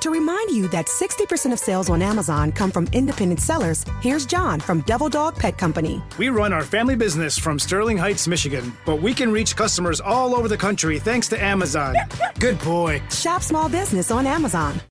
To remind you that 60% of sales on Amazon come from independent sellers, here's John from Devil Dog Pet Company. We run our family business from Sterling Heights, Michigan, but we can reach customers all over the country thanks to Amazon. Good boy. Shop small business on Amazon.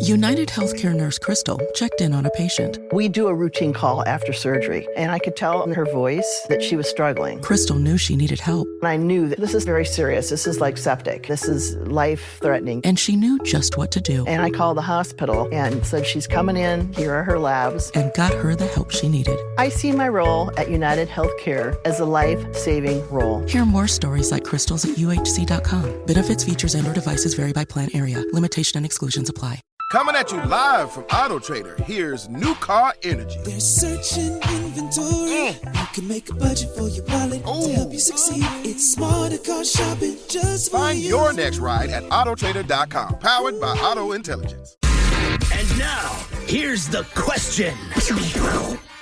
United Healthcare nurse Crystal checked in on a patient. We do a routine call after surgery, and I could tell in her voice that she was struggling. Crystal knew she needed help. I knew that this is very serious. This is like septic. This is life-threatening. And she knew just what to do. And I called the hospital and said, she's coming in, here are her labs. And got her the help she needed. I see my role at United Healthcare as a life-saving role. Hear more stories like Crystal's at UHC.com. Benefits, features, and/or devices vary by plan area. Limitation and exclusions apply. Coming at you live from Auto Trader, here's New Car Energy. They're searching inventory. You can make a budget for your wallet to help you succeed. It's smarter car shopping just for you. Find your next ride at autotrader.com, powered by Auto Intelligence. And now, here's the question.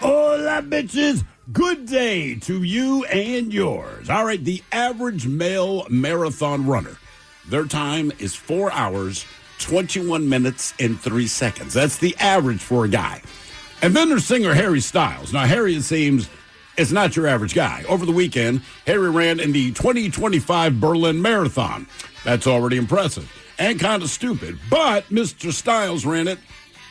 Hola, bitches. Good day to you and yours. All right, the average male marathon runner, their time is 4 hours, 21 minutes and 3 seconds. That's the average for a guy. And then there's singer Harry Styles. Now, Harry, it seems, is not your average guy. Over the weekend, Harry ran in the 2025 Berlin Marathon. That's already impressive and kind of stupid. But Mr. Styles ran it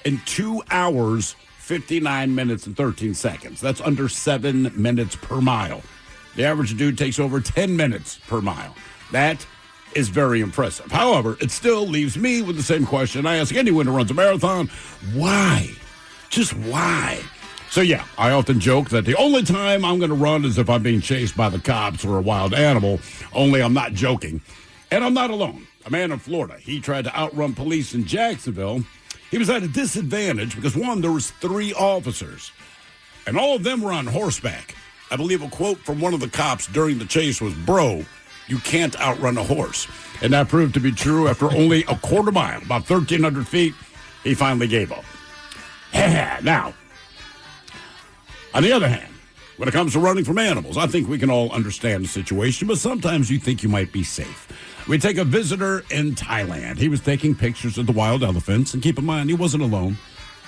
in 2 hours, 59 minutes and 13 seconds. That's under 7 minutes per mile. The average dude takes over 10 minutes per mile. That is very impressive. However, it still leaves me with the same question I ask anyone who runs a marathon. Why? Just why? So, yeah, I often joke that the only time I'm going to run is if I'm being chased by the cops or a wild animal, only I'm not joking. And I'm not alone. A man in Florida, he tried to outrun police in Jacksonville. He was at a disadvantage because, one, there was 3 officers, and all of them were on horseback. I believe a quote from one of the cops during the chase was, "Bro, you can't outrun a horse." And that proved to be true. After only a quarter mile, about 1,300 feet, he finally gave up. Now, on the other hand, when it comes to running from animals, I think we can all understand the situation, but sometimes you think you might be safe. We take a visitor in Thailand. He was taking pictures of the wild elephants, and keep in mind, he wasn't alone.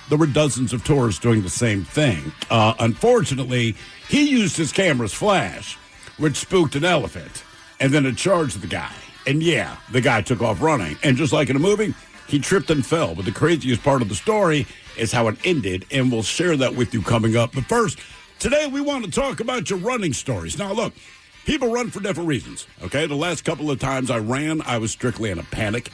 There were dozens of tourists doing the same thing. Unfortunately, he used his camera's flash, which spooked an elephant, and then it charged the guy. And yeah, the guy took off running. And just like in a movie, he tripped and fell. But the craziest part of the story is how it ended, and we'll share that with you coming up. But first, today we want to talk about your running stories. Now, look, people run for different reasons, okay? The last couple of times I ran, I was strictly in a panic.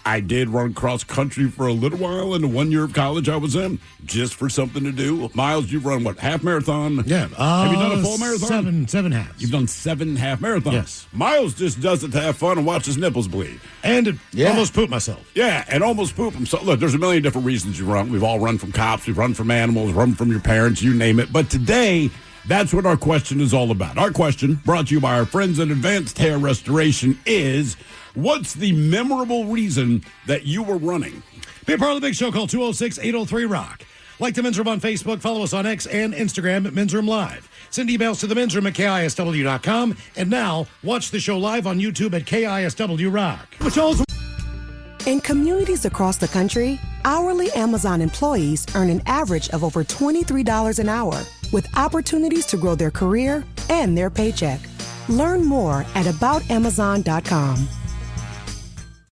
I did run cross country for a little while in the 1 year of college I was in, just for something to do. Miles, you've run, what, half marathon? Yeah. Have you done a full marathon? Seven halves. You've done 7 half marathons? Yes. Miles just does it to have fun and watch his nipples bleed. And almost poop myself. Yeah, and almost poop himself. Look, there's a million different reasons you run. We've all run from cops. We've run from animals, run from your parents, you name it. But today, that's what our question is all about. Our question, brought to you by our friends at Advanced Hair Restoration, is, what's the memorable reason that you were running? Be a part of the big show. Call 206-803-ROCK. Like the Men's Room on Facebook. Follow us on X and Instagram at Men's Room Live. Send emails to the Men's Room at KISW.com. And now, watch the show live on YouTube at KISW Rock. In communities across the country, hourly Amazon employees earn an average of over $23 an hour, with opportunities to grow their career and their paycheck. Learn more at aboutamazon.com.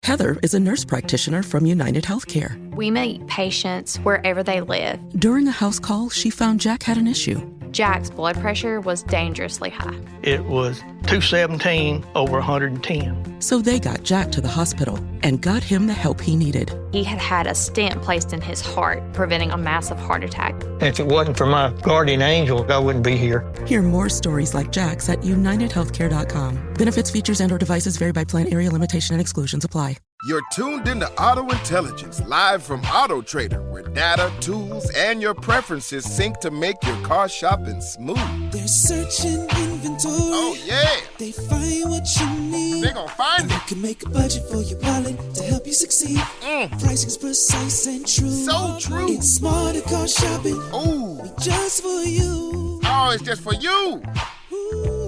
Heather is a nurse practitioner from United Healthcare. We meet patients wherever they live. During a house call, she found Jack had an issue. Jack's blood pressure was dangerously high. It was 217 over 110. So they got Jack to the hospital and got him the help he needed. He had had a stent placed in his heart, preventing a massive heart attack. If it wasn't for my guardian angel, I wouldn't be here. Hear more stories like Jack's at UnitedHealthcare.com. Benefits, features, and/or devices vary by plan, area, limitation, and exclusions apply. You're tuned into Auto Intelligence, live from Auto Trader, where data, tools, and your preferences sync to make your car shopping smooth. They're searching inventory. Oh, yeah. They find what you need. They're gonna find it. You can make a budget for your wallet to help you succeed. Pricing's precise and true. So true. It's smarter car shopping. Ooh. Just for you. Oh, it's just for you.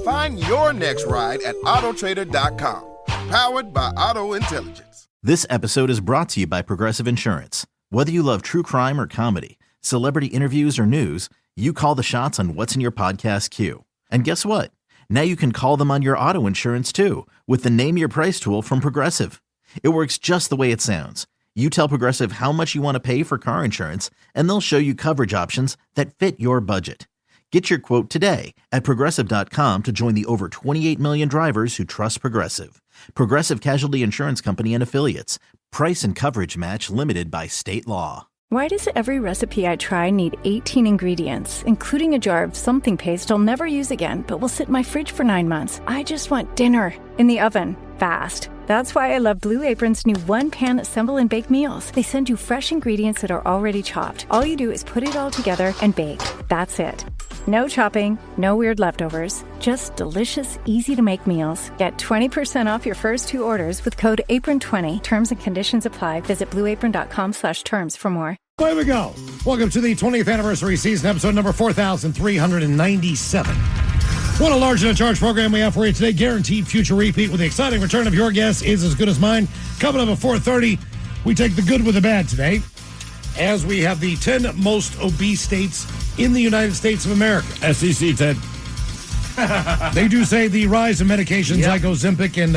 Find your next ride at autotrader.com. Powered by Auto Intelligence. This episode is brought to you by Progressive Insurance. Whether you love true crime or comedy, celebrity interviews or news, you call the shots on what's in your podcast queue. And guess what? Now you can call them on your auto insurance too with the Name Your Price tool from Progressive. It works just the way it sounds. You tell Progressive how much you want to pay for car insurance, and they'll show you coverage options that fit your budget. Get your quote today at Progressive.com to join the over 28 million drivers who trust Progressive. Progressive Casualty Insurance Company and Affiliates. Price and coverage match limited by state law. Why does every recipe I try need 18 ingredients, including a jar of something paste I'll never use again, but will sit in my fridge for 9 months? I just want dinner in the oven, fast. That's why I love Blue Apron's new one-pan assemble and bake meals. They send you fresh ingredients that are already chopped. All you do is put it all together and bake. That's it. No chopping, no weird leftovers, just delicious, easy-to-make meals. Get 20% off your first 2 orders with code APRON20. Terms and conditions apply. Visit blueapron.com/terms for more. There we go. Welcome to the 20th anniversary season, episode number 4,397. What a large and a charge program we have for you today. Guaranteed future repeat with the exciting return of your guess is as good as mine. Coming up at 4:30, we take the good with the bad today, as we have the 10 most obese states in the United States of America. SEC, Ted. They do say the rise of medications like Ozempic and,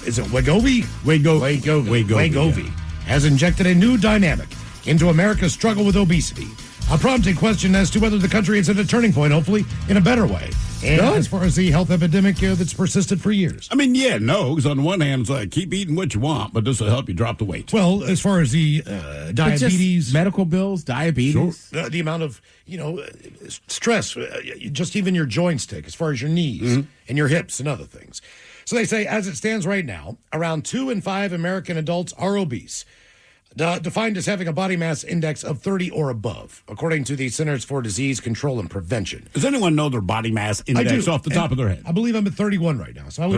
is it Wegovy? Wegovy has injected a new dynamic into America's struggle with obesity. A prompting question as to whether the country is at a turning point, hopefully in a better way. And as far as the health epidemic that's persisted for years. I mean, yeah, no, because on one hand, it's like, keep eating what you want, but this will help you drop the weight. Well, as far as the diabetes. Medical bills, diabetes. Sure. The amount of, stress, just even your joints take, as far as your knees and your hips and other things. So they say, as it stands right now, around 2 in 5 American adults are obese. Defined as having a body mass index of 30 or above, according to the Centers for Disease Control and Prevention. Does anyone know their body mass index off the top of their head? I believe I'm at 31 right now, so I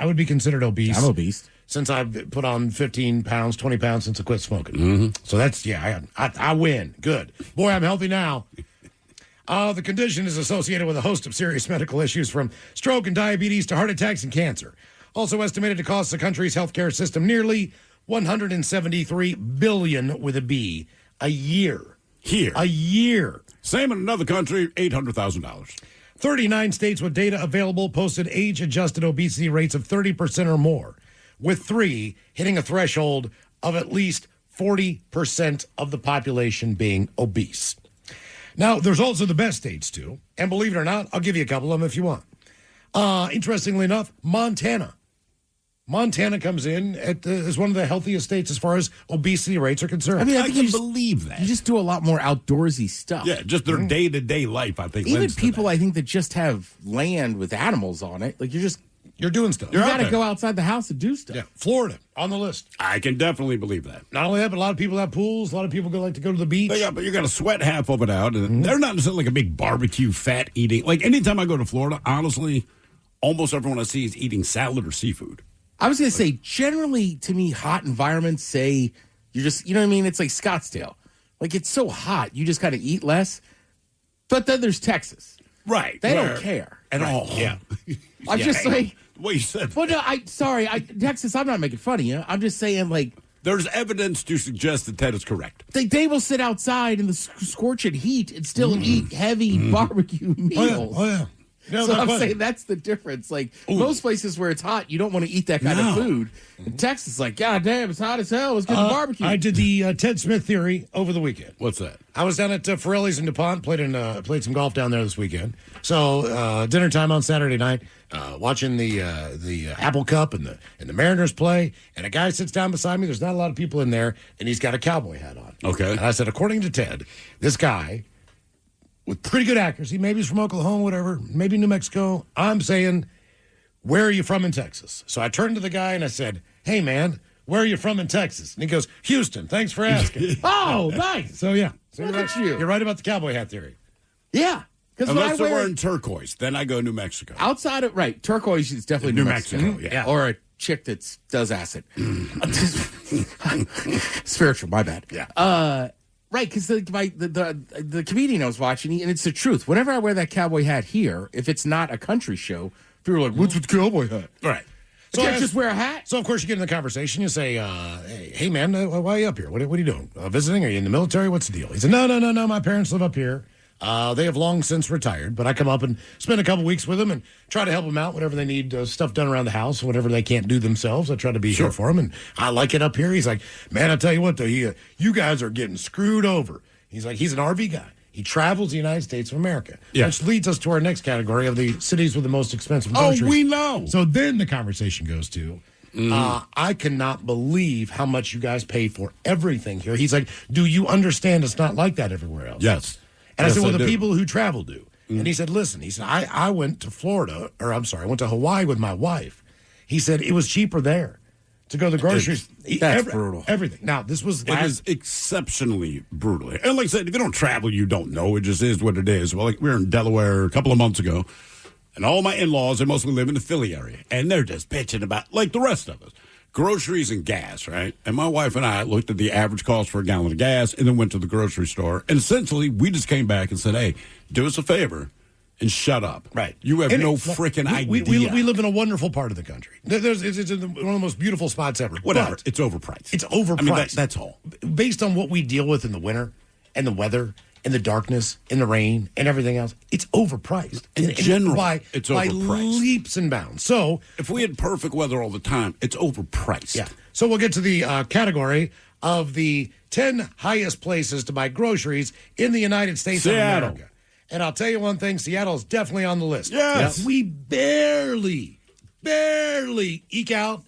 would be considered obese. I'm obese. Since I've put on 15 pounds, 20 pounds since I quit smoking. So that's, I win. Good. Boy, I'm healthy now. The condition is associated with a host of serious medical issues, from stroke and diabetes to heart attacks and cancer. Also estimated to cost the country's healthcare system nearly $173 billion with a B a year. Here. A year. Same in another country, $800,000. 39 states with data available posted age-adjusted obesity rates of 30% or more, with 3 hitting a threshold of at least 40% of the population being obese. Now, there's also the best states, too. And believe it or not, I'll give you a couple of them if you want. Interestingly enough, Montana. Montana comes in as one of the healthiest states as far as obesity rates are concerned. I mean, I can believe that. You just do a lot more outdoorsy stuff. Yeah, just their day-to-day life, I think. Even people, I think, that just have land with animals on it. Like, you're doing stuff. You got to go outside the house and do stuff. Yeah, Florida, on the list. I can definitely believe that. Not only that, but a lot of people have pools. A lot of people like to go to the beach. But you got to sweat half of it out. And they're not necessarily like a big barbecue fat eating. Like, anytime I go to Florida, honestly, almost everyone I see is eating salad or seafood. I was going to say, generally, to me, hot environments say you're just, you know what I mean? It's like Scottsdale. Like, it's so hot, you just got to eat less. But then there's Texas. Right. They don't care. At all. Yeah. I'm just saying. What you said. Well, no, Texas, I'm not making fun of you. I'm just saying, like. There's evidence to suggest that Ted is correct. They will sit outside in the scorching heat and still eat heavy barbecue meals. Oh, yeah. No, so I'm saying that's the difference. Like, most places where it's hot, you don't want to eat that kind of food. In Texas, like, God damn, it's hot as hell. Let's get the barbecue. I did the Ted Smith theory over the weekend. What's that? I was down at Forelli's in DuPont, played some golf down there this weekend. So dinner time on Saturday night, watching the Apple Cup and the Mariners play, and a guy sits down beside me. There's not a lot of people in there, and he's got a cowboy hat on. Okay. And I said, according to Ted, this guy, with pretty good accuracy, maybe he's from Oklahoma, whatever, maybe New Mexico. I'm saying, where are you from in Texas? So I turned to the guy and I said, hey, man, where are you from in Texas? And he goes, Houston, thanks for asking. Oh, nice. So, yeah. So Look at you. You're right about the cowboy hat theory. Yeah. Unless they're wearing turquoise, then I go New Mexico. Outside of, turquoise is definitely New Mexico. Yeah. Or a chick that does acid. Spiritual, my bad. Yeah. Right, because the comedian I was watching, and it's the truth. Whenever I wear that cowboy hat here, if it's not a country show, people are like, what's with the cowboy hat? Right. So can't just wear a hat. So of course you get in the conversation. You say, "Hey man, why are you up here? What are you doing? Visiting? Are you in the military? What's the deal?" He said, "No. My parents live up here. They have long since retired, but I come up and spend a couple weeks with them and try to help them out, whatever they need, stuff done around the house, whatever they can't do themselves. I try to be here for them, and I like it up here." He's like, "Man, I tell you what, though, you guys are getting screwed over." He's like, he's an RV guy. He travels the United States of America, which leads us to our next category of the cities with the most expensive groceries. Oh, we know. So then the conversation goes to, I cannot believe how much you guys pay for everything here. He's like, do you understand it's not like that everywhere else? Yes. And I said, well, the do. people who travel do. And he said, listen, I went to I went to Hawaii with my wife. He said it was cheaper there to go to the groceries. That's brutal. Everything. Now, this was It is exceptionally brutal. And like I said, if you don't travel, you don't know. It just is what it is. Well, like we were in Delaware a couple of months ago, and all my in-laws, they mostly live in the Philly area, and they're just bitching about, like the rest of us, groceries and gas, right? And my wife and I looked at the average cost for a gallon of gas and then went to the grocery store. And essentially, we just came back and said, hey, do us a favor and shut up. Right. You have no freaking idea. We live in a wonderful part of the country. It's one of the most beautiful spots ever. Whatever. But it's overpriced. It's overpriced. I mean, that's all. Based on what we deal with in the winter and the weather and the darkness and the rain and everything else, it's overpriced. In general, it's overpriced. By leaps and bounds. So if we had perfect weather all the time, it's overpriced. Yeah. So we'll get to the category of the 10 highest places to buy groceries in the United States of America. And I'll tell you one thing, Seattle is definitely on the list. Yes. We barely eke out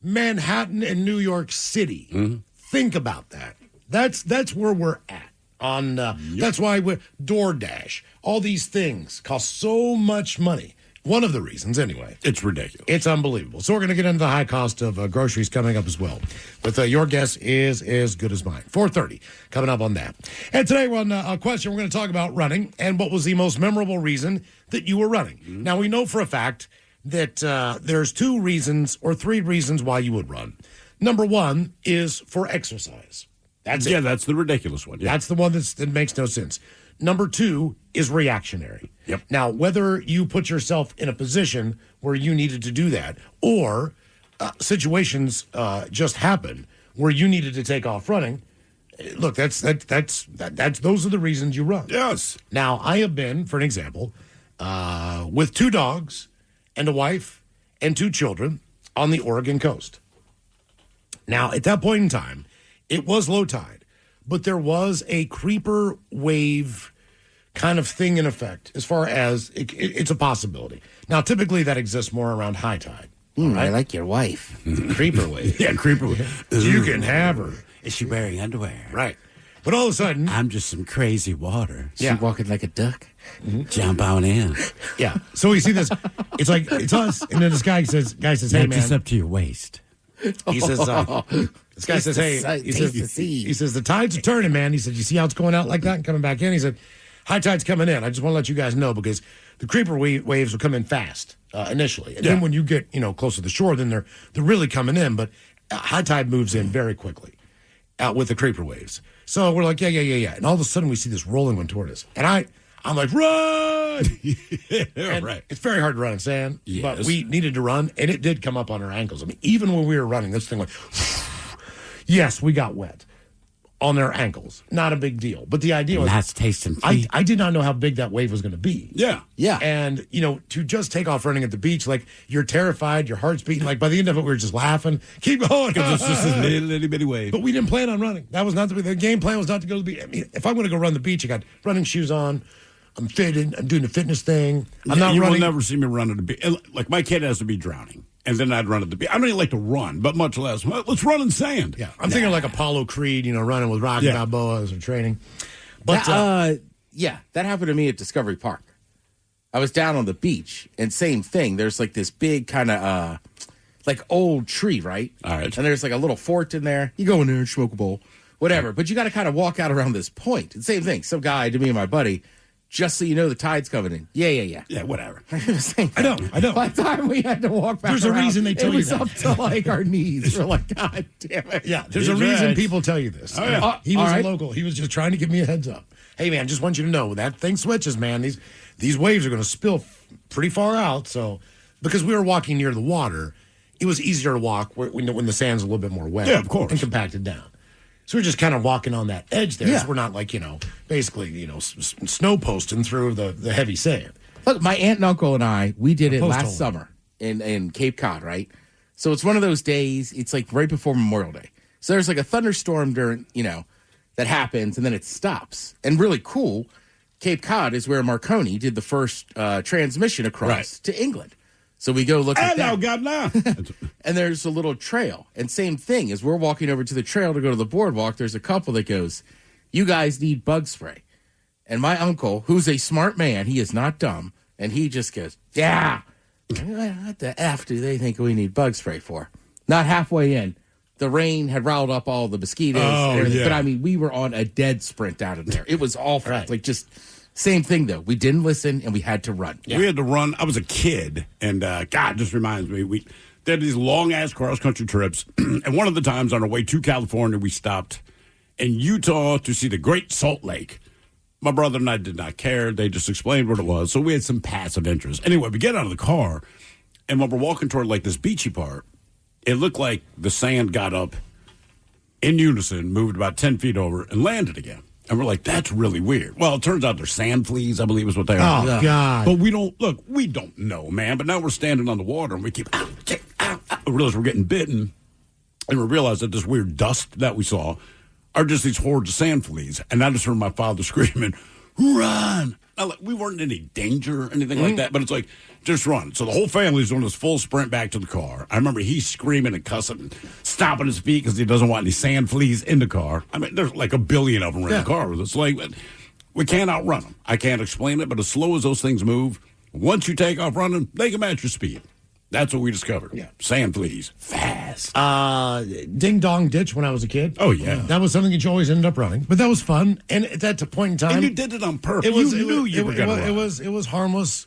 Manhattan and New York City. Mm-hmm. Think about that. That's where we're at. That's why DoorDash, all these things cost so much money. One of the reasons, anyway. It's ridiculous. It's unbelievable. So we're going to get into the high cost of groceries coming up as well. But your guess is as good as mine. 4:30 coming up on that. And today we're on a question. We're going to talk about running and what was the most memorable reason that you were running. Mm-hmm. Now, we know for a fact that there's 2 reasons or 3 reasons why you would run. Number 1 is for exercise. That's it. Yeah, that's the ridiculous one. Yeah. That's the one that makes no sense. Number 2 is reactionary. Yep. Now, whether you put yourself in a position where you needed to do that or situations just happen where you needed to take off running, look, that's those are the reasons you run. Yes. Now, I have been, for an example, with 2 dogs and a wife and 2 children on the Oregon coast. Now, at that point in time, it was low tide, but there was a creeper wave kind of thing in effect as far as it's a possibility. Now, typically that exists more around high tide. Right? I like your wife. Creeper wave. Yeah, creeper wave. You can have her. Is she wearing underwear? Right. But all of a sudden, I'm just some crazy water. She walking like a duck. Mm-hmm. Jump on in. Yeah. So we see this. It's like, it's us. And then this guy says, hey, man. Just up to your waist. He says, this guy says, hey, he says, the tides are turning, man. He said, you see how it's going out like that and coming back in? He said, high tide's coming in. I just want to let you guys know because the creeper waves will come in fast initially. And then when you get, close to the shore, then they're really coming in. But high tide moves in very quickly out with the creeper waves. So we're like, yeah. And all of a sudden we see this rolling one toward us. And I'm like, run! And right. It's very hard to run in sand, yes. but we needed to run, and it did come up on our ankles. I mean, even when we were running, this thing went, yes, we got wet on their ankles. Not a big deal. But the idea was, that's tasting feet. I did not know how big that wave was going to be. Yeah. And, to just take off running at the beach, like, you're terrified, your heart's beating. Like, by the end of it, we were just laughing. Keep going. Because it's just a little bitty wave. But we didn't plan on running. That was not the game plan was not to go to the beach. I mean, if I'm going to go run the beach, I got running shoes on. I'm fitted. I'm doing the fitness thing. I'm not running. You will never see me run at the beach. Like, my kid has to be drowning. And then I'd run at the beach. I don't even like to run, but much less, let's run in sand. Yeah, I'm thinking like Apollo Creed, running with Rocky Balboa as a training. But that happened to me at Discovery Park. I was down on the beach, and same thing. There's like this big kind of like old tree, right? All right. And there's like a little fort in there. You go in there and smoke a bowl, whatever. But you got to kind of walk out around this point. And same thing. Some guy to me and my buddy. Just so you know, the tide's coming in. Yeah. Yeah, whatever. I know. By the time we had to walk back there's around, a reason they tell you that. It that. was up to like our knees. We're like, God damn it. Yeah, there's a reason people tell you this. Oh, yeah. He was a local. He was just trying to give me a heads up. Hey, man, just want you to know, when that thing switches, man, these waves are going to spill pretty far out. So, because we were walking near the water, it was easier to walk when the sand's a little bit more wet. Yeah, of course. And compacted down. So we're just kind of walking on that edge there. Yeah. So we're not like, basically, snow posting through the heavy sand. Look, my aunt and uncle and I, we did it Post last hole. summer in Cape Cod, right? So it's one of those days, it's like right before Memorial Day. So there's like a thunderstorm during, that happens and then it stops. And really cool, Cape Cod is where Marconi did the first transmission across to England. So we go look at that. Governor. And there's a little trail. And same thing, as we're walking over to the trail to go to the boardwalk, there's a couple that goes, you guys need bug spray. And my uncle, who's a smart man, he is not dumb, and he just goes, yeah. What the F do they think we need bug spray for? Not halfway in, the rain had riled up all the mosquitoes and everything. yeah. But, we were on a dead sprint out of there. It was awful. Right. Like, just same thing, though. We didn't listen, and we had to run. We had to run. I was a kid, and God, just reminds me, we did these long-ass cross-country trips, and one of the times on our way to California, we stopped in Utah to see the Great Salt Lake. My brother and I did not care. They just explained what it was, so we had some passive interest. Anyway, we get out of the car, and when we're walking toward, like, this beachy part, it looked like the sand got up in unison, moved about 10 feet over, and landed again. And we're like, that's really weird. Well, it turns out they're sand fleas, I believe is what they are. Oh, God. But we don't know, man. But now we're standing on the water, and we keep, we realize we're getting bitten, and we realize that this weird dust that we saw are just these hordes of sand fleas. And I just heard my father screaming, run! Now, like, we weren't in any danger or anything like that, but it's like, just run. So the whole family's doing this full sprint back to the car. I remember he's screaming and cussing and stomping his feet because he doesn't want any sand fleas in the car. I mean, there's like a billion of them in the car with us. Like, we can't outrun them. I can't explain it, but as slow as those things move, once you take off running, they can match your speed. That's what we discovered. Yeah. Sand fleas. Fast. Ding Dong Ditch when I was a kid. Oh, yeah. That was something that you always ended up running. But that was fun. And at that point in time. And you did it on purpose. You knew you were going to run. It was harmless.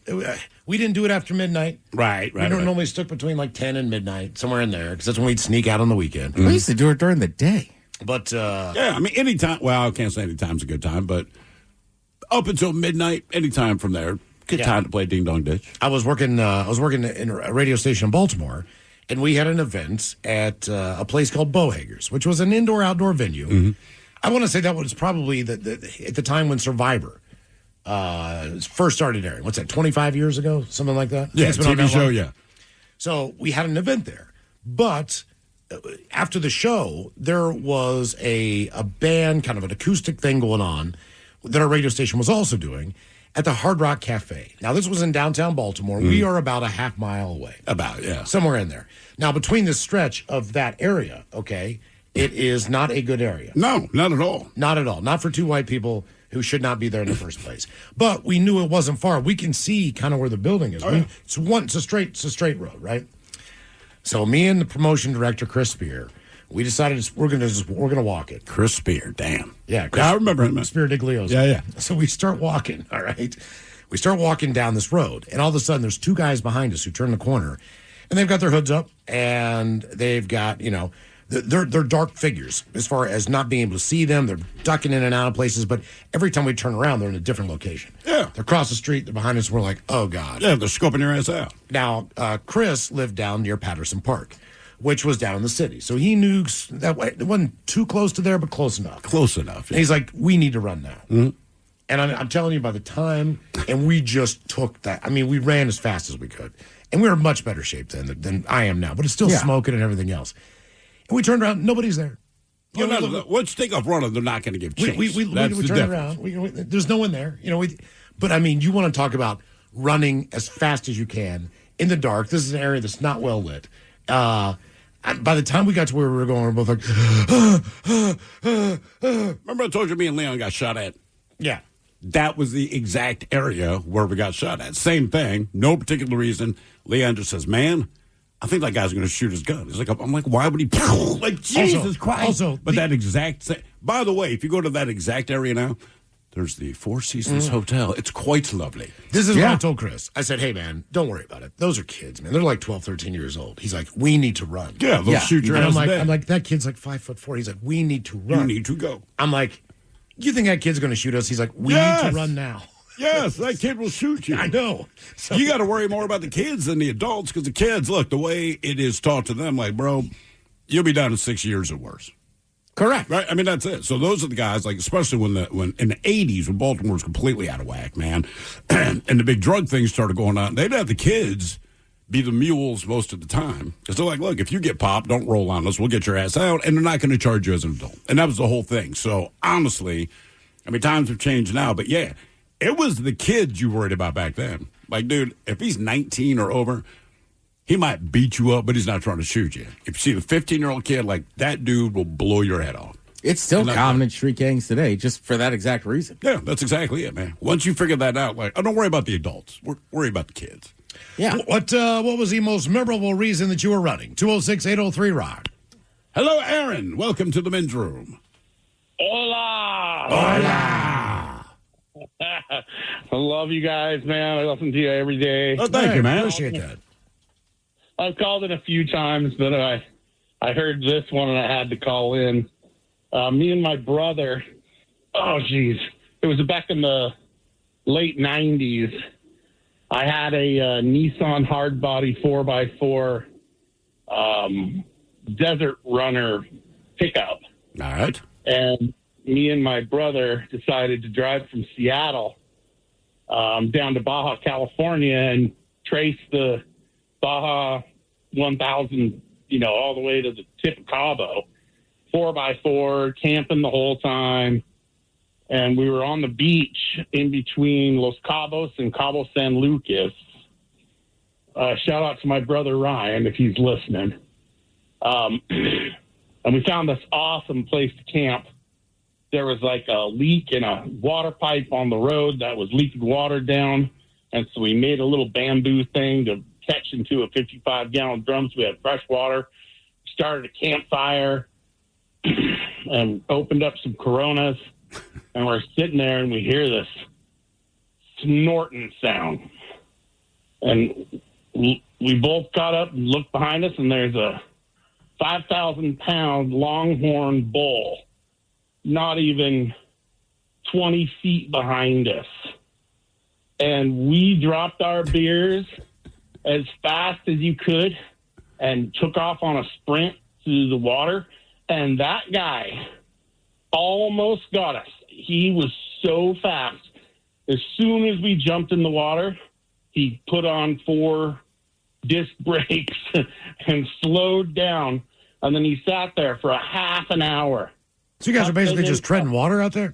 We didn't do it after midnight. Right. We normally stuck between like 10 and midnight, somewhere in there, because that's when we'd sneak out on the weekend. We used to do it during the day. But, yeah, I mean, anytime. Well, I can't say any time's a good time, but up until midnight, anytime from there. Good time to play Ding Dong Ditch. I was working in a radio station in Baltimore, and we had an event at a place called Bowhager's, which was an indoor-outdoor venue. Mm-hmm. I want to say that was probably at the time when Survivor first started airing. What's that, 25 years ago? Something like that? Yeah, It's been on TV that show, long. yeah. So we had an event there. But after the show, there was a band, kind of an acoustic thing going on that our radio station was also doing at the Hard Rock Cafe. Now, this was in downtown Baltimore. We are about a half mile away. Somewhere in there. Now, between this stretch of that area, okay, it is not a good area. No, not at all. Not at all. Not for two white people who should not be there in the first place. But we knew it wasn't far. We can see kind of where the building is. It's a straight road, right? So me and the promotion director, Chris Spear, we decided we're gonna walk it. Chris Spear, damn. Yeah, I remember him. Spear DiGlio's. Yeah. So we start walking, all right? We start walking down this road, and all of a sudden there's two guys behind us who turn the corner, and they've got their hoods up, and they've got, they're dark figures as far as not being able to see them. They're ducking in and out of places, but every time we turn around, they're in a different location. Yeah. They're across the street, they're behind us, we're like, oh, God. Yeah, they're scoping your ass out. Now, Chris lived down near Patterson Park, which was down in the city. So he knew that way. It wasn't too close to there, but close enough. Close enough. And he's like, we need to run now. Mm-hmm. And I'm telling you, by the time, and we just took that. I mean, we ran as fast as we could. And we were in much better shape than I am now. But it's still smoking and everything else. And we turned around, nobody's there. Once they take off running, they're not going to give chase. We turned around. There's no one there. But I mean, you want to talk about running as fast as you can in the dark. This is an area that's not well lit. By the time we got to where we were going, we were both like, Remember I told you me and Leon got shot at? Yeah. That was the exact area where we got shot at. Same thing, no particular reason. Leon just says, man, I think that guy's going to shoot his gun. He's like, I'm like, why would he? Like, Jesus Christ. But that exact, by the way, if you go to that exact area now, there's the Four Seasons Hotel. It's quite lovely. This is what I told Chris. I said, hey, man, don't worry about it. Those are kids, man. They're like 12, 13 years old. He's like, we need to run. Yeah, they'll shoot your ass I'm like, that kid's like 5'4". He's like, we need to run. You need to go. I'm like, you think that kid's going to shoot us? He's like, we need to run now. Yes, that kid will shoot you. I know. So, you got to worry more about the kids than the adults because the kids, look, the way it is taught to them, like, bro, you'll be down to 6 years or worse. Correct. Right? I mean, that's it. So those are the guys, like, especially when in the 80s, when Baltimore was completely out of whack, man, and the big drug things started going on, they'd have the kids be the mules most of the time. Because they're like, look, if you get popped, don't roll on us. We'll get your ass out, and they're not going to charge you as an adult. And that was the whole thing. So, honestly, I mean, times have changed now, but yeah, it was the kids you worried about back then. Like, dude, if he's 19 or over, he might beat you up, but he's not trying to shoot you. If you see the 15-year-old kid, like, that dude will blow your head off. It's still common in street gangs today, just for that exact reason. Yeah, that's exactly it, man. Once you figure that out, like, don't worry about the adults. Worry about the kids. Yeah. What was the most memorable reason that you were running? 206-803-ROCK. Hello, Aaron. Welcome to the men's room. Hola. Hola. I love you guys, man. I listen to you every day. Oh, thank you, man. Appreciate that. I've called in a few times, but I heard this one and I had to call in. Me and my brother, it was back in the late 90s. I had a Nissan hardbody 4x4 Desert Runner pickup. All right. And me and my brother decided to drive from Seattle down to Baja, California, and trace the Baja 1000, all the way to the tip of Cabo. 4x4, camping the whole time. And we were on the beach in between Los Cabos and Cabo San Lucas. Shout out to my brother Ryan if he's listening. And we found this awesome place to camp. There was like a leak in a water pipe on the road that was leaking water down. And so we made a little bamboo thing to catch into a 55-gallon drum so we had fresh water. Started a campfire and opened up some Coronas. And we're sitting there and we hear this snorting sound. And we both got up and looked behind us, and there's a 5,000-pound longhorn bull not even 20 feet behind us. And we dropped our beers as fast as you could and took off on a sprint through the water. And that guy almost got us. He was so fast. As soon as we jumped in the water, he put on 4 disc brakes and slowed down. And then he sat there for a half an hour. So you guys are basically just treading water out there?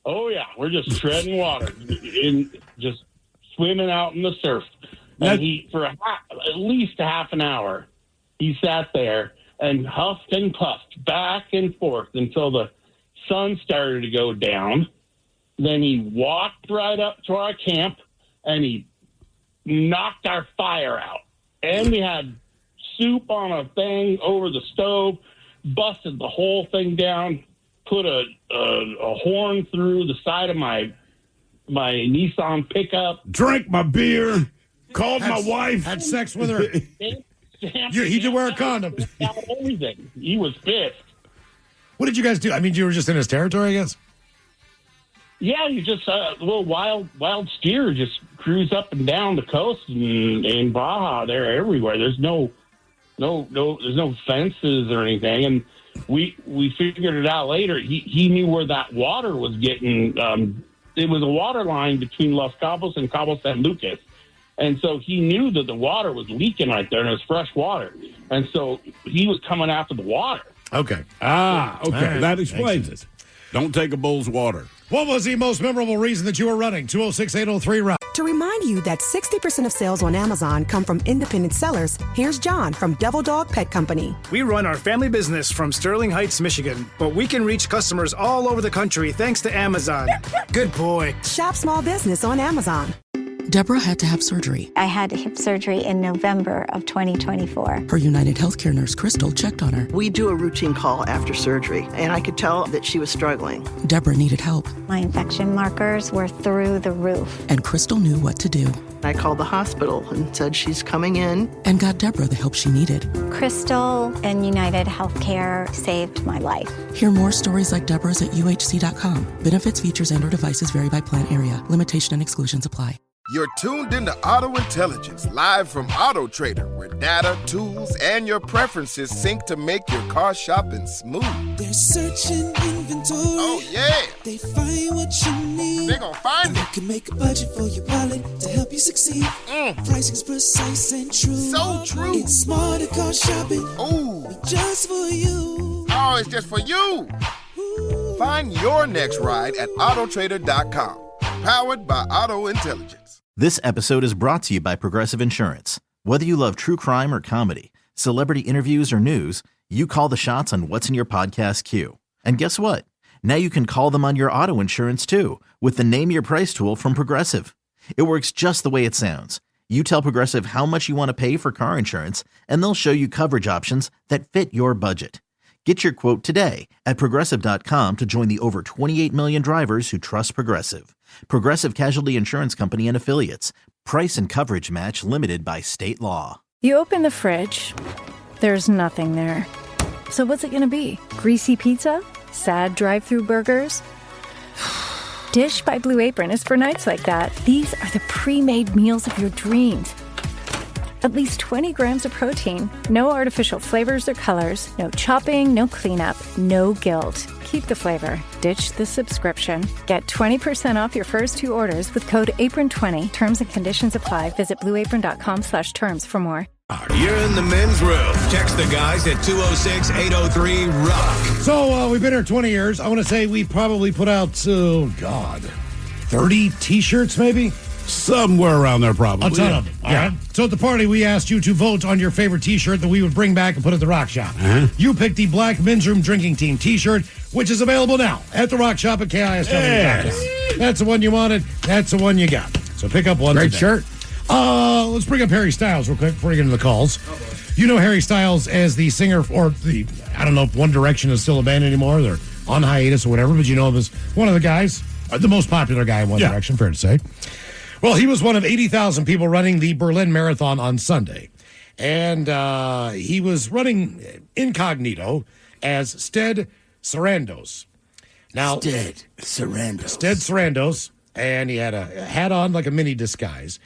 Oh, yeah. We're just treading water, just swimming out in the surf. And he, for at least a half an hour, he sat there and huffed and puffed back and forth until the sun started to go down. Then he walked right up to our camp and he knocked our fire out. And we had soup on a thing over the stove, busted the whole thing down, put a horn through the side of my Nissan pickup. Drank my beer, called my wife. Had sex with her. He did wear a condom. Everything. He was pissed. What did you guys do? I mean, you were just in his territory, I guess? Yeah, you just little wild steer just cruise up and down the coast in Baja. They're everywhere. There's no fences or anything. And we figured it out later. He knew where that water was getting. It was a water line between Los Cabos and Cabo San Lucas. And so he knew that the water was leaking right there, and it was fresh water. And so he was coming after the water. Okay. Okay. Right. That explains it. Don't take a bull's water. What was the most memorable reason that you were running? 206-803-ROCK. To remind you that 60% of sales on Amazon come from independent sellers, here's John from Devil Dog Pet Company. We run our family business from Sterling Heights, Michigan, but we can reach customers all over the country thanks to Amazon. Good boy. Shop small business on Amazon. Deborah had to have surgery. I had hip surgery in November of 2024. Her United Healthcare nurse, Crystal, checked on her. We do a routine call after surgery, and I could tell that she was struggling. Deborah needed help. My infection markers were through the roof. And Crystal knew what to do. I called the hospital and said she's coming in. And got Deborah the help she needed. Crystal and United Healthcare saved my life. Hear more stories like Deborah's at uhc.com. Benefits, features, and/or devices vary by plan area. Limitation and exclusions apply. You're tuned into Auto Intelligence, live from Auto Trader, where data, tools, and your preferences sync to make your car shopping smooth. They're searching inventory. Oh, yeah. They find what you need. They're gonna find it. You can make a budget for your wallet to help you succeed. Pricing's precise and true. So true. It's smarter car shopping. Ooh. Just for you. Oh, it's just for you. Ooh. Find your next ride at autotrader.com. Powered by Auto Intelligence. This episode is brought to you by Progressive Insurance. Whether you love true crime or comedy, celebrity interviews or news, you call the shots on what's in your podcast queue. And guess what? Now you can call them on your auto insurance too with the Name Your Price tool from Progressive. It works just the way it sounds. You tell Progressive how much you want to pay for car insurance, and they'll show you coverage options that fit your budget. Get your quote today at Progressive.com to join the over 28 million drivers who trust Progressive. Progressive Casualty Insurance Company and Affiliates. Price and coverage match limited by state law. You open the fridge, there's nothing there. So what's it gonna be? Greasy pizza? Sad drive-through burgers? Dish by Blue Apron is for nights like that. These are the pre-made meals of your dreams. At least 20 grams of protein, no artificial flavors or colors, no chopping, no cleanup, no guilt. Keep the flavor. Ditch the subscription. Get 20% off your first 2 orders with code APRON20. Terms and conditions apply. Visit blueapron.com/terms for more. You're in the men's room. Text the guys at 206-803-ROCK. So we've been here 20 years. I want to say we probably put out, 30 T-shirts maybe? Somewhere around there, probably. A ton of them. Yeah. So at the party, we asked you to vote on your favorite T-shirt that we would bring back and put at the Rock Shop. You picked the Black Men's Room Drinking Team T-shirt, which is available now at the Rock Shop at KISW. Yes. That's the one you wanted. That's the one you got. So pick up one. Great today. shirt. Let's bring up Harry Styles real quick before we get into the calls. You know Harry Styles as the singer, or I don't know if One Direction is still a band anymore. They're on hiatus or whatever, but you know him as one of the guys, the most popular guy in One Direction, fair to say. Well, he was one of 80,000 people running the Berlin Marathon on Sunday. And he was running incognito as Stead Sarandos. Now, Stead Sarandos. And he had a hat on like a mini disguise.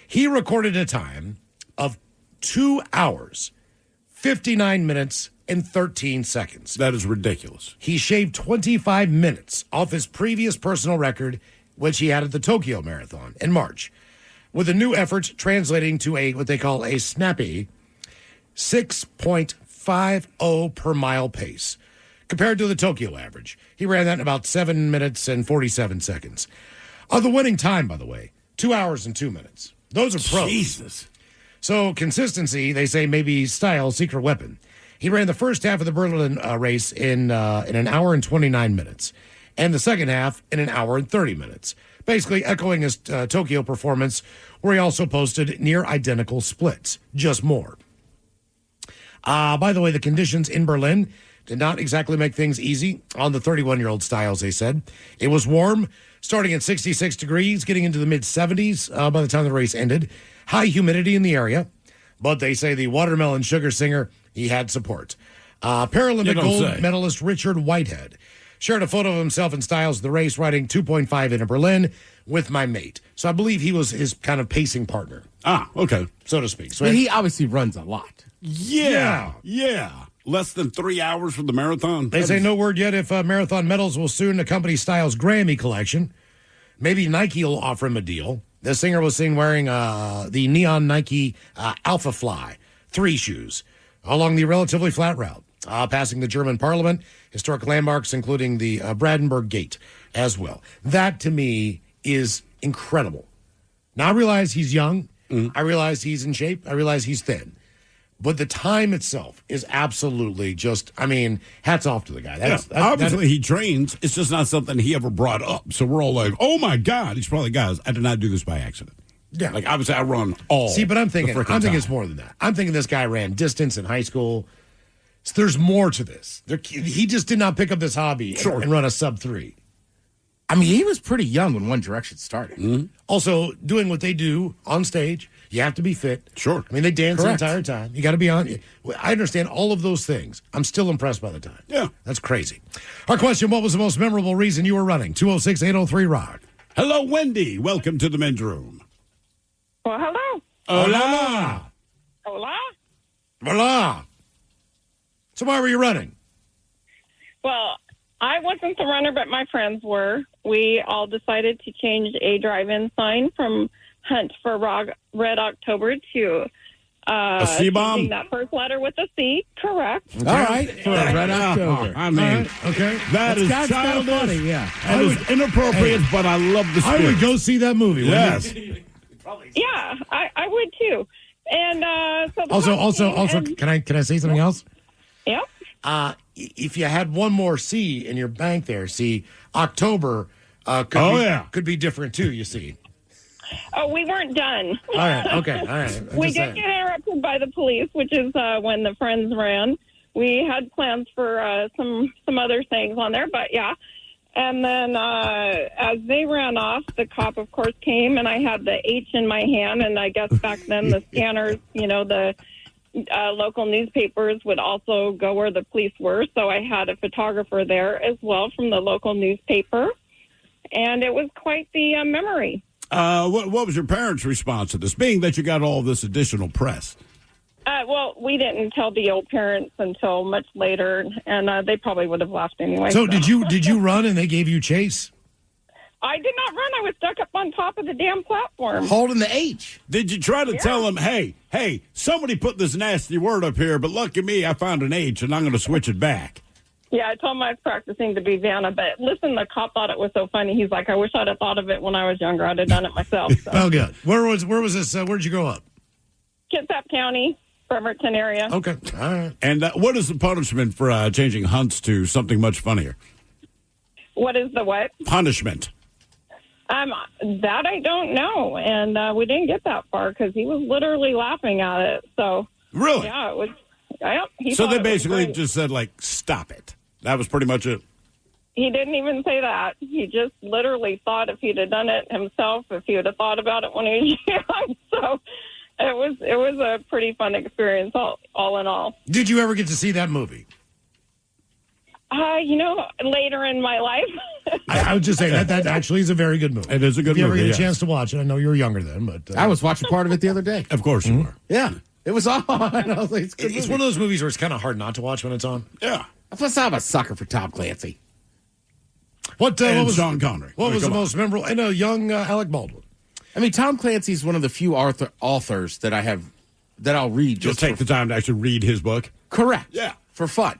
He recorded a time of 2 hours, 59 minutes, and 13 seconds. That is ridiculous. He shaved 25 minutes off his previous personal record, which he had at the Tokyo Marathon in March, with a new effort translating to what they call a snappy 6.50 per mile pace, compared to the Tokyo average. He ran that in about 7 minutes and 47 seconds. The winning time, by the way, 2 hours and 2 minutes. Those are pros. Jesus. So consistency, they say, maybe Styles' secret weapon. He ran the first half of the Berlin race in an hour and 29 minutes. And the second half in an hour and 30 minutes, basically echoing his Tokyo performance, where he also posted near identical splits, just more. By the way, the conditions in Berlin did not exactly make things easy on the 31-year-old Styles, they said. It was warm, starting at 66 degrees, getting into the mid-70s by the time the race ended. High humidity in the area, but they say the watermelon sugar singer, he had support. Paralympic gold medalist Richard Whitehead shared a photo of himself and Styles in the race, riding 2.5 into Berlin with my mate. So I believe he was his kind of pacing partner. Okay. So to speak. So But he obviously runs a lot. Yeah. Less than 3 hours for the marathon. They say no word yet if marathon medals will soon accompany Styles' Grammy collection. Maybe Nike will offer him a deal. The singer was seen wearing the neon Nike Alpha Fly 3 shoes along the relatively flat route, passing the German parliament, historic landmarks, including the Brandenburg Gate as well. That, to me, is incredible. Now, I realize he's young. I realize he's in shape. I realize he's thin. But the time itself is absolutely just, hats off to the guy. Obviously, he trains. It's just not something he ever brought up. So we're all like, oh, my God. He's probably, guys, I did not do this by accident. Yeah. Like, obviously, I run all. See, but I'm thinking time. it's more than that. I'm thinking this guy ran distance in high school. So there's more to this. He just did not pick up this hobby and run a sub-3. I mean, he was pretty young when One Direction started. Mm-hmm. Also, doing what they do on stage, you have to be fit. Sure. I mean, they dance Correct. the entire time. You got to be on. I understand all of those things. I'm still impressed by the time. Yeah. That's crazy. Our question, what was the most memorable reason you were running? 206-803-ROCK. Hello, Wendy. Welcome to the men's room. Well, hello. Hola. Hola. Voila. So why were you running? Well, I wasn't the runner, but my friends were. We all decided to change a drive-in sign from Hunt for Red October to a C-bomb? changing that first letter with a C. Correct. Okay. All right. For a Red October. I mean, okay. That is kind of childish. funny, yeah. That is inappropriate, but I love the spirit. I would go see that movie. Yes. Yeah, I would too. And so the Also, and- can I say something else? Yeah. If you had one more C in your bank there, see, October could be different too, you see. Oh, we weren't done. All right, okay, all right. I'm We just did saying. get interrupted by the police, which is when the friends ran. We had plans for some other things on there, but yeah. And then as they ran off, the cop, of course, came, and I had the H in my hand, and I guess back then the scanners, the local newspapers would also go where the police were, so I had a photographer there as well from the local newspaper, and it was quite the memory. What was your parents' response to this, being that you got all this additional press? Well, we didn't tell the old parents until much later, and they probably would have left anyway. So did you run and they gave you chase? I did not run. I was stuck up on top of the damn platform. Holding the H. Did you try to tell them, hey, somebody put this nasty word up here, but lucky me, I found an H, and I'm going to switch it back? Yeah, I told him I was practicing to be Vanna, but listen, the cop thought it was so funny. He's like, I wish I'd have thought of it when I was younger. I'd have done it myself. So. Well, good. Where was this? Where'd you grow up? Kitsap County, Bremerton area. Okay, all right. And what is the punishment for changing hunts to something much funnier? What is the what? Punishment. That I don't know, and we didn't get that far because he was literally laughing at it. So really, yeah, it was. Yeah, so they basically just said, like, stop it. That was pretty much it. He didn't even say that. He just literally thought if he'd have done it himself, if he would have thought about it when he was young. So it was a pretty fun experience, all in all. Did you ever get to see that movie? Later in my life. I would just say that actually is a very good movie. It is a good if you ever movie, get yes. a chance to watch it, I know you were younger then, but I was watching part of it the other day. Of course you were. Yeah. It was on. I was like, it's one of those movies where it's kind of hard not to watch when it's on. Yeah. Plus, I'm a sucker for Tom Clancy. What was Sean Connery? What was the most memorable? And a young Alec Baldwin. I mean, Tom Clancy's one of the few authors that I'll read. Just take the time to actually read his book. Correct. Yeah. For fun.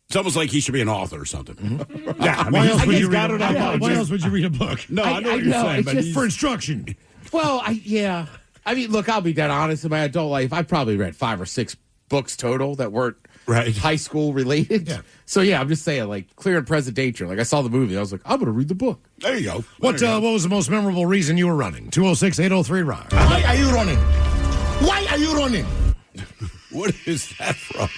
It's almost like he should be an author or something. Mm-hmm. Yeah, I mean, why else would he's you read got a it book? up. Why else would you read a book? No, I know what you're saying, but just for instruction. Well, yeah. I mean, look, I'll be dead honest. In my adult life, I probably read 5 or 6 books total that weren't high school related. Yeah. So, yeah, I'm just saying, like, Clear and Present Danger. Like, I saw the movie. I was like, I'm going to read the book. There you go. What was the most memorable reason you were running? 206-803-ROCK. Why are you running? Why are you running? What is that from?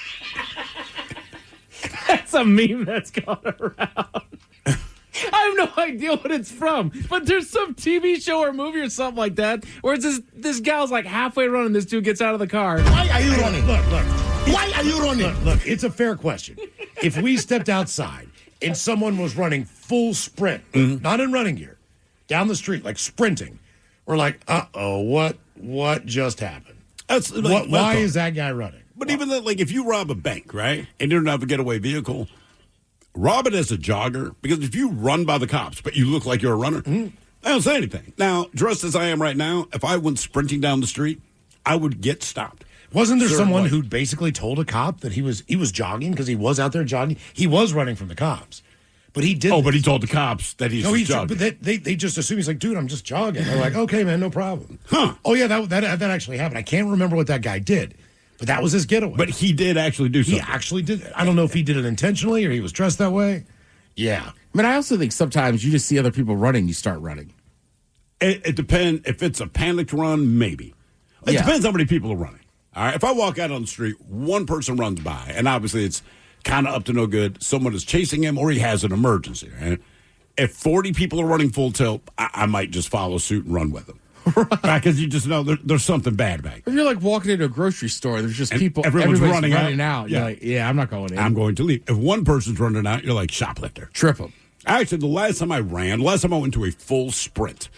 That's a meme that's gone around. I have no idea what it's from, but there's some TV show or movie or something like that where it's this gal's like halfway running, this dude gets out of the car. Why are you running? Look. Why are you running? Look, it's a fair question. If we stepped outside and someone was running full sprint, not in running gear, down the street, like sprinting, we're like, what just happened? That's like, why is that guy running? But even then, like, if you rob a bank, right, and you don't have a getaway vehicle, rob it as a jogger, because if you run by the cops, but you look like you're a runner, I don't say anything. Now, dressed as I am right now, if I went sprinting down the street, I would get stopped. Wasn't there someone who basically told a cop that he was jogging because he was out there jogging? He was running from the cops, but he didn't. Oh, but he told the cops that he's jogging. But they just assume he's like, dude, I'm just jogging. They're like, okay, man, no problem. Huh? Oh yeah, that actually happened. I can't remember what that guy did, but that was his getaway. But he did actually do something. He actually did. I don't know if he did it intentionally or he was dressed that way. Yeah. I mean, I also think sometimes you just see other people running, you start running. It depends. If it's a panicked run, maybe. It depends how many people are running. All right. If I walk out on the street, one person runs by, and obviously it's kind of up to no good. Someone is chasing him, or he has an emergency. Right? If 40 people are running full tilt, I might just follow suit and run with them. Right, because you just know there's something bad about it. If you're like walking into a grocery store, there's just And people, everyone's everybody's running out. Yeah. You're like, I'm not going in. I'm going to leave. If one person's running out, you're like, shoplifter. Trip them. Actually, the last time I went to a full sprint,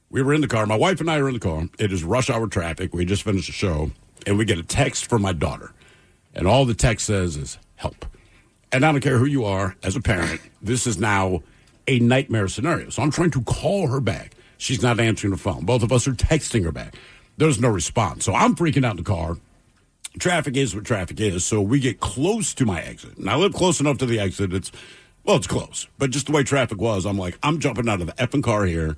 we were in the car. My wife and I are in the car. It is rush hour traffic. We just finished the show, and we get a text from my daughter. And all the text says is, help. And I don't care who you are as a parent, this is now a nightmare scenario. So I'm trying to call her back. She's not answering the phone. Both of us are texting her back. There's no response. So I'm freaking out in the car. Traffic is what traffic is. So we get close to my exit. And I live close enough to the exit. It's close. But just the way traffic was, I'm like, I'm jumping out of the effing car here,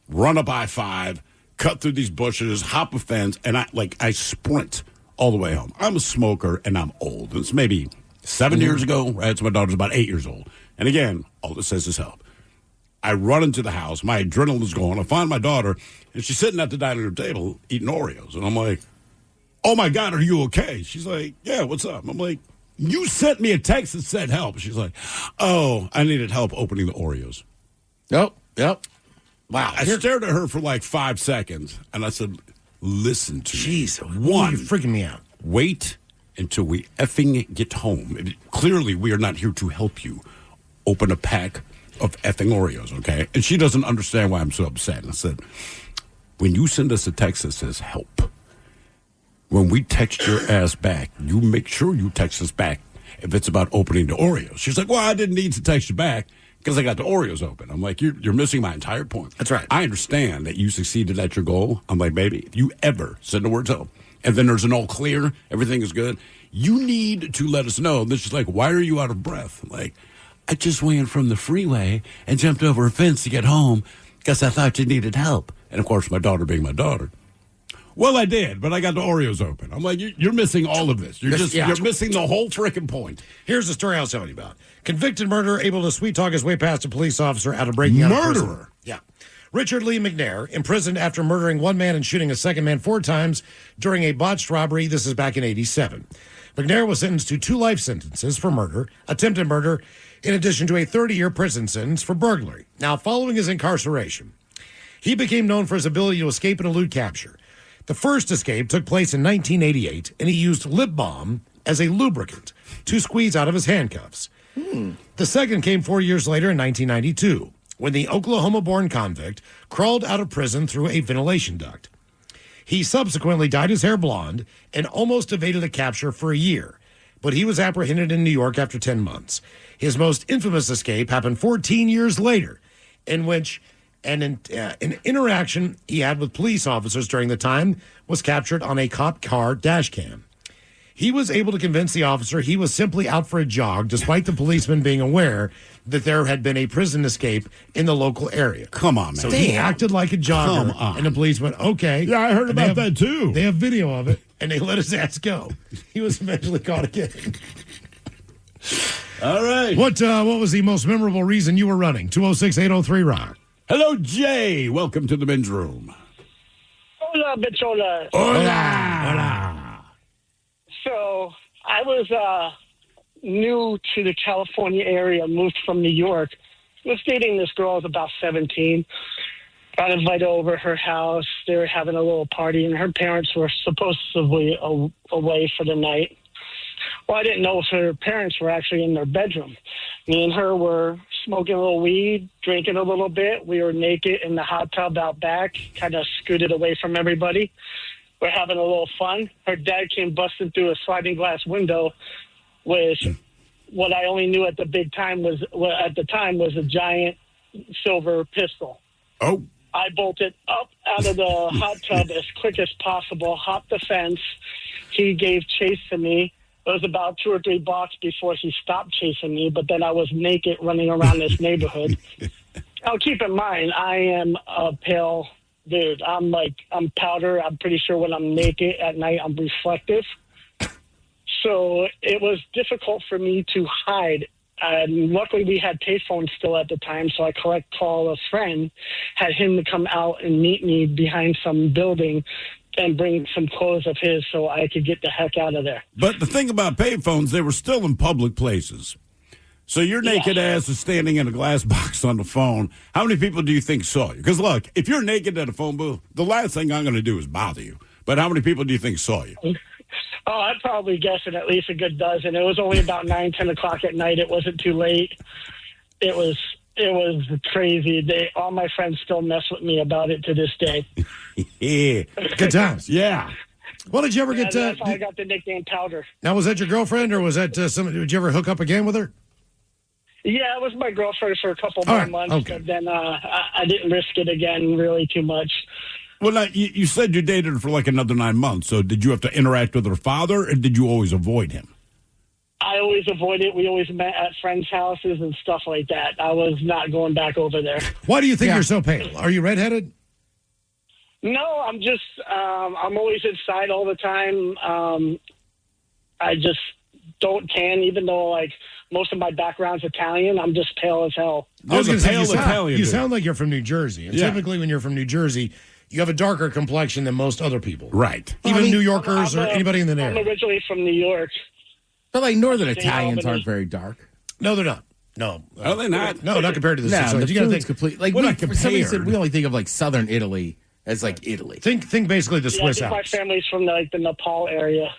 run up I-5, cut through these bushes, hop a fence, and I sprint all the way home. I'm a smoker, and I'm old. It's maybe 7 years ago, right? So my daughter's about 8 years old. And again, all it says is help. I run into the house. My adrenaline's going. I find my daughter, and she's sitting at the dining room table eating Oreos. And I'm like, oh, my God, are you okay? She's like, yeah, what's up? I'm like, you sent me a text that said help. She's like, oh, I needed help opening the Oreos. Yep. Wow. I stared at her for like 5 seconds, and I said, listen to me. Jeez, One, you're freaking me out. Wait until we effing get home. Clearly, we are not here to help you open a pack of effing Oreos, okay? And she doesn't understand why I'm so upset. And I said, when you send us a text that says help, when we text your ass back, you make sure you text us back if it's about opening the Oreos. She's like, well, I didn't need to text you back because I got the Oreos open. I'm like, you're missing my entire point. That's right. I understand that you succeeded at your goal. I'm like, baby, if you ever send the word help, and then there's an all clear, everything is good, you need to let us know. And then she's like, why are you out of breath? I'm like, I just went from the freeway and jumped over a fence to get home because I thought you needed help. And, of course, my daughter being my daughter. Well, I did, but I got the Oreos open. I'm like, you're missing all of this. You're missing the whole freaking point. Here's the story I was telling you about. Convicted murderer able to sweet-talk his way past a police officer out of breaking out of prison. Murderer? Yeah. Richard Lee McNair, imprisoned after murdering one man and shooting a second man 4 times during a botched robbery. This is back in 1987. McNair was sentenced to 2 life sentences for murder, attempted murder, in addition to a 30-year prison sentence for burglary. Now, following his incarceration, he became known for his ability to escape and elude capture. The first escape took place in 1988, and he used lip balm as a lubricant to squeeze out of his handcuffs. The second came 4 years later in 1992, when the Oklahoma-born convict crawled out of prison through a ventilation duct. He subsequently dyed his hair blonde and almost evaded a capture for a year, but he was apprehended in New York after 10 months. His most infamous escape happened 14 years later, in which an interaction he had with police officers during the time was captured on a cop car dash cam. He was able to convince the officer he was simply out for a jog, despite the policeman being aware that there had been a prison escape in the local area. Come on, man. So he acted like a jogger, Come on. and the police went, okay. Yeah, I heard about that too. They have video of it, and they let his ass go. He was eventually caught again. All right. What was the most memorable reason you were running? 206-803-ROCK. Hello, Jay. Welcome to the men's room. Hola, bichola. Hola. So I was new to the California area, moved from New York. Was dating this girl. I was about 17. Got invited over her house. They were having a little party, and her parents were supposedly away for the night. Well, I didn't know if her parents were actually in their bedroom. Me and her were smoking a little weed, drinking a little bit. We were naked in the hot tub out back, kind of scooted away from everybody. We're having a little fun. Her dad came busting through a sliding glass window with what I only knew at the time was a giant silver pistol. Oh. I bolted up out of the hot tub as quick as possible, hopped the fence. He gave chase to me. It was about 2 or 3 blocks before he stopped chasing me, but then I was naked running around this neighborhood. Now, keep in mind, I am a pale dude. I'm powder. I'm pretty sure when I'm naked at night, I'm reflective. So it was difficult for me to hide And luckily, we had payphones still at the time, so I called a friend, had him to come out and meet me behind some building and bring some clothes of his so I could get the heck out of there. But the thing about payphones, they were still in public places. So your naked ass is standing in a glass box on the phone. How many people do you think saw you? Because, look, if you're naked at a phone booth, the last thing I'm going to do is bother you. But how many people do you think saw you? Oh, I'd probably guess at least a good dozen. It was only about 9, 10 o'clock at night. It wasn't too late. It was crazy. All my friends still mess with me about it to this day. Yeah. Good times. Yeah. Well, did you ever get... That's how I got the nickname Powder. Now, was that your girlfriend, or was that somebody... Did you ever hook up again with her? Yeah, it was my girlfriend for a couple more months, but then I didn't risk it again really too much. Well, now, you said you dated her for like another 9 months, so did you have to interact with her father, or did you always avoid him? I always avoided it. We always met at friends' houses and stuff like that. I was not going back over there. Why do you think you're so pale? Are you redheaded? No, I'm just, I'm always inside all the time. I just don't tan, even though, like, most of my background's Italian. I'm just pale as hell. I was going to say, you sound like you're from New Jersey. And typically when you're from New Jersey, you have a darker complexion than most other people. Right. Even New Yorkers or anybody in the area. I'm originally from New York. But, like, Northern Italians aren't very dark. No, they're not. No. Are they not? No, not compared to the No, Sicilians. the You gotta food's complete. Like, somebody said we only think of, like, Southern Italy as, like, Italy. Think basically the Swiss I think Alps. my family's from, like, the Nepal area.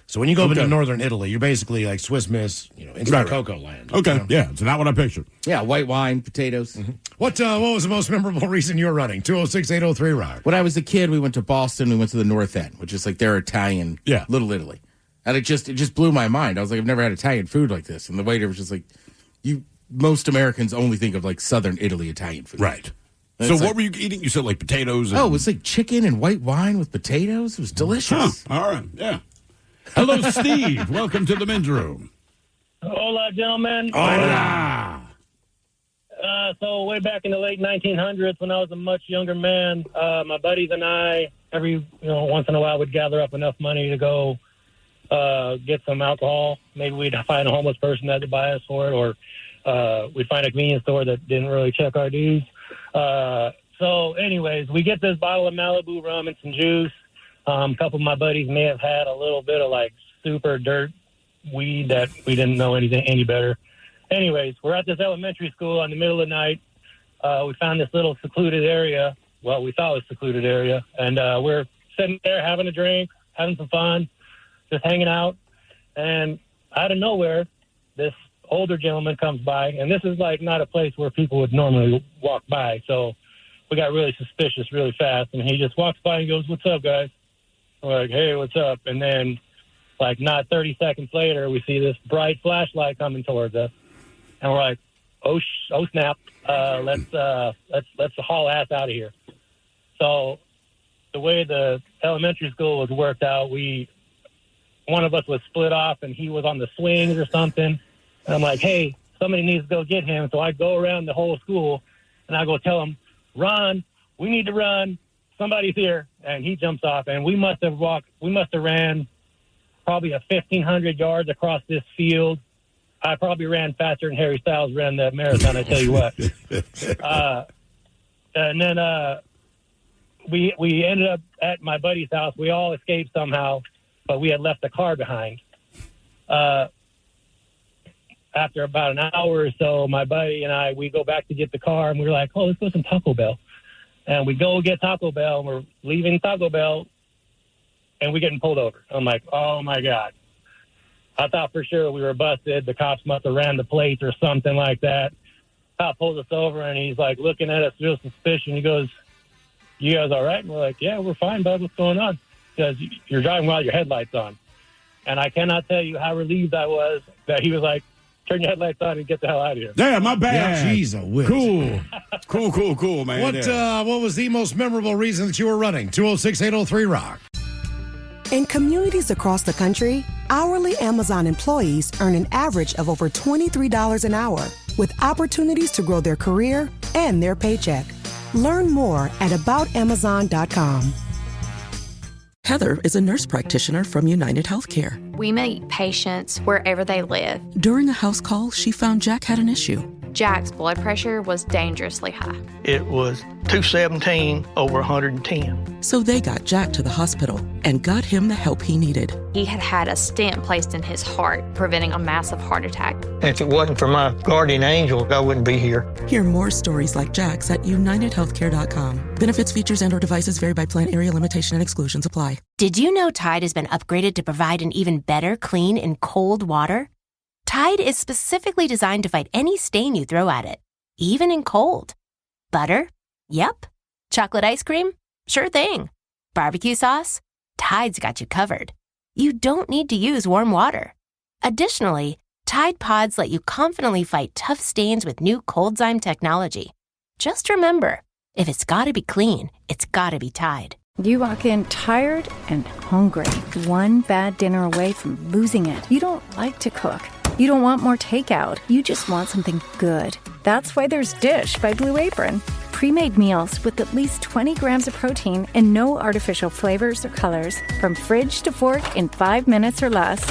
So when you go up into northern Italy, you're basically like Swiss Miss, instant cocoa land. Okay, you know? yeah, it's not what I pictured. Yeah, white wine, potatoes. Mm-hmm. What was the most memorable reason you were running? 206-803-ROCK. When I was a kid, we went to Boston. We went to the North End, which is like their Italian Little Italy. And it just blew my mind. I was like, I've never had Italian food like this. And the waiter was just like, most Americans only think of like Southern Italy Italian food. Right. So what were you eating? You said like potatoes. And... Oh, it was like chicken and white wine with potatoes. It was delicious. Huh. All right. Yeah. Hello, Steve. Welcome to the men's room. Hola, gentlemen. Hola. So way back in the late 1900s, when I was a much younger man, my buddies and I, once in a while, would gather up enough money to go get some alcohol. Maybe we'd find a homeless person that would buy us for it, or we'd find a convenience store that didn't really check our dues. So, anyways, we get this bottle of Malibu rum and some juice. A couple of my buddies may have had a little bit of like super dirt weed that we didn't know any better. Anyways, we're at this elementary school in the middle of the night. We found this little secluded area. Well, we thought it was a secluded area. And we're sitting there having a drink, having some fun, just hanging out. And out of nowhere, this older gentleman comes by. And this is like not a place where people would normally walk by. So we got really suspicious really fast. And he just walks by and goes, "What's up, guys?" We're like, "Hey, what's up?" And then, like, not 30 seconds later, we see this bright flashlight coming towards us, and we're like, "Oh snap! Let's haul ass out of here." So, the way the elementary school was worked out, one of us was split off, and he was on the swings or something. And I'm like, "Hey, somebody needs to go get him." So I go around the whole school, and I go tell him, "Run! We need to run! Somebody's here." And he jumps off, and we must have ran probably 1,500 yards across this field. I probably ran faster than Harry Styles ran the marathon, I tell you what. And then we ended up at my buddy's house. We all escaped somehow, but we had left the car behind. After about an hour or so, my buddy and I, we go back to get the car, and we were like, "Oh, let's go to some Taco Bell." And we go get Taco Bell, and we're leaving Taco Bell, and we're getting pulled over. I'm like, oh, my God. I thought for sure we were busted. The cops must have ran the plates or something like that. Cop pulls us over, and he's, like, looking at us real suspicious. He goes, "You guys all right?" And we're like, "Yeah, we're fine, bud. What's going on?" He goes, "You're driving while your headlights on." And I cannot tell you how relieved I was that he was like, "Turn your headlights on and get the hell out of here." Yeah, my bad. Yeah, jeez, a whiz. Cool, man. What was the most memorable reason that you were running? 206-803-ROCK. In communities across the country, hourly Amazon employees earn an average of over $23 an hour, with opportunities to grow their career and their paycheck. Learn more at aboutamazon.com. Heather is a nurse practitioner from United Healthcare. We meet patients wherever they live. During a house call, she found Jack had an issue. Jack's blood pressure was dangerously high. It was 217 over 110. So they got Jack to the hospital and got him the help he needed. He had had a stent placed in his heart, preventing a massive heart attack. If it wasn't for my guardian angel, I wouldn't be here. Hear more stories like Jack's at UnitedHealthcare.com. Benefits, features, and/or devices vary by plan, area, limitation, and exclusions apply. Did you know Tide has been upgraded to provide an even better clean in cold water? Tide is specifically designed to fight any stain you throw at it, even in cold. Butter? Yep. Chocolate ice cream? Sure thing. Barbecue sauce? Tide's got you covered. You don't need to use warm water. Additionally, Tide Pods let you confidently fight tough stains with new Coldzyme technology. Just remember, if it's gotta be clean, it's gotta be Tide. You walk in tired and hungry, one bad dinner away from losing it. You don't like to cook. You don't want more takeout. You just want something good. That's why there's Dish by Blue Apron. Pre-made meals with at least 20 grams of protein and no artificial flavors or colors. From fridge to fork in 5 minutes or less.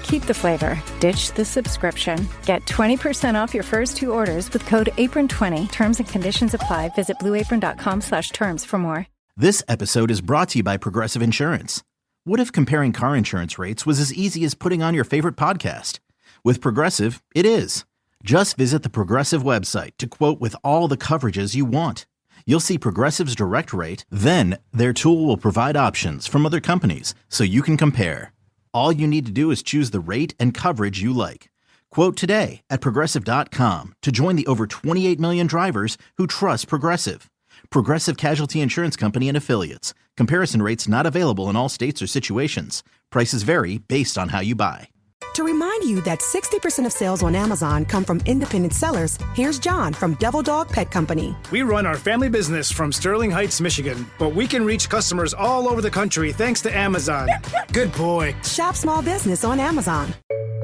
Keep the flavor. Ditch the subscription. Get 20% off your first 2 orders with code APRON20. Terms and conditions apply. Visit blueapron.com/terms for more. This episode is brought to you by Progressive Insurance. What if comparing car insurance rates was as easy as putting on your favorite podcast? With Progressive, it is. Just visit the Progressive website to quote with all the coverages you want. You'll see Progressive's direct rate, then their tool will provide options from other companies so you can compare. All you need to do is choose the rate and coverage you like. Quote today at Progressive.com to join the over 28 million drivers who trust Progressive. Progressive Casualty Insurance Company and Affiliates. Comparison rates not available in all states or situations. Prices vary based on how you buy. To remind you that 60% of sales on Amazon come from independent sellers, here's John from Devil Dog Pet Company. We run our family business from Sterling Heights, Michigan, but we can reach customers all over the country thanks to Amazon. Good boy. Shop small business on Amazon.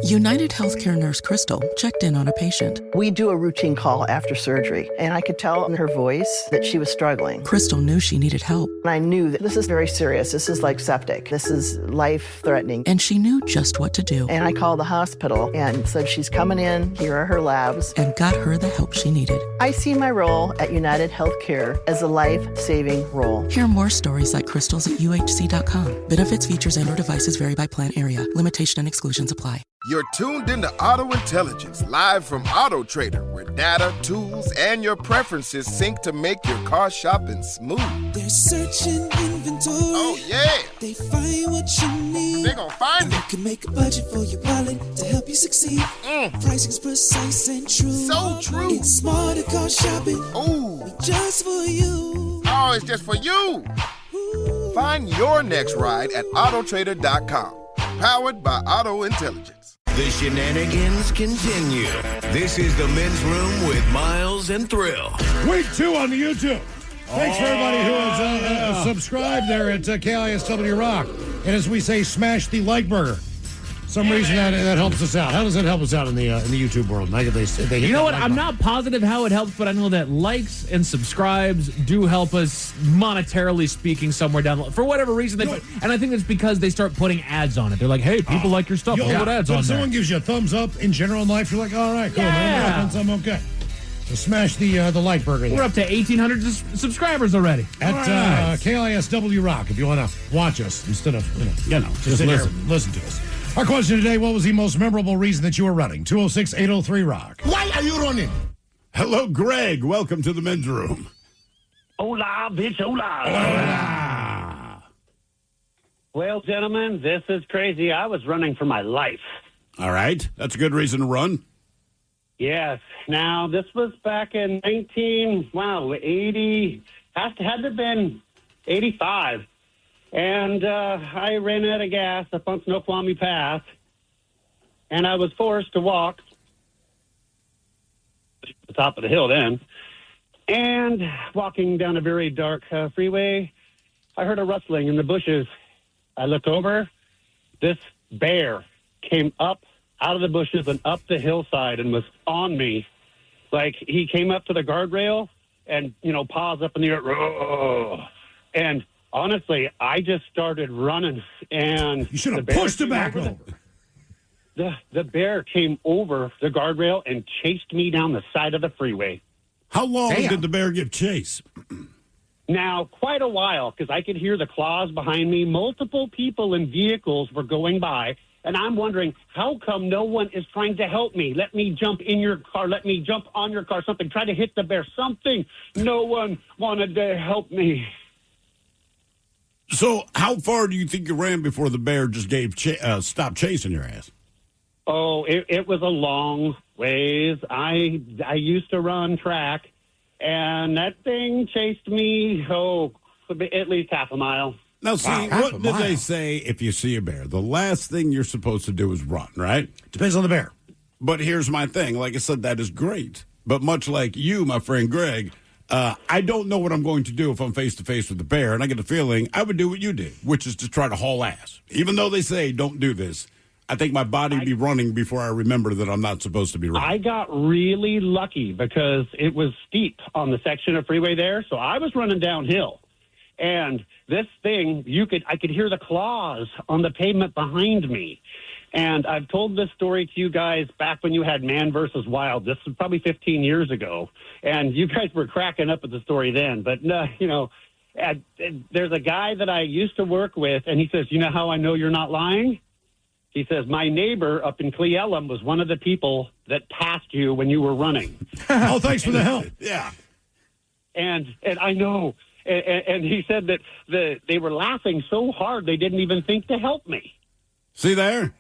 United Healthcare nurse Crystal checked in on a patient. We do a routine call after surgery, and I could tell in her voice that she was struggling. Crystal knew she needed help. And I knew that this is very serious. This is like septic. This is life-threatening. And she knew just what to do. And I called the hospital and said, she's coming in. Here are her labs. And got her the help she needed. I see my role at United Healthcare as a life-saving role. Hear more stories like Crystal's at UHC.com. Benefits, features, and/or devices vary by plan, area. Limitation and exclusions apply. You're tuned into Auto Intelligence, live from Auto Trader, where data, tools, and your preferences sync to make your car shopping smooth. They're searching inventory. Oh, yeah. They find what you need. They're gonna find it. You can make a budget for your wallet to help you succeed. Pricing's precise and true. So true. It's smarter car shopping. Ooh. Just for you. Oh, it's just for you. Ooh. Find your next ride at autotrader.com. Powered by Auto Intelligence. The shenanigans continue. This is the Men's Room with Miles and Thrill. Week 2 on the YouTube. Thanks for everybody who has subscribed there at KISW Rock. And as we say, smash the like burger. Some reason that helps us out. How does that help us out in the YouTube world? You know what? I'm not positive how it helps, but I know that likes and subscribes do help us monetarily speaking somewhere down the line. For whatever reason, and I think it's because they start putting ads on it. They're like, hey, people like your stuff. Put ads on there. If someone gives you a thumbs up in general in life, you're like, all right, cool, man. I'm okay. So smash the like burger there. We're up to 1,800 subscribers already. At KISW Rock, if you want to watch us instead of, just listen to us. Our question today, what was the most memorable reason that you were running? 206-803-ROCK. Why are you running? Hello, Greg. Welcome to the Men's Room. Hola, bitch, hola. Hola. Well, gentlemen, this is crazy. I was running for my life. All right. That's a good reason to run. Yes. Now, this was back in 80, had to have been 85. And I ran out of gas up on Snoqualmie Pass, and I was forced to walk to the top of the hill then. And walking down a very dark freeway, I heard a rustling in the bushes. I looked over. This bear came up out of the bushes and up the hillside and was on me. Like, he came up to the guardrail and, paws up in the air. And honestly, I just started running, and you should have pushed him back over. The bear came over the guardrail and chased me down the side of the freeway. How long did the bear give chase? Now, quite a while, because I could hear the claws behind me. Multiple people and vehicles were going by, and I'm wondering, how come no one is trying to help me? Let me jump in your car. Let me jump on your car. Something. Try to hit the bear. Something. No one wanted to help me. So how far do you think you ran before the bear just stopped chasing your ass? Oh, it was a long ways. I used to run track, and that thing chased me, at least half a mile. Now, see, what did they say if you see a bear? The last thing you're supposed to do is run, right? Depends on the bear. But here's my thing. Like I said, that is great. But much like you, my friend Greg, I don't know what I'm going to do if I'm face-to-face with the bear, and I get the feeling I would do what you did, which is to try to haul ass. Even though they say don't do this, I think my body would be running before I remember that I'm not supposed to be running. I got really lucky because it was steep on the section of freeway there, so I was running downhill. And this thing, I could hear the claws on the pavement behind me. And I've told this story to you guys back when you had Man versus Wild. This was probably 15 years ago. And you guys were cracking up at the story then. But, there's a guy that I used to work with, and he says, you know how I know you're not lying? He says, my neighbor up in Cle Elum was one of the people that passed you when you were running. Oh, thanks for the help. Yeah. And I know. And he said that they were laughing so hard they didn't even think to help me. See there?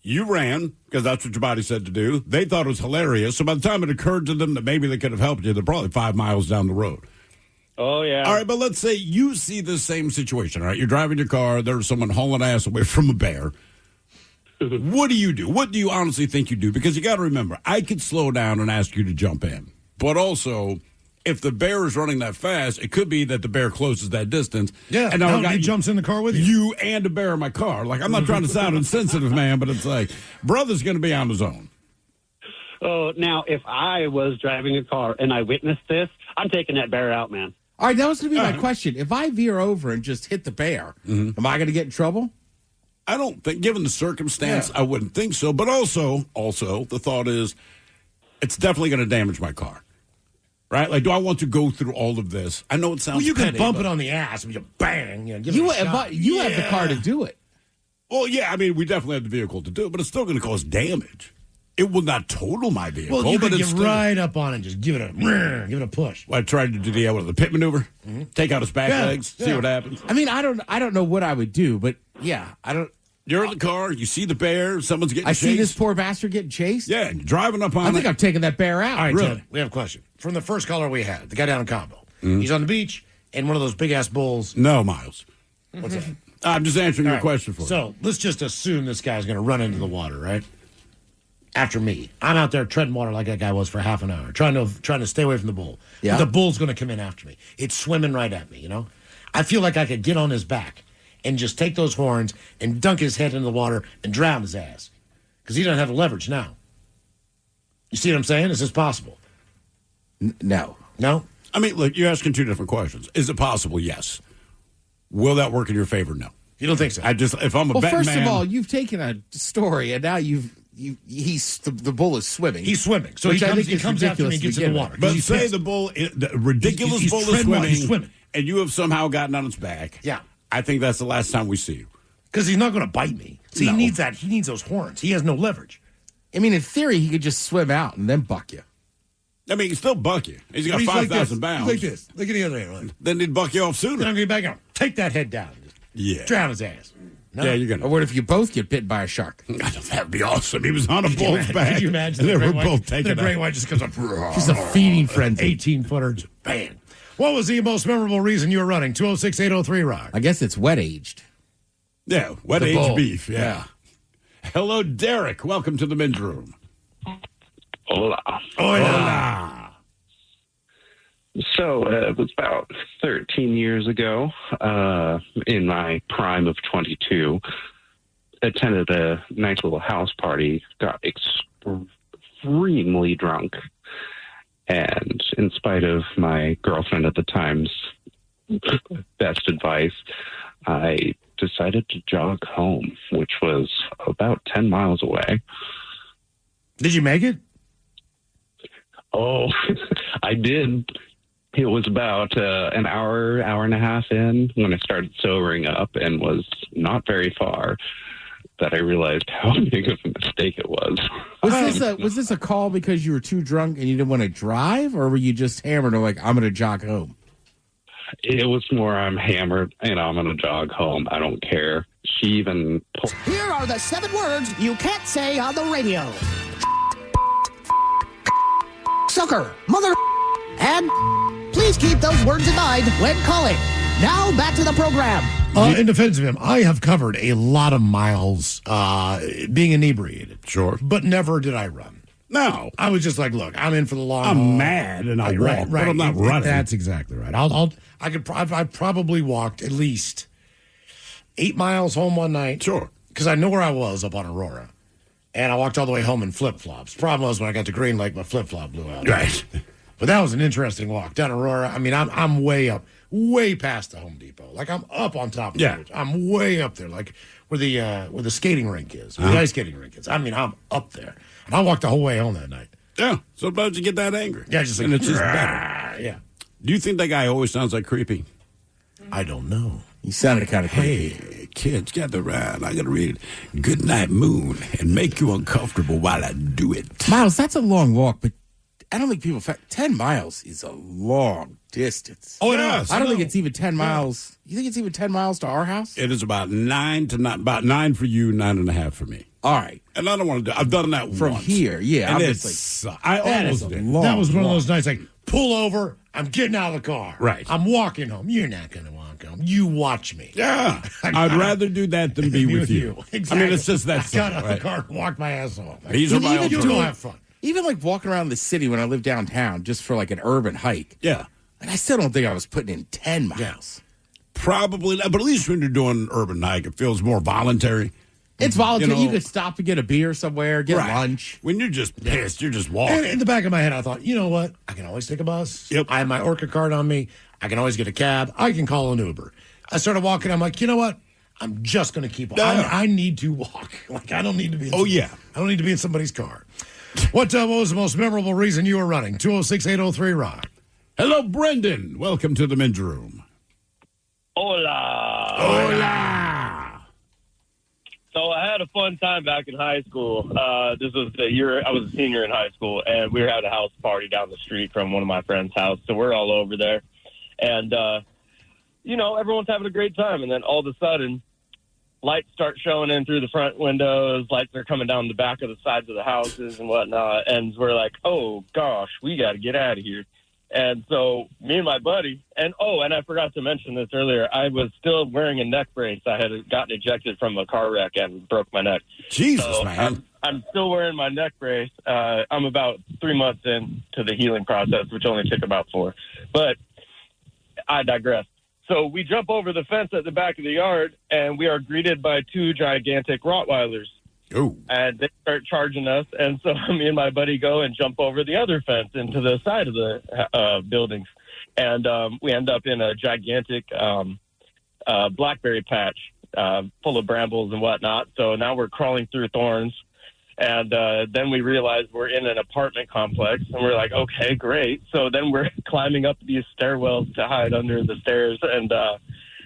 You ran, because that's what your body said to do. They thought it was hilarious. So by the time it occurred to them that maybe they could have helped you, they're probably 5 miles down the road. Oh, yeah. All right, but let's say you see the same situation, all right? You're driving your car. There's someone hauling ass away from a bear. What do you do? What do you honestly think you do? Because you got to remember, I could slow down and ask you to jump in. But also, if the bear is running that fast, it could be that the bear closes that distance. Yeah, and now he jumps in the car with you. You and a bear in my car. Like, I'm not trying to sound insensitive, man, but it's like, brother's going to be on his own. Oh, now, if I was driving a car and I witnessed this, I'm taking that bear out, man. All right, that was going to be my question. If I veer over and just hit the bear, am I going to get in trouble? I don't think, given the circumstance, I wouldn't think so. But also, the thought is, it's definitely going to damage my car. Right? Like, do I want to go through all of this? I know it sounds you petty, can bump it on the ass and you bang. Give it a shot. You have the car to do it. Well, yeah, I mean, we definitely have the vehicle to do it, but it's still going to cause damage. It will not total my vehicle. Well, you but can it's get right up on it and just give it a push. Well, I tried to do the pit maneuver, take out his back legs, see what happens. I mean, I don't know what I would do, but yeah, I don't. You're in the car, you see the bear, someone's getting chased. I see this poor bastard getting chased. Yeah, and driving up on I think I'm taking that bear out. All right, really. Ted, we have a question. From the first caller we had, the guy down in Cabo. He's on the beach, and one of those big-ass bulls. No, Miles. What's that? I'm just answering your question for you. So let's just assume this guy's going to run into the water, right? After me. I'm out there treading water like that guy was for half an hour, trying to stay away from the bull. Yeah. But the bull's going to come in after me. It's swimming right at me, you know? I feel like I could get on his back and just take those horns and dunk his head into the water and drown his ass. Because he doesn't have the leverage now. You see what I'm saying? Is this possible? No. No? I mean, look, you're asking two different questions. Is it possible? Yes. Will that work in your favor? No. You don't think so? If I'm a betting first man, of all, you've taken a story and now the bull is swimming. He's swimming. So he comes after me and gets in the water. But say the bull, the ridiculous bull is swimming, and you have somehow gotten on its back. Yeah. I think that's the last time we see you. Because he's not going to bite me. See, he needs that. He needs those horns. He has no leverage. I mean, in theory, he could just swim out and then buck you. I mean, he can still buck you. He's got 5,000 pounds. He's like this. Look at the other hand. Then he'd buck you off sooner. Then I'm going to get back on. Take that head down. Yeah. Drown his ass. No? Yeah, you're going to. Or what if you both get bitten by a shark? That would be awesome. He was on a bull's back. Could you imagine? And they were both taking the great white just comes up. She's a feeding frenzy. 18-footer. Bam. What was the most memorable reason you were running? 206-803-ROCK. I guess it's wet aged. Yeah, wet aged beef. Yeah. Hello, Derek. Welcome to the men's room. Hola. Hola. So it was about 13 years ago, in my prime of 22, attended a nice little house party, got extremely drunk, and in spite of my girlfriend at the time's best advice, I decided to jog home, which was about 10 miles away. Did you make it? Oh, I did. It was about an hour and a half in when I started sobering up, and was not very far that I realized how big of a mistake it was. Was this a call because you were too drunk and you didn't want to drive, or were you just hammered and like, I'm going to jog home? It was more, I'm hammered and I'm going to jog home. I don't care. She even Here are the 7 words you can't say on the radio. Sucker, mother, and please keep those words in mind when calling. Now back to the program. In defense of him, I have covered a lot of miles being inebriated. Sure. But never did I run. No. I was just like, look, I'm in for the long haul. I'm mad and I walk, but I'm not running. That's exactly right. I probably walked at least 8 miles home one night. Sure. Because I know where I was up on Aurora. And I walked all the way home in flip-flops. Problem was, when I got to Green Lake, my flip-flop blew out. Right. But that was an interesting walk. Down Aurora, I mean, I'm way up, way past the Home Depot. Like, I'm up on top of it. I'm way up there, like where the skating rink is, where the ice skating rink is. I mean, I'm up there. And I walked the whole way home that night. Yeah. Sometimes you get that angry. Yeah, just like, and it's just better. Yeah. Do you think that guy always sounds like creepy? I don't know. He sounded kind of creepy. Hey, kids, gather around. I got to read Goodnight Moon and make you uncomfortable while I do it. Miles, that's a long walk, but I don't think people... 10 miles is a long distance. Oh, it is. I don't think it's even 10 miles. You think it's even 10 miles to our house? It is about 9 for you, 9.5 for me. All right. And I don't want to do... I've done that From once. here, yeah. And I'm it's... just like, I almost did. That was one of those nights like, pull over, I'm getting out of the car. Right. I'm walking home. You're not going to walk home. You watch me. Yeah. I'd rather do that than be with you. Exactly. I mean, it's just that I got out of right? the car and walked my ass off. These are my own You don't have fun. Even like walking around the city when I lived downtown just for like an urban hike. Yeah. And I still don't think I was putting in 10 miles. Yeah. Probably not, but at least when you're doing an urban hike, it feels more voluntary. It's voluntary. You, know, could stop and get a beer somewhere, get lunch. When you're just pissed, you're just walking. And in the back of my head, I thought, you know what? I can always take a bus. Yep. I have my Orca card on me. I can always get a cab. I can call an Uber. I started walking. I'm like, you know what? I'm just going to keep walking. I need to walk. Like, I don't need to be in I don't need to be in somebody's car. What was the most memorable reason you were running? 206-803-ROCK. Hello, Brendan. Welcome to the men's room. Hola. Hola. So I had a fun time back in high school. This was the year I was a senior in high school, and we were at a house party down the street from one of my friend's house. So we're all over there. And, everyone's having a great time. And then all of a sudden, lights start showing in through the front windows. Lights are coming down the back of the sides of the houses and whatnot. And we're like, oh, gosh, we got to get out of here. And so me and my buddy, and I forgot to mention this earlier, I was still wearing a neck brace. I had gotten ejected from a car wreck and broke my neck. Jesus, so man. I'm still wearing my neck brace. I'm about 3 months into the healing process, which only took about 4. But I digress. So we jump over the fence at the back of the yard, and we are greeted by 2 gigantic Rottweilers. Oh. And they start charging us, and so me and my buddy go and jump over the other fence into the side of the buildings. And we end up in a gigantic blackberry patch full of brambles and whatnot. So now we're crawling through thorns. And then we realize we're in an apartment complex, and we're like, okay, great. So then we're climbing up these stairwells to hide under the stairs, and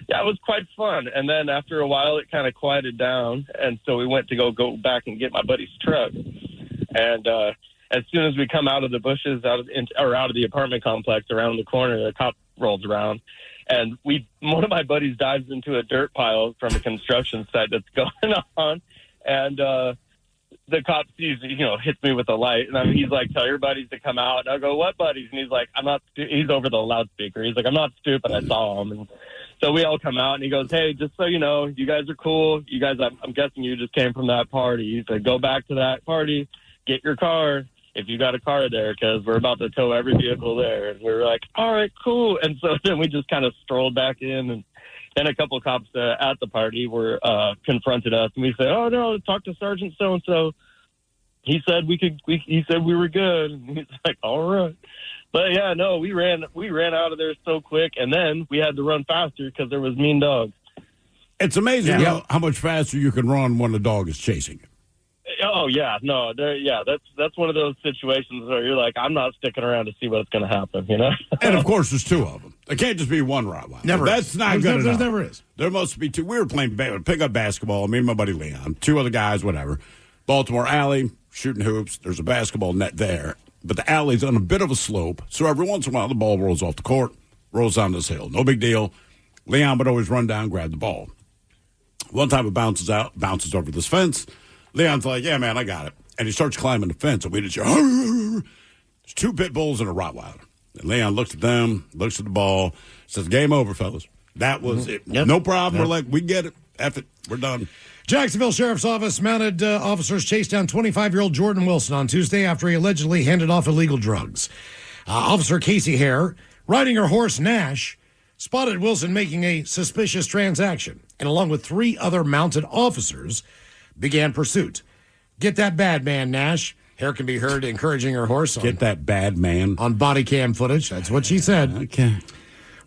it was quite fun. And then after a while, it kind of quieted down, and so we went to go back and get my buddy's truck. And as soon as we come out of the bushes, out of the apartment complex, around the corner, the cop rolls around, and one of my buddies dives into a dirt pile from a construction site that's going on, and the cop sees, hits me with a light, and he's like, tell your buddies to come out. And I go, what buddies? And he's like, he's over the loudspeaker. He's like, I'm not stupid. I saw him. And so we all come out, and he goes, hey, just so you know, you guys are cool. You guys, I'm guessing you just came from that party. He said, go back to that party, get your car, if you got a car there, because we're about to tow every vehicle there. And we were like, all right, cool. And so then we just kind of strolled back in, and then a couple of cops at the party confronted us, and we said, "Oh no, talk to Sergeant so and so. He said he said we were good." And he's like, "All right." But yeah, no, we ran out of there so quick, and then we had to run faster because there was mean dogs. It's amazing how much faster you can run when the dog is chasing you. Oh yeah, no, that's one of those situations where you're like, I'm not sticking around to see what's going to happen, you know. And of course, there's two of them. There can't just be one Rottweiler. Never. That's not good enough. There never is. There must be two. We were playing pickup basketball. Me and my buddy Leon, two other guys, whatever. Baltimore alley, shooting hoops. There's a basketball net there, but the alley's on a bit of a slope. So every once in a while, the ball rolls off the court, rolls down this hill. No big deal. Leon would always run down, grab the ball. One time it bounces out, bounces over this fence. Leon's like, yeah, man, I got it. And he starts climbing the fence, and we just hear, there's two pit bulls and a Rottweiler. And Leon looks at them, looks at the ball, says, game over, fellas. That was it. Yep. No problem. Yep. We're like, we get it. F it. We're done. Jacksonville Sheriff's Office mounted officers chased down 25-year-old Jordan Wilson on Tuesday after he allegedly handed off illegal drugs. Officer Casey Hare, riding her horse Nash, spotted Wilson making a suspicious transaction, and along with 3 other mounted officers, began pursuit. Get that bad man, Nash. Hare can be heard encouraging her horse. Get that bad man. On body cam footage. That's what she said. Okay.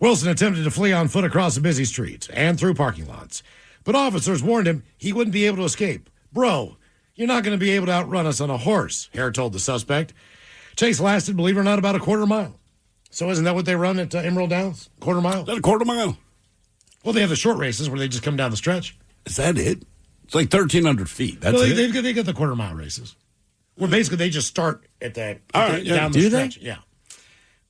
Wilson attempted to flee on foot across a busy street and through parking lots. But officers warned him he wouldn't be able to escape. Bro, you're not going to be able to outrun us on a horse, Hare told the suspect. Chase lasted, believe it or not, about a quarter mile. So isn't that what they run at Emerald Downs? Quarter mile? Is that a quarter mile? Well, they have the short races where they just come down the stretch. Is that it? It's like 1,300 feet. That's it? They got the quarter mile races. Where basically they just start at that down the do stretch. Yeah.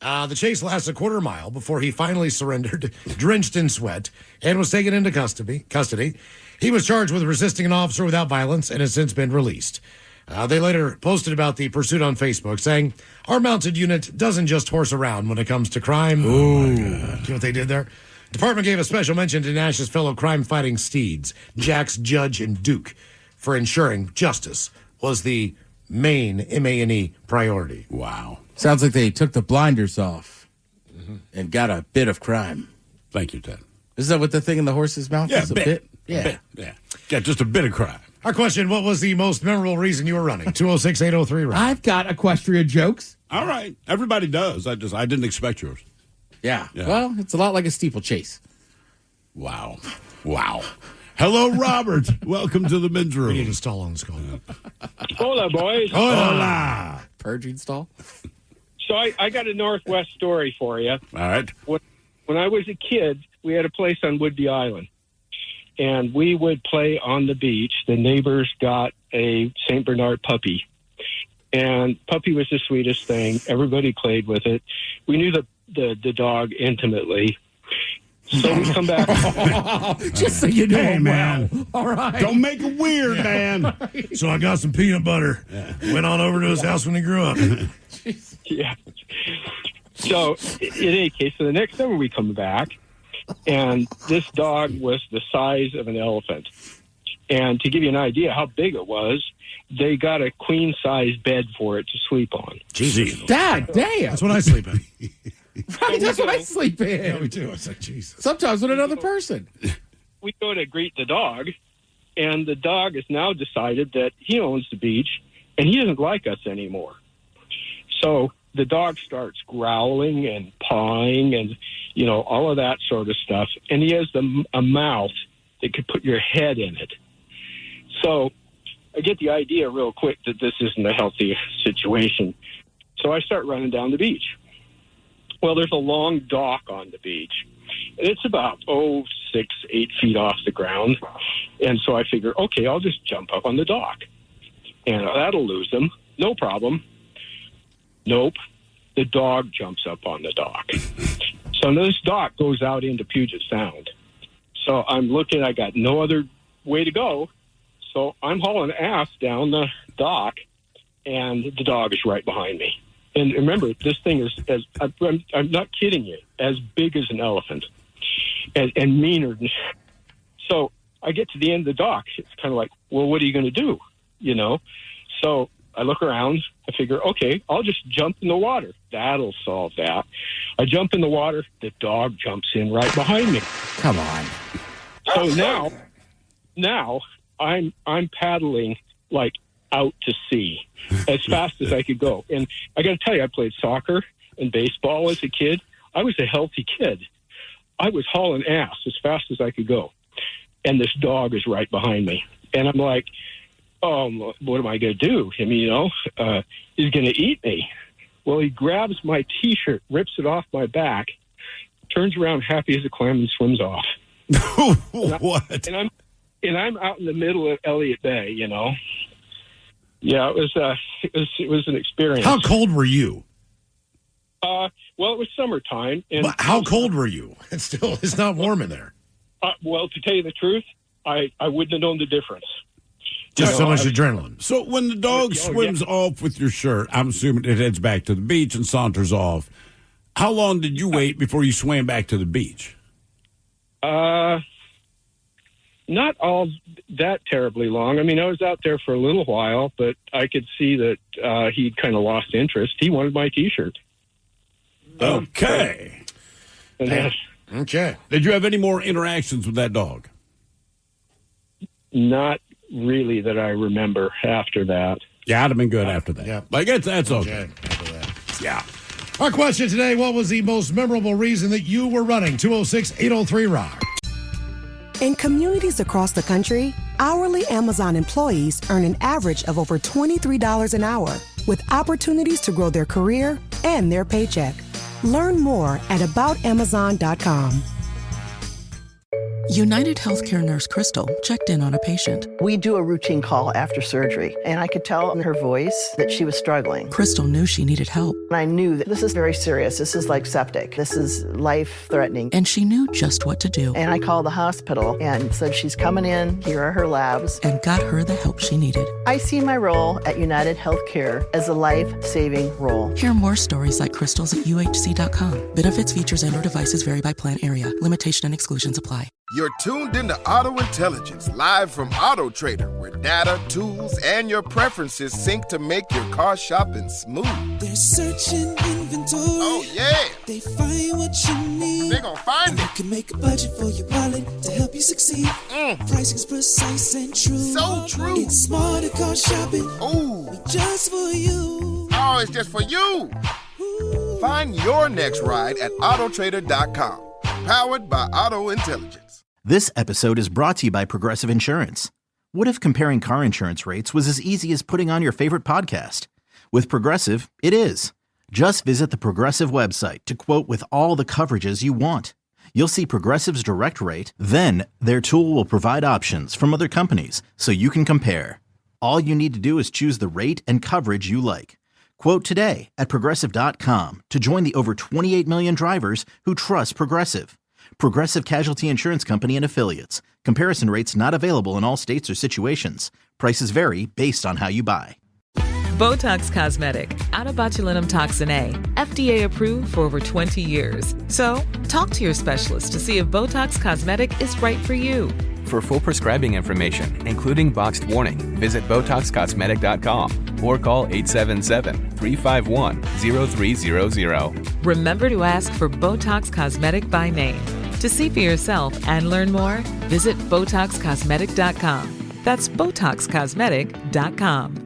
The chase lasted a quarter mile before he finally surrendered, drenched in sweat, and was taken into custody. He was charged with resisting an officer without violence and has since been released. They later posted about the pursuit on Facebook, saying, our mounted unit doesn't just horse around when it comes to crime. Ooh. You know what they did there? Department gave a special mention to Nash's fellow crime-fighting steeds, Jax, Judge, and Duke, for ensuring justice was the main MA&E priority. Wow. Sounds like they took the blinders off and got a bit of crime. Thank you, Ted. Is that what the thing in the horse's mouth is? A bit. Yeah. Yeah, just a bit of crime. Our question, what was the most memorable reason you were running? 206-803. I've got equestria jokes. All right. Everybody does. I didn't expect yours. Yeah. Well, it's a lot like a steeplechase. Wow. Hello, Robert. Welcome to the men's room. We need a stall on this call. Hola, boys. Hola. Purging stall. So I got a Northwest story for you. All right. When I was a kid, we had a place on Whidbey Island, and we would play on the beach. The neighbors got a St. Bernard puppy, and puppy was the sweetest thing. Everybody played with it. We knew the dog intimately. So we come back. Just so you know, hey, man. All right. Don't make it weird, man. So I got some peanut butter. Went on over to his house when he grew up. Yeah. So in any case, so the next summer we come back, and this dog was the size of an elephant. And to give you an idea how big it was, they got a queen-size bed for it to sleep on. Jesus. God damn. That's what I sleep in. Right, that's what I sleep in. Yeah, me too. It's like, Jesus. Sometimes with another person. We go to greet the dog, and the dog has now decided that he owns the beach, and he doesn't like us anymore. So the dog starts growling and pawing and, all of that sort of stuff. And he has a mouth that could put your head in it. So I get the idea real quick that this isn't a healthy situation. So I start running down the beach. Well, there's a long dock on the beach. And it's about, 6, 8 feet off the ground. And so I figure, okay, I'll just jump up on the dock. And that'll lose them. No problem. Nope. The dog jumps up on the dock. So this dock goes out into Puget Sound. So I'm looking, I got no other way to go. So I'm hauling ass down the dock, and the dog is right behind me. And remember, this thing is, I'm not kidding you, as big as an elephant and meaner. So I get to the end of the dock. It's kind of like, well, what are you going to do? So I look around. I figure, okay, I'll just jump in the water. That'll solve that. I jump in the water. The dog jumps in right behind me. Come on. So now I'm paddling like out to sea as fast as I could go. And I got to tell you, I played soccer in baseball as a kid. I was a healthy kid. I was hauling ass as fast as I could go. And this dog is right behind me. And I'm like, oh, what am I going to do? I mean, he's going to eat me. Well, he grabs my T-shirt, rips it off my back, turns around happy as a clam and swims off. What? And I'm out in the middle of Elliott Bay, Yeah, it was an experience. How cold were you? Well, it was summertime. And but how cold were you? It's not warm in there. Well, to tell you the truth, I wouldn't have known the difference. Just so much adrenaline. So when the dog swims off with your shirt, I'm assuming it heads back to the beach and saunters off. How long did you wait before you swam back to the beach? Not all that terribly long. I mean, I was out there for a little while, but I could see that he'd kind of lost interest. He wanted my T-shirt. Okay. Okay. Did you have any more interactions with that dog? Not really that I remember after that. Yeah, I'd have been good after that. Yeah. Like, that's okay. Yeah. Our question today, what was the most memorable reason that you were running? 206-803-ROCK. In communities across the country, hourly Amazon employees earn an average of over $23 an hour, with opportunities to grow their career and their paycheck. Learn more at aboutamazon.com. United Healthcare nurse Crystal checked in on a patient. We do a routine call after surgery, and I could tell in her voice that she was struggling. Crystal knew she needed help. And I knew that this is very serious. This is like septic. This is life-threatening. And she knew just what to do. And I called the hospital and said, she's coming in. Here are her labs. And got her the help she needed. I see my role at United Healthcare as a life-saving role. Hear more stories like Crystal's at UHC.com. Benefits, features, and/or devices vary by plan area. Limitation and exclusions apply. You're tuned into Auto Intelligence, live from Auto Trader, where data, tools, and your preferences sync to make your car shopping smooth. They're searching inventory. Oh, yeah. They find what you need. They're gonna find it. You can make a budget for your wallet to help you succeed. Pricing's precise and true. So true. It's smarter car shopping. Ooh. Just for you. Oh, it's just for you. Ooh. Find your next ride at autotrader.com. Powered by Auto Intelligence. This episode is brought to you by Progressive Insurance. What if comparing car insurance rates was as easy as putting on your favorite podcast? With Progressive, it is. Just visit the Progressive website to quote with all the coverages you want. You'll see Progressive's direct rate, then their tool will provide options from other companies so you can compare. All you need to do is choose the rate and coverage you like. Quote today at Progressive.com to join the over 28 million drivers who trust Progressive. Progressive Casualty Insurance Company and Affiliates. Comparison rates not available in all states or situations. Prices vary based on how you buy. Botox Cosmetic, out of botulinum toxin A, FDA approved for over 20 years. So, talk to your specialist to see if Botox Cosmetic is right for you. For full prescribing information, including boxed warning, visit BotoxCosmetic.com or call 877-351-0300. Remember to ask for Botox Cosmetic by name. To see for yourself and learn more, visit BotoxCosmetic.com. That's BotoxCosmetic.com.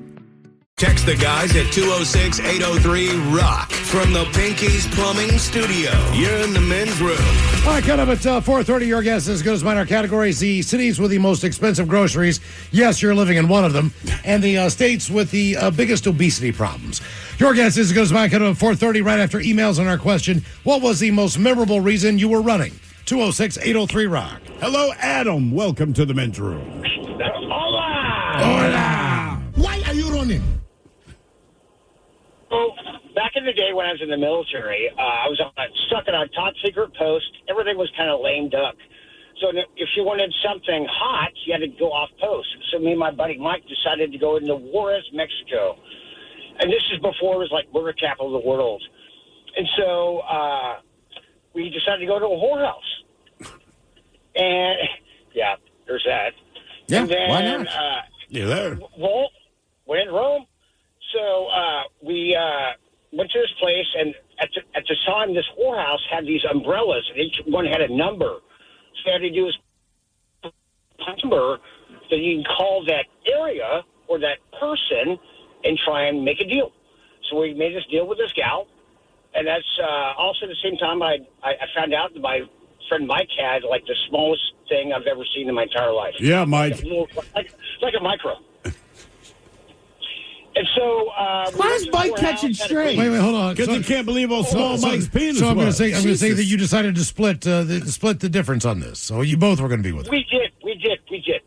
Text the guys at 206-803-ROCK from the Pinky's Plumbing Studio. You're in the men's room. All right, coming up at 4:30, your guess is as good as mine. Our categories: the cities with the most expensive groceries. Yes, you're living in one of them. And the states with the biggest obesity problems. Your guess is as good as mine. Coming up at 4:30, right after emails on our question, what was the most memorable reason you were running? 206-803-ROCK. Hello, Adam. Welcome to the men's room. Hola! Why are you running? So, back in the day when I was in the military, I was stuck on a top secret post. Everything was kind of lame duck. So if you wanted something hot, you had to go off post. So me and my buddy Mike decided to go into Juarez, Mexico. And this is before it was like burger capital of the world. And so we decided to go to a whorehouse. And, yeah, there's that. Yeah, and then, why not? You're there. Well, we're in Rome. So we went to this place, and at the time, this whorehouse had these umbrellas, and each one had a number. So they had to do is number that you can call that area or that person and try and make a deal. So we made this deal with this gal, And that's also at the same time I found out that my friend Mike had like the smallest thing I've ever seen in my entire life. Yeah, Mike. Like a micro. And so, why is Mike catching straight? Wait, hold on. Because you can't believe how small Mike's penis So I'm going was. to say that you decided to split the difference on this. So you both were going to be with it. We did.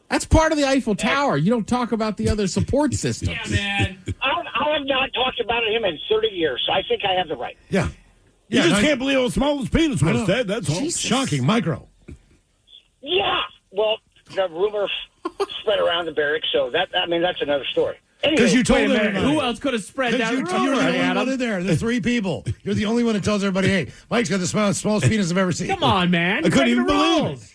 That's part of the Eiffel Tower. You don't talk about the other support systems. Yeah, man. I have not talked about him in 30 years, so I think I have the right. Yeah. You just can't believe how small his penis was, Ted. That's all. Shocking. Micro. Yeah. Well, the rumor spread around the barracks, so that's another story. Because you told everybody. Who else could have spread that rumor? You're the only one in there. The 3 people. You're the only one that tells everybody, hey, Mike's got the smallest penis I've ever seen. Come on, man. I couldn't even believe it.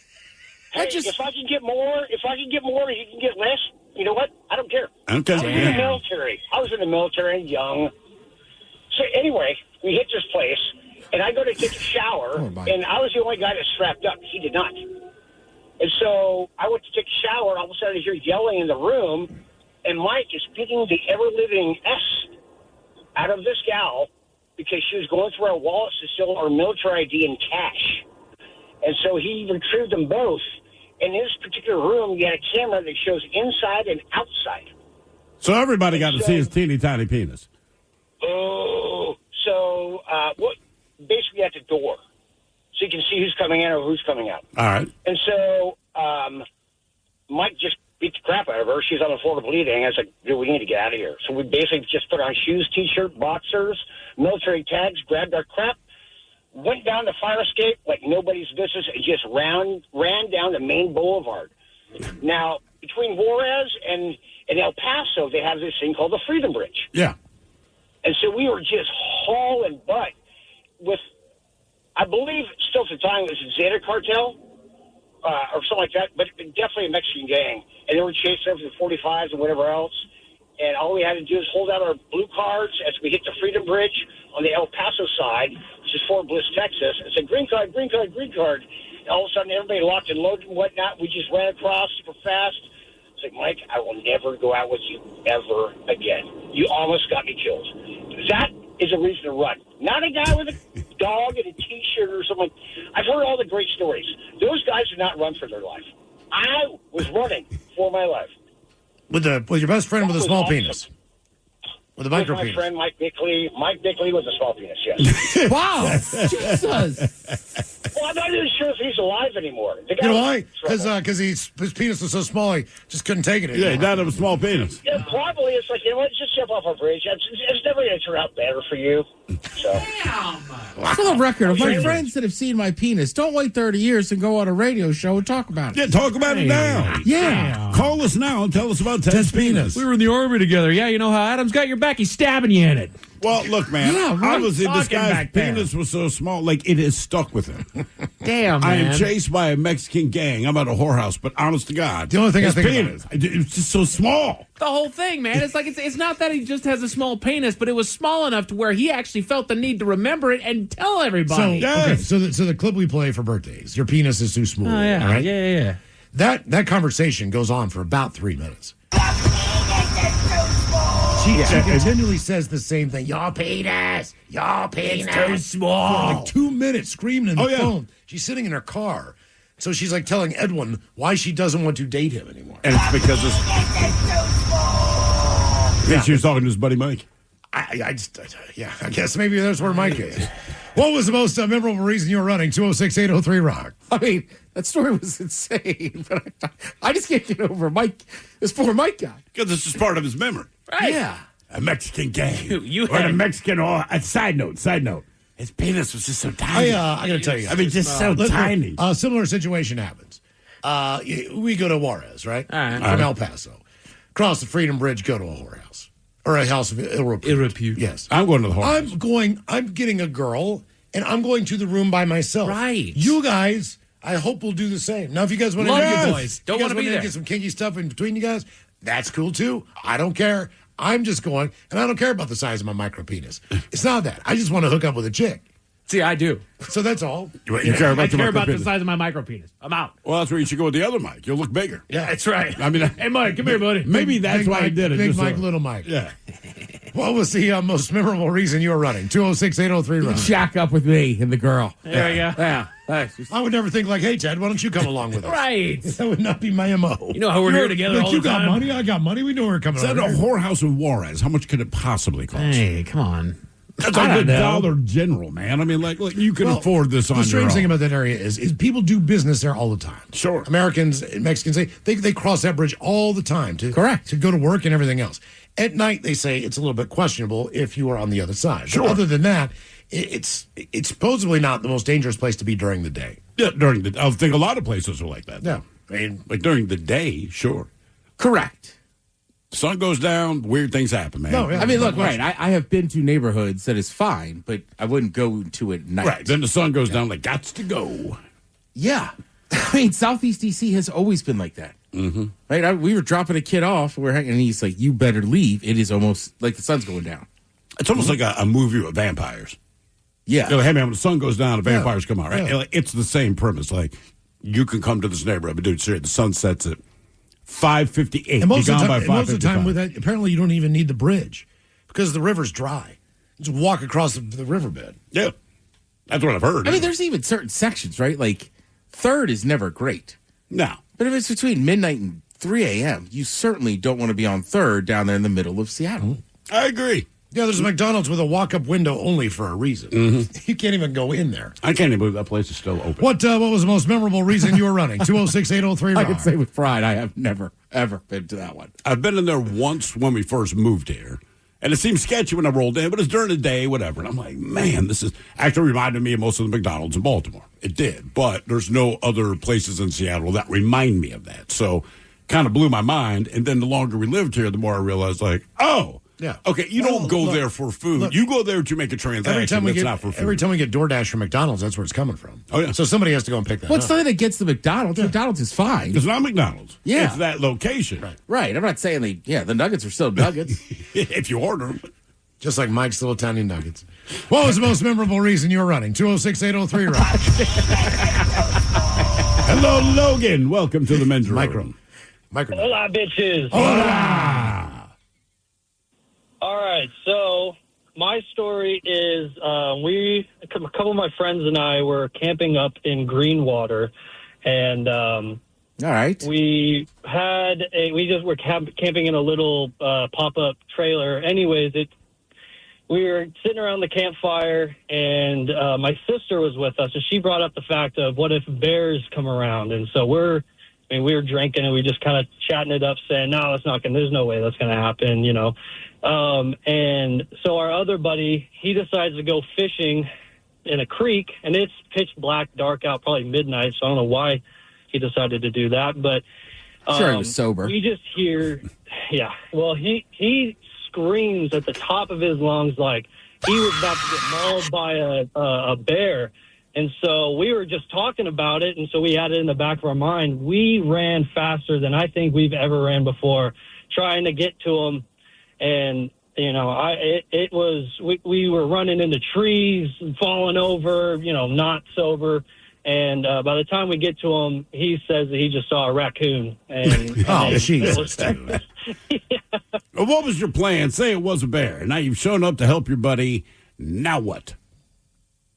Hey, if I can get more, you can get less. You know what? I don't care. Okay. I was in the military. Young. So anyway, we hit this place, and I go to take a shower, and I was the only guy that strapped up. He did not. And so I went to take a shower, and all of a sudden I hear yelling in the room, and Mike is beating the ever-living S out of this gal because she was going through our wallets to steal our military ID and cash. And so he retrieved them both. In this particular room, you had a camera that shows inside and outside. So everybody got to see his teeny tiny penis. Oh, so basically at the door, so you can see who's coming in or who's coming out. All right. And so Mike just beat the crap out of her. She's on the floor bleeding. I was like, dude, we need to get out of here. So we basically just put on shoes, T-shirt, boxers, military tags, grabbed our crap, went down the fire escape like nobody's business, and just ran down the main boulevard. Now, between Juarez and El Paso, they have this thing called the Freedom Bridge. Yeah. And so we were just hauling butt with, I believe, still at the time, it was a Zeta cartel or something like that, but definitely a Mexican gang. And they were chasing us with 45s and whatever else. And all we had to do is hold out our blue cards as we hit the Freedom Bridge on the El Paso side, which is Fort Bliss, Texas. It said, green card, green card, green card. And all of a sudden, everybody locked and loaded and whatnot. We just ran across super fast. It's like, Mike, I will never go out with you ever again. You almost got me killed. That is a reason to run. Not a guy with a dog and a T-shirt or something. I've heard all the great stories. Those guys do not run for their life. I was running for my life. With your best friend with a small penis. With a micro my penis. friend Mike Bickley. Mike Bickley with a small penis, yes. Wow. Jesus. Well, I'm not even sure if he's alive anymore. The guy You know why? Because his penis was so small, he just couldn't take it anymore. Yeah, he died of a small penis. Yeah, probably. It's like, you know what, just jump off a bridge. It's never going to turn out better for you. So. For the record, of my friends that have seen my penis, don't wait 30 years and go on a radio show and talk about it. Yeah, talk about it now. Yeah. Call us now and tell us about Ted's penis. We were in the Army together. Yeah, you know how Adam's got your back. He's stabbing you in it. Well, look, man. Yeah, I was in this talking guy's back there. penis was so small, like it is stuck with him. Damn, I am man. chased by a Mexican gang. I'm at a whorehouse, but honest to God, The only thing his I think penis, it's just so small. The whole thing, man. It's like it's not that he just has a small penis, but it was small enough to where he actually felt the need to remember it and tell So, everybody. okay, so the clip we play for birthdays, your penis is too small. Oh, yeah. All right? Yeah. That conversation goes on for about 3 minutes. She continually says the same thing. Your penis. It's too small. For like 2 minutes screaming in the Oh, yeah. phone. She's sitting in her car. So she's like telling Edwin why she doesn't want to date him anymore. And it's because I think she was talking to his buddy Mike. I guess maybe that's where Mike is. What was the most memorable reason you were running? 206-803-ROCK. I mean, that story was insane, but I just can't get over this poor Mike guy. Because this is part of his memory. Right. Yeah. A Mexican gang. You or had- a Mexican, or a side note. His penis was just so tiny. I got to tell you. I mean, just so tiny. A similar situation happens. We go to Juarez, right? All right. From El Paso. Cross the Freedom Bridge, go to a whorehouse. Or a house of ill repute. Yes. I'm going to the whorehouse. I'm getting a girl, and I'm going to the room by myself. Right. You guys, I hope will do the same. Now, if you guys want to Love you boys. Don't wanna be there. get some kinky stuff in between you guys, that's cool too. I don't care. I'm just going, and I don't care about the size of my micro penis. It's not that. I just want to hook up with a chick. See, I do. So that's all. You care about I the care about the micropenis. size of my micro penis. I'm out. Well, that's where you should go with the other Mike. You'll look bigger. Yeah, That's right. I mean, hey, Mike, come here, buddy. maybe that's Big why Mike, he did it. Big just so- Mike, little Mike. Yeah. What was the most memorable reason you were running? 206-803 Rock. Shack up with me and the girl. There we go. Yeah. I would never think like, hey, Ted, why don't you come along with us? Right. That would not be my MO. You know how we're here together Look, all you the time. got money, I got money. We know we're coming Is that a over. whorehouse in Juarez? How much could it possibly cost? Hey, come on. That's I like don't the know. Dollar General, man. I mean, like, look, you can Well, afford this on the your strange own. thing about that area is people do business there all the time. Sure. Americans and Mexicans, they cross that bridge all the time to go to work and everything else. At night, they say it's a little bit questionable if you are on the other side. Sure. But other than that, it's supposedly not the most dangerous place to be during the day. Yeah, I think a lot of places are like that. Yeah. I mean, like during the day, sure. Correct. Sun goes down, weird things happen, man. No, yeah. I mean, look, right. I have been to neighborhoods that is fine, but I wouldn't go to it at night. Right. Then the sun goes down, like, gots to go. Yeah. I mean, Southeast DC has always been like that. Mm-hmm. Right? We were dropping a kid off, and he's like, you better leave. It is almost like the sun's going down. It's almost like a movie with vampires. Yeah. You're like, hey, man, when the sun goes down, the vampires come out, right? Yeah. Like, it's the same premise. Like, you can come to this neighborhood, but dude, seriously, the sun sets at 5:58. And most Be of gone the by time, and most of the time 5:55. with that, apparently you don't even need the bridge because the river's dry. Just walk across the riverbed. Yeah. That's what I've heard. I mean, there's even certain sections, right? Like, 3rd is never great. No. But if it's between midnight and 3 a.m., you certainly don't want to be on 3rd down there in the middle of Seattle. I agree. Yeah, there's a McDonald's with a walk-up window only for a reason. Mm-hmm. You can't even go in there. I can't even believe that place is still open. What was the most memorable reason you were running? 206-803 I Rock. can say with pride, I have never, ever been to that one. I've been in there once when we first moved here, and it seemed sketchy when I rolled in, but it's during the day, whatever. And I'm like, man, this is actually reminded me of most of the McDonald's in Baltimore. It did, but there's no other places in Seattle that remind me of that. So kind of blew my mind. And then the longer we lived here, the more I realized, like, oh, yeah. Okay, you don't go there for food. You go there to make a transaction. Not for food. Every time we get DoorDash from McDonald's, that's where it's coming from. Oh, yeah. So somebody has to go and pick that Well, it's up. nothing against the McDonald's. Yeah. McDonald's is fine. It's not McDonald's. Yeah. It's that location. Right. I'm not saying the nuggets are still nuggets. If you order them. Just like Mike's little tiny nuggets. What was the most memorable reason you were running? 206-803 Rock. Hello, Logan. Welcome to the men's room. Micro. Hola, bitches. Hola. All right, so my story is a couple of my friends and I were camping up in Greenwater, and all right, we just were camping in a little pop-up trailer. Anyways, we were sitting around the campfire, and my sister was with us, and she brought up the fact of what if bears come around, and so we were drinking, and we just kind of chatting it up, saying, no, it's not going. There's no way that's going to happen, you know. And so our other buddy, he decides to go fishing in a creek, and it's pitch black, dark out, probably midnight. So I don't know why he decided to do that, but sure, he was sober. We just hear, yeah. Well, he screams at the top of his lungs like he was about to get mauled by a bear. And so we were just talking about it, and so we had it in the back of our mind. We ran faster than I think we've ever ran before, trying to get to him. And, you know, we were running into trees, falling over, you know, not sober. And by the time we get to him, he says that he just saw a raccoon. And, oh, Jesus. Well, what was your plan? Say it was a bear. Now you've shown up to help your buddy. Now what?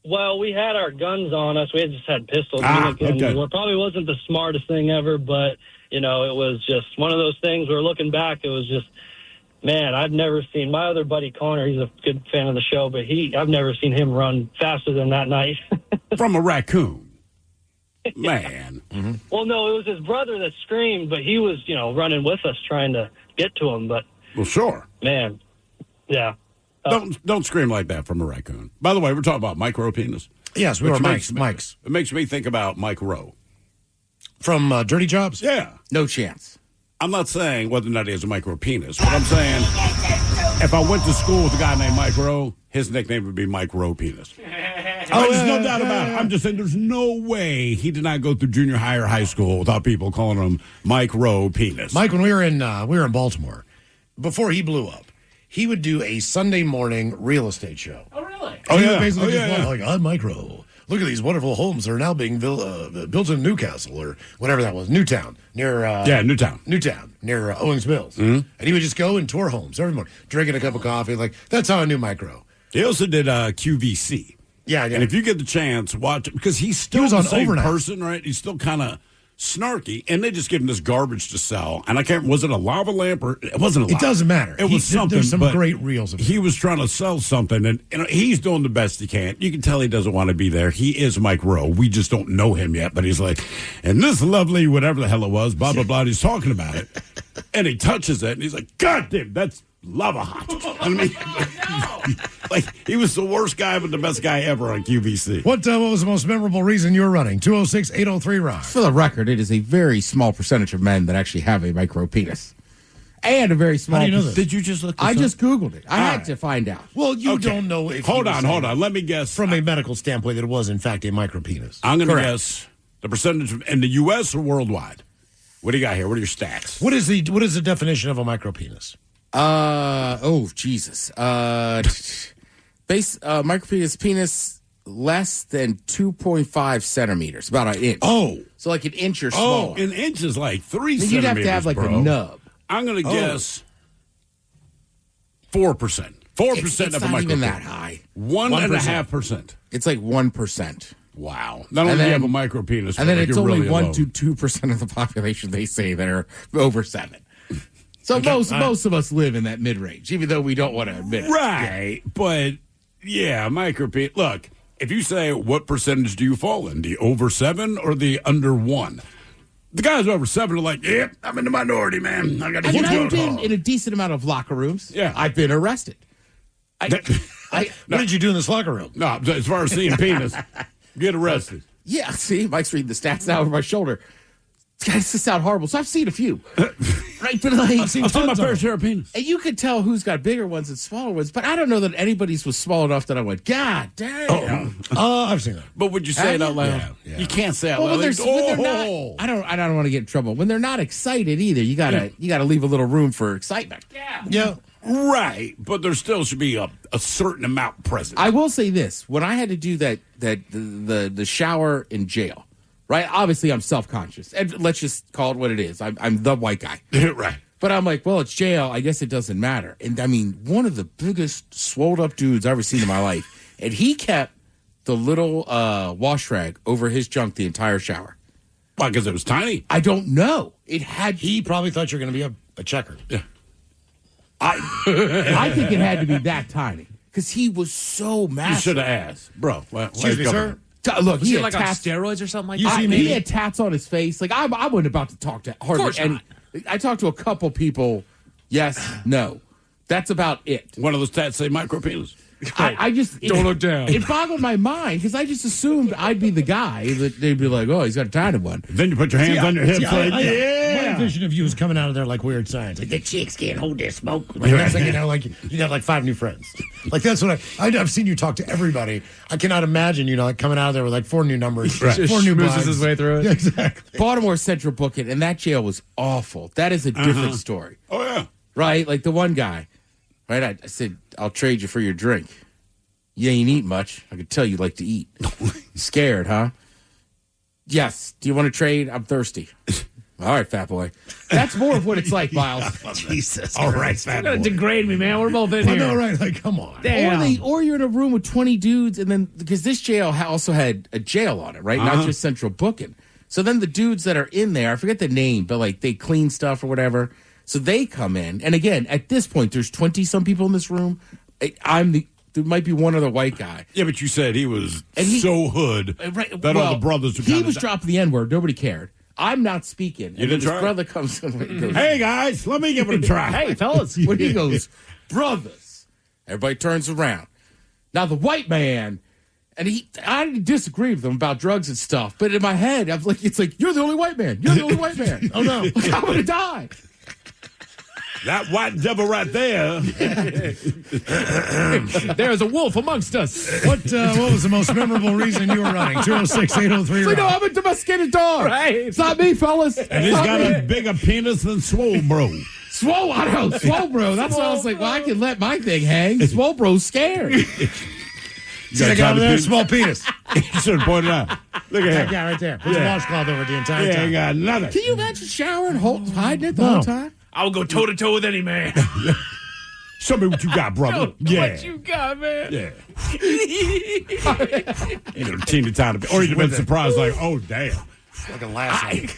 Well, we had our guns on us. We had just had pistols. Okay. It probably wasn't the smartest thing ever, but, you know, it was just one of those things where looking back, it was just, man, I've never seen my other buddy Connor. He's a good fan of the show, but I've never seen him run faster than that night. From a raccoon. Man. Mm-hmm. Well, no, it was his brother that screamed, but he was, you know, running with us trying to get to him. But well, sure. Man, yeah. Don't scream like that from a raccoon. By the way, we're talking about micro penis. Yes, we were Mike's. It makes me think about Mike Rowe. From Dirty Jobs? Yeah. No chance. I'm not saying whether or not he has a micro penis. What I'm saying, if I went to school with a guy named Mike Rowe, his nickname would be Mike Rowe Penis. There's no doubt about it. I'm just saying there's no way he did not go through junior high or high school without people calling him Mike Rowe Penis. Mike, when we were in Baltimore, before he blew up, he would do a Sunday morning real estate show. Oh, really? He would basically just like, I'm Mike Rowe. look at these wonderful homes that are now being built in Newcastle or whatever that was, Newtown, near Newtown, near Owings Mills. Mm-hmm. And he would just go and tour homes every morning, drinking a cup of coffee. Like, that's how I knew Micro. He also did QVC. Yeah. And if you get the chance, watch it, because he's still the same person, right? He's still kind of snarky, and they just give him this garbage to sell. And I can't, was it a lava lamp or it wasn't a lava? It doesn't matter. It was something. There's some but great reels of it. He was trying to sell something, and he's doing the best he can. You can tell he doesn't want to be there. He is Mike Rowe. We just don't know him yet, but he's like, and this lovely, whatever the hell it was, blah, blah, blah, he's talking about it. And he touches it, and he's like, God damn, that's lava hot. I mean, like, he was the worst guy, but the best guy ever on QVC. What was the most memorable reason you were running? 206-803-ROCK. For the record, it is a very small percentage of men that actually have a micro penis. And a very small... How do you know that? Did you just look this I up? just Googled it. I had to find out. Well, you Okay. don't know if... Hold on. Let me guess. From a medical standpoint, that it was, in fact, a micro penis. I'm going to guess the percentage in the U.S. or worldwide. What do you got here? What are your stats? What is the definition of a micro penis? Jesus. Micropenis penis less than 2.5 centimeters, about an inch. Oh. So like an inch or smaller. Oh, an inch is like 3 Then centimeters, you'd have to have like bro. a nub. I'm going to guess 4%. 4% It's of a not micro even that penis. high. 1.5%. It's like 1%. Wow. Not only do you have a micro penis, and then but it's you're only really 1 low. to 2% of the population, they say, that are over 7. So most of us live in that mid range, even though we don't want to admit it. Right. But, yeah, micro penis. Look, if you say what percentage do you fall in, the over 7 or the under 1? The guys over 7 are like, yep, I'm in the minority, man. I got to And keep I've going. been in a decent amount of locker rooms. Yeah. I've been arrested. What did you do in this locker room? No, as far as seeing penis, get arrested. Yeah, see, Mike's reading the stats now over my shoulder. Guys, this sound horrible. So I've seen a few. Right, but like, I've seen my fair share of penis. And you could tell who's got bigger ones and smaller ones, but I don't know that anybody's was small enough that I went, God damn. I've seen that. But would you say it out loud? Yeah. You can't say it out Well, loud. when they're not, I don't want to get in trouble. When they're not excited either, you gotta leave a little room for excitement. Yeah. Right, but there still should be a certain amount present. I will say this: when I had to do the shower in jail, right? Obviously, I'm self-conscious, and let's just call it what it is. I'm the white guy, right? But I'm like, well, it's jail. I guess it doesn't matter. And I mean, one of the biggest swolled up dudes I've ever seen in my life, and he kept the little wash rag over his junk the entire shower. Why? Because it was tiny. I don't know. It had. He probably thought you were going to be a checker. Yeah. I think it had to be that tiny because he was so massive. You should have asked, bro. Excuse me, sir. Look, Was he he had like on tats. steroids or something like You that? see me? He had tats on his face. Like I wasn't about to talk to hardly course any. I talked to a couple people. Yes, no. That's about it. One of those tats say micro penis. I just Don't look down. It boggled my mind because I just assumed I'd be the guy that they'd be like, "Oh, he's got a tiny one." Then you put your hands on your hips, like, yeah. My vision of you is coming out of there like weird science. Like, the chicks can't hold their smoke. Like, that's like, like you'd have like 5 new friends. Like, that's what I've seen you talk to everybody. I cannot imagine, like coming out of there with like 4 new numbers. Right. 4 new Schmoozes blinds. his way through it. Yeah, exactly. Baltimore Central booking, and that jail was awful. That is a different story, Oh, yeah. right? Like the one guy, right? I said, "I'll trade you for your drink." You ain't eat much. I could tell you like to eat. Scared, huh? Yes. Do you want to trade? I'm thirsty. All right, fat boy. That's more of what it's like, Miles. Jesus. All right, You're fat gonna boy. degrade me, man. We're both in I here. know, right? Like, come on. Damn. Or you're in a room with 20 dudes, and then because this jail also had a jail on it, right? Not just central booking. So then the dudes that are in there, I forget the name, but like they clean stuff or whatever. So they come in, and again, at this point, there's 20-some people in this room. There might be one other white guy. Yeah, but you said he was And so hood that all the brothers would He kinda was dropping the N-word. Nobody cared. I'm not speaking. You didn't his try? brother comes in and goes, Hey, guys, let me give it a try. Hey, fellas. when he goes, brothers. Everybody turns around. Now the white man, and I didn't disagree with him about drugs and stuff, but in my head, I was like, it's like, you're the only white man. You're the only white man. Oh no, I'm gonna die. That white devil right there. There's a wolf amongst us. What was the most memorable reason you were running? 206-803. So, no, I'm a domesticated dog. Right. It's not me, fellas. And he's got a bigger penis than Swole Bro. Swole, I know, Swole Bro. That's why I was like, well, I can let my thing hang. Swole Bro's scared. See that guy over there? Small penis. You should have pointed out. Look at That him. guy right there. Put a washcloth over the entire He time. ain't got nothing. Can you imagine showering, hiding it the whole time? I'll go toe to toe with any man. Show me what you got, brother. What you got, man? Yeah. You know, teeny tiny bit. Or you'd have been surprised, like, oh, damn. Like a lasso.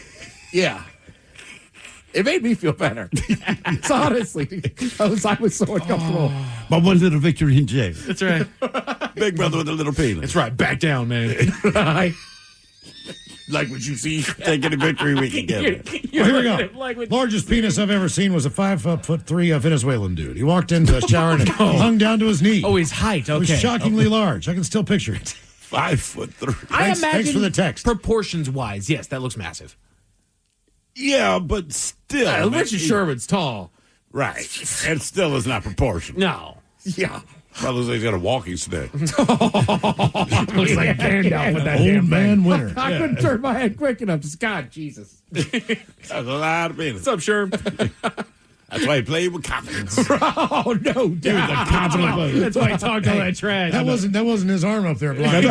Yeah. It made me feel better. So honestly, I was so uncomfortable. My one little victory in jail. That's right. Big brother with a little penis. That's right. Back down, man. Like what you see, take any victory we can get. Well, here we go. Largest penis I've ever seen was a 5'3" Venezuelan dude. He walked into a shower and hung down to his knee. Oh, his height. Okay. It was shockingly large. I can still picture it. 5'3". I imagine thanks for the text. Proportions wise, yes, that looks massive. Yeah, but still. Richard Sherman's tall. Right. And still is not proportional. No. Yeah. Brother says he's got a walking stick. Looks like Gandalf with that Old damn man thing. winner. I couldn't turn my head quick enough. God, Jesus. That's a lot of penis. What's up, Sherm? That's why he played with confidence. Oh, no. Dude, the confidence. That's why he talked all that trash. That wasn't his arm up there blocking.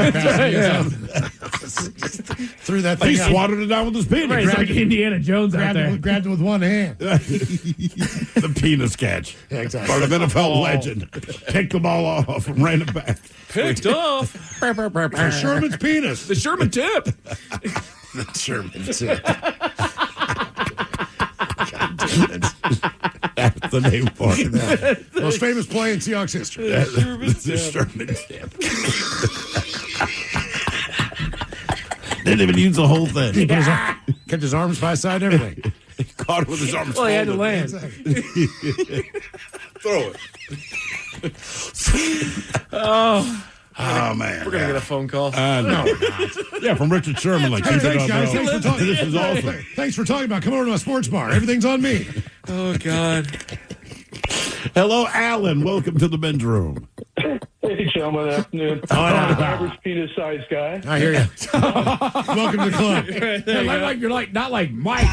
Threw that He thing out. swatted it down with his penis. Right, it's like Indiana Jones out there. Grabbed it with one hand. The penis catch. Yeah, exactly. Part of NFL legend. Picked the ball off and ran it back. Picked off. Sherman's penis. The Sherman tip. The Sherman tip. That's the name for it. Most famous play in Seahawks history. The Sherman tip. Didn't even use the whole thing. He kept his arms by his side and everything. He caught it with his arms Well, he had to folded. land. Throw it. Oh, man. We're going to get a phone call. No. Yeah, from Richard Sherman. Like, Hey, keep it thanks, up, guys. bro. Thanks for talking. This is awesome. Thanks for talking about. Come over to my sports bar. Everything's on me. Oh, God. Hello, Alan. Welcome to the men's room. Hey, gentlemen. Afternoon. Average penis size guy. I hear you. Welcome to the club. You're like not like Mike.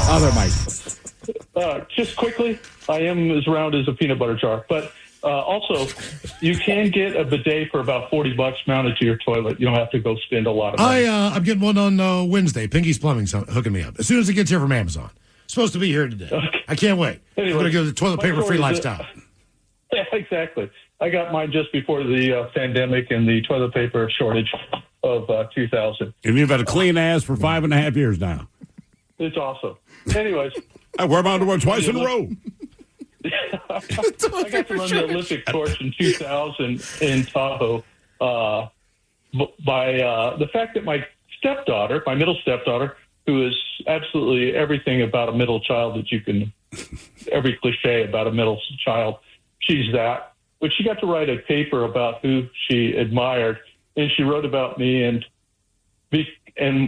Other Mike. Just quickly, I am as round as a peanut butter jar. But also, you can get a bidet for about $40 mounted to your toilet. You don't have to go spend a lot of money. I'm getting one on Wednesday. Pinky's Plumbing's hooking me up. As soon as it gets here from Amazon. Supposed to be here today. Okay. I can't wait. Anyway, I'm going to go to the toilet paper free story is lifestyle. Yeah, exactly. I got mine just before the pandemic and the toilet paper shortage of 2000. And you've had a clean ass for 5.5 years now. It's awesome. Anyways. I wear my underwear twice in a row. I got to run the Olympic torch in 2000 in Tahoe by the fact that my stepdaughter, my middle stepdaughter, who is absolutely everything about a middle child that you can, every cliche about a middle child, she's that. But she got to write a paper about who she admired, and she wrote about me, and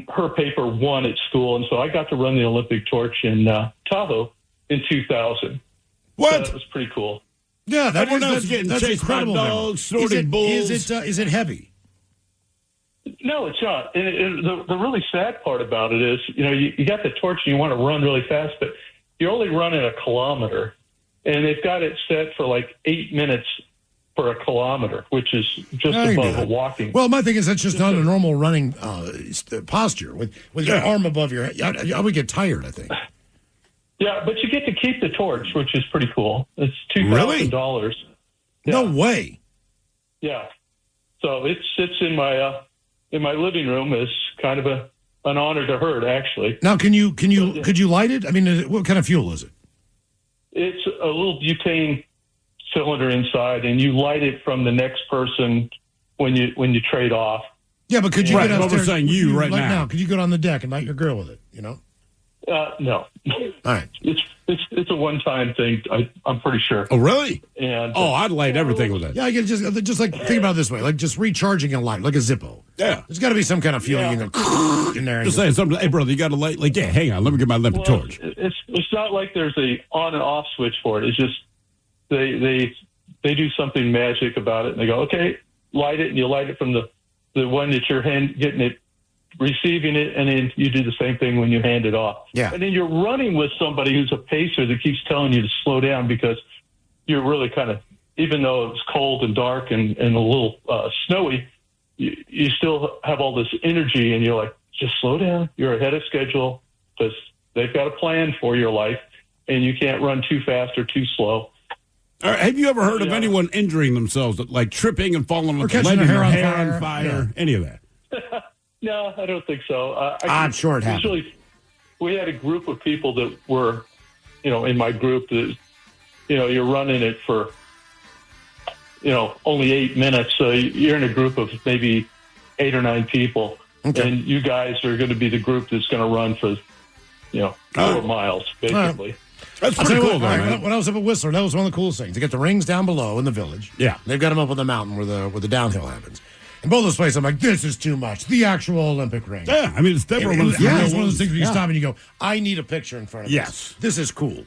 her paper won at school, and so I got to run the Olympic torch in Tahoe in 2000. What? So that was pretty cool. Yeah, Everyone else getting chased by incredible. dogs, snorting bulls. Is it heavy? No, it's not. And the really sad part about it is, you got the torch and you want to run really fast, but you're only running a kilometer. And they've got it set for like 8 minutes for a kilometer, which is just above a walking. Well, my thing is that's just not a normal running posture with your arm above your head. I would get tired, I think. Yeah, but you get to keep the torch, which is pretty cool. It's $2,000. No way. Yeah. So it sits in my living room as kind of an honor to her, actually. Now, could you light it? I mean, what kind of fuel is it? It's a little butane cylinder inside, and you light it from the next person when you trade off. Yeah, but could you get upstairs? What we're saying, you right now. Could you go on the deck and light your grill with it? No. All right. It's a one-time thing. I'm pretty sure. Oh, really? And I'd light everything with it. Yeah, I get just like think about it this way, like just recharging a light, like a Zippo. Yeah, there's got to be some kind of fuel you can go in there. Just saying something. Hey, brother, you got to light. Like, yeah, hang on, let me get my Olympic torch. It's not like there's a on and off switch for it. It's just they do something magic about it, and they go, okay, light it, and you light it from the one that you're getting it. Receiving it, and then you do the same thing when you hand it off. Yeah. And then you're running with somebody who's a pacer that keeps telling you to slow down because you're really kind of even though it was cold and dark and a little snowy, you still have all this energy, and you're like, just slow down. You're ahead of schedule because they've got a plan for your life, and you can't run too fast or too slow. All right, have you ever heard of anyone injuring themselves, like tripping and falling Or with catching their their hair hair on fire, any of that? No, I don't think so. I'm sure it happened. Usually, we had a group of people that were, in my group that, you're running it for, only 8 minutes. So you're in a group of maybe 8 or 9 people. Okay. And you guys are going to be the group that's going to run for, 4 miles, basically. That's I'll pretty tell you cool, what, though, man. when I was up at Whistler, that was one of the coolest things. They get the rings down below in the village. Yeah. They've got them up on the mountain where the downhill happens. And both those places, I'm like, this is too much. The actual Olympic ring. Yeah, I mean, it's definitely one of It's one of those things where you stop and you go, I need a picture in front of Yes. this. This is cool.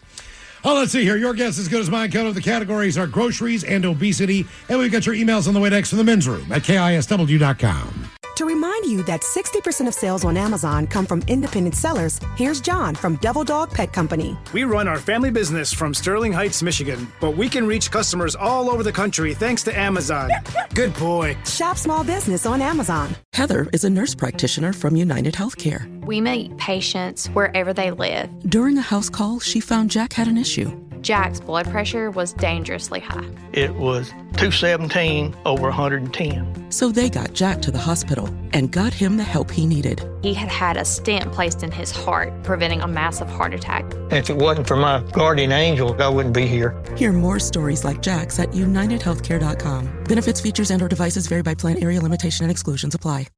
Oh, let's see here. Your guess is as good as mine. Count of the categories are groceries and obesity. And we've got your emails on the way next from the men's room at KISW.com. To remind you that 60% of sales on Amazon come from independent sellers, here's John from Devil Dog Pet Company. We run our family business from Sterling Heights, Michigan, but we can reach customers all over the country thanks to Amazon. Good boy. Shop small business on Amazon. Heather is a nurse practitioner from United Healthcare. We meet patients wherever they live. During a house call, she found Jack had an issue. Jack's blood pressure was dangerously high. It was 217 over 110. So they got Jack to the hospital and got him the help he needed. He had had a stent placed in his heart, preventing a massive heart attack. If it wasn't for my guardian angel, I wouldn't be here. Hear more stories like Jack's at UnitedHealthcare.com. Benefits, features, and/or devices vary by plan, area, limitation, and exclusions apply.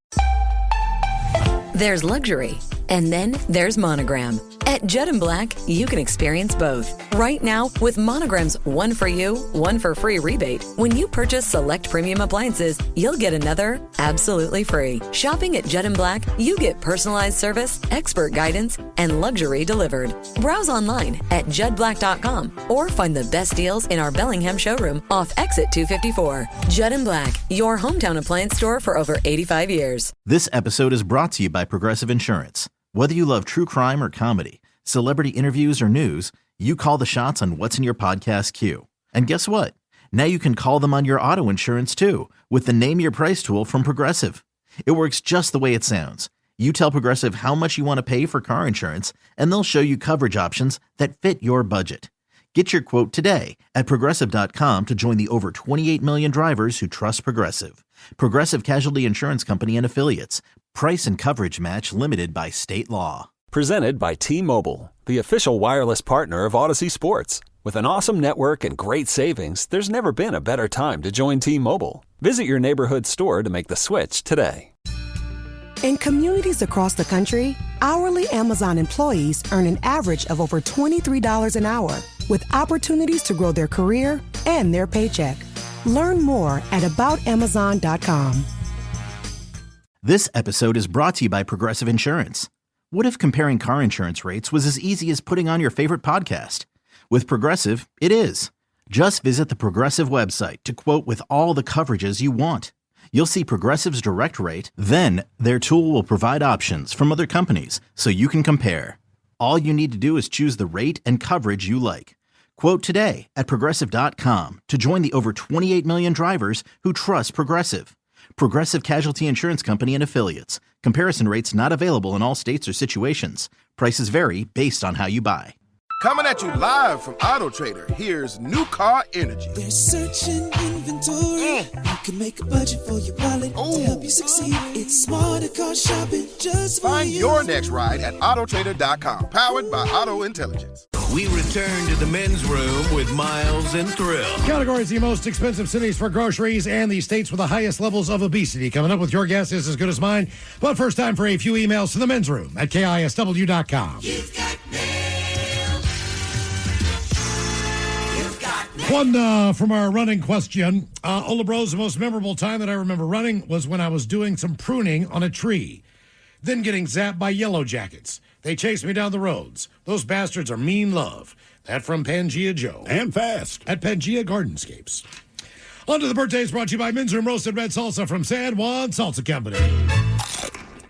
There's luxury, and then there's Monogram. At Judd & Black, you can experience both. Right now, with Monogram's one for you, one for free rebate, when you purchase select premium appliances, you'll get another absolutely free. Shopping at Judd & Black, you get personalized service, expert guidance, and luxury delivered. Browse online at juddblack.com or find the best deals in our Bellingham showroom off Exit 254. Judd & Black, your hometown appliance store for over 85 years. This episode is brought to you by Progressive Insurance. Whether you love true crime or comedy, celebrity interviews or news, you call the shots on what's in your podcast queue. And guess what? Now you can call them on your auto insurance too with the Name Your Price tool from Progressive. It works just the way it sounds. You tell Progressive how much you want to pay for car insurance, and they'll show you coverage options that fit your budget. Get your quote today at Progressive.com to join the over 28 million drivers who trust Progressive. Progressive Casualty Insurance Company and Affiliates. Price and coverage match limited by state law. Presented by T-Mobile, the official wireless partner of Odyssey Sports. With an awesome network and great savings, there's never been a better time to join T-Mobile. Visit your neighborhood store to make the switch today. In communities across the country, hourly Amazon employees earn an average of over $23 an hour, with opportunities to grow their career and their paycheck. Learn more at aboutamazon.com. This episode is brought to you by Progressive Insurance. What if comparing car insurance rates was as easy as putting on your favorite podcast? With Progressive, it is. Just visit the Progressive website to quote with all the coverages you want. You'll see Progressive's direct rate, then their tool will provide options from other companies so you can compare. All you need to do is choose the rate and coverage you like. Quote today at Progressive.com to join the over 28 million drivers who trust Progressive. Progressive Casualty Insurance Company and Affiliates. Comparison rates not available in all states or situations. Prices vary based on how you buy. Coming at you live from Auto Trader, here's New Car Energy. There's searching inventory. You can make a budget for your wallet to help you succeed. It's smarter car shopping just for Find you. your next ride at autotrader.com, powered by Auto Intelligence. We return to the men's room with Miles and Thrill. Categories: the most expensive cities for groceries and the states with the highest levels of obesity. Coming up with your guess is as good as mine. But first, time for a few emails to the men's room at KISW.com. You've got One from our running question. Ola Bros, the most memorable time that I remember running was when I was doing some pruning on a tree, then getting zapped by yellow jackets. They chased me down the roads. Those bastards are mean love. That from Pangea Joe. And fast. At Pangea Gardenscapes. On to the birthdays brought to you by Men's Room Roasted Red Salsa from San Juan Salsa Company.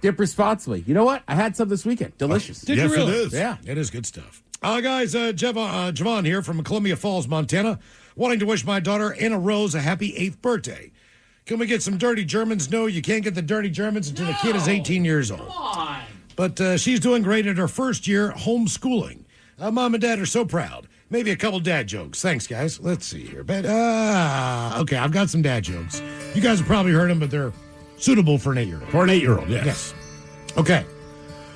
Dip responsibly. You know what? I had some this weekend. Delicious. Did you really? It is. Yeah. It is good stuff. Guys, Javon here from Columbia Falls, Montana, wanting to wish my daughter Anna Rose a happy 8th birthday. Can we get some dirty Germans? No, you can't get the dirty Germans until the kid is 18 years old. Come on. But she's doing great at her first year homeschooling. Mom and Dad are so proud. Maybe a couple dad jokes. Thanks, guys. Let's see here. Okay, I've got some dad jokes. You guys have probably heard them, but they're suitable for an 8-year-old. For an 8-year-old, Yes. Okay.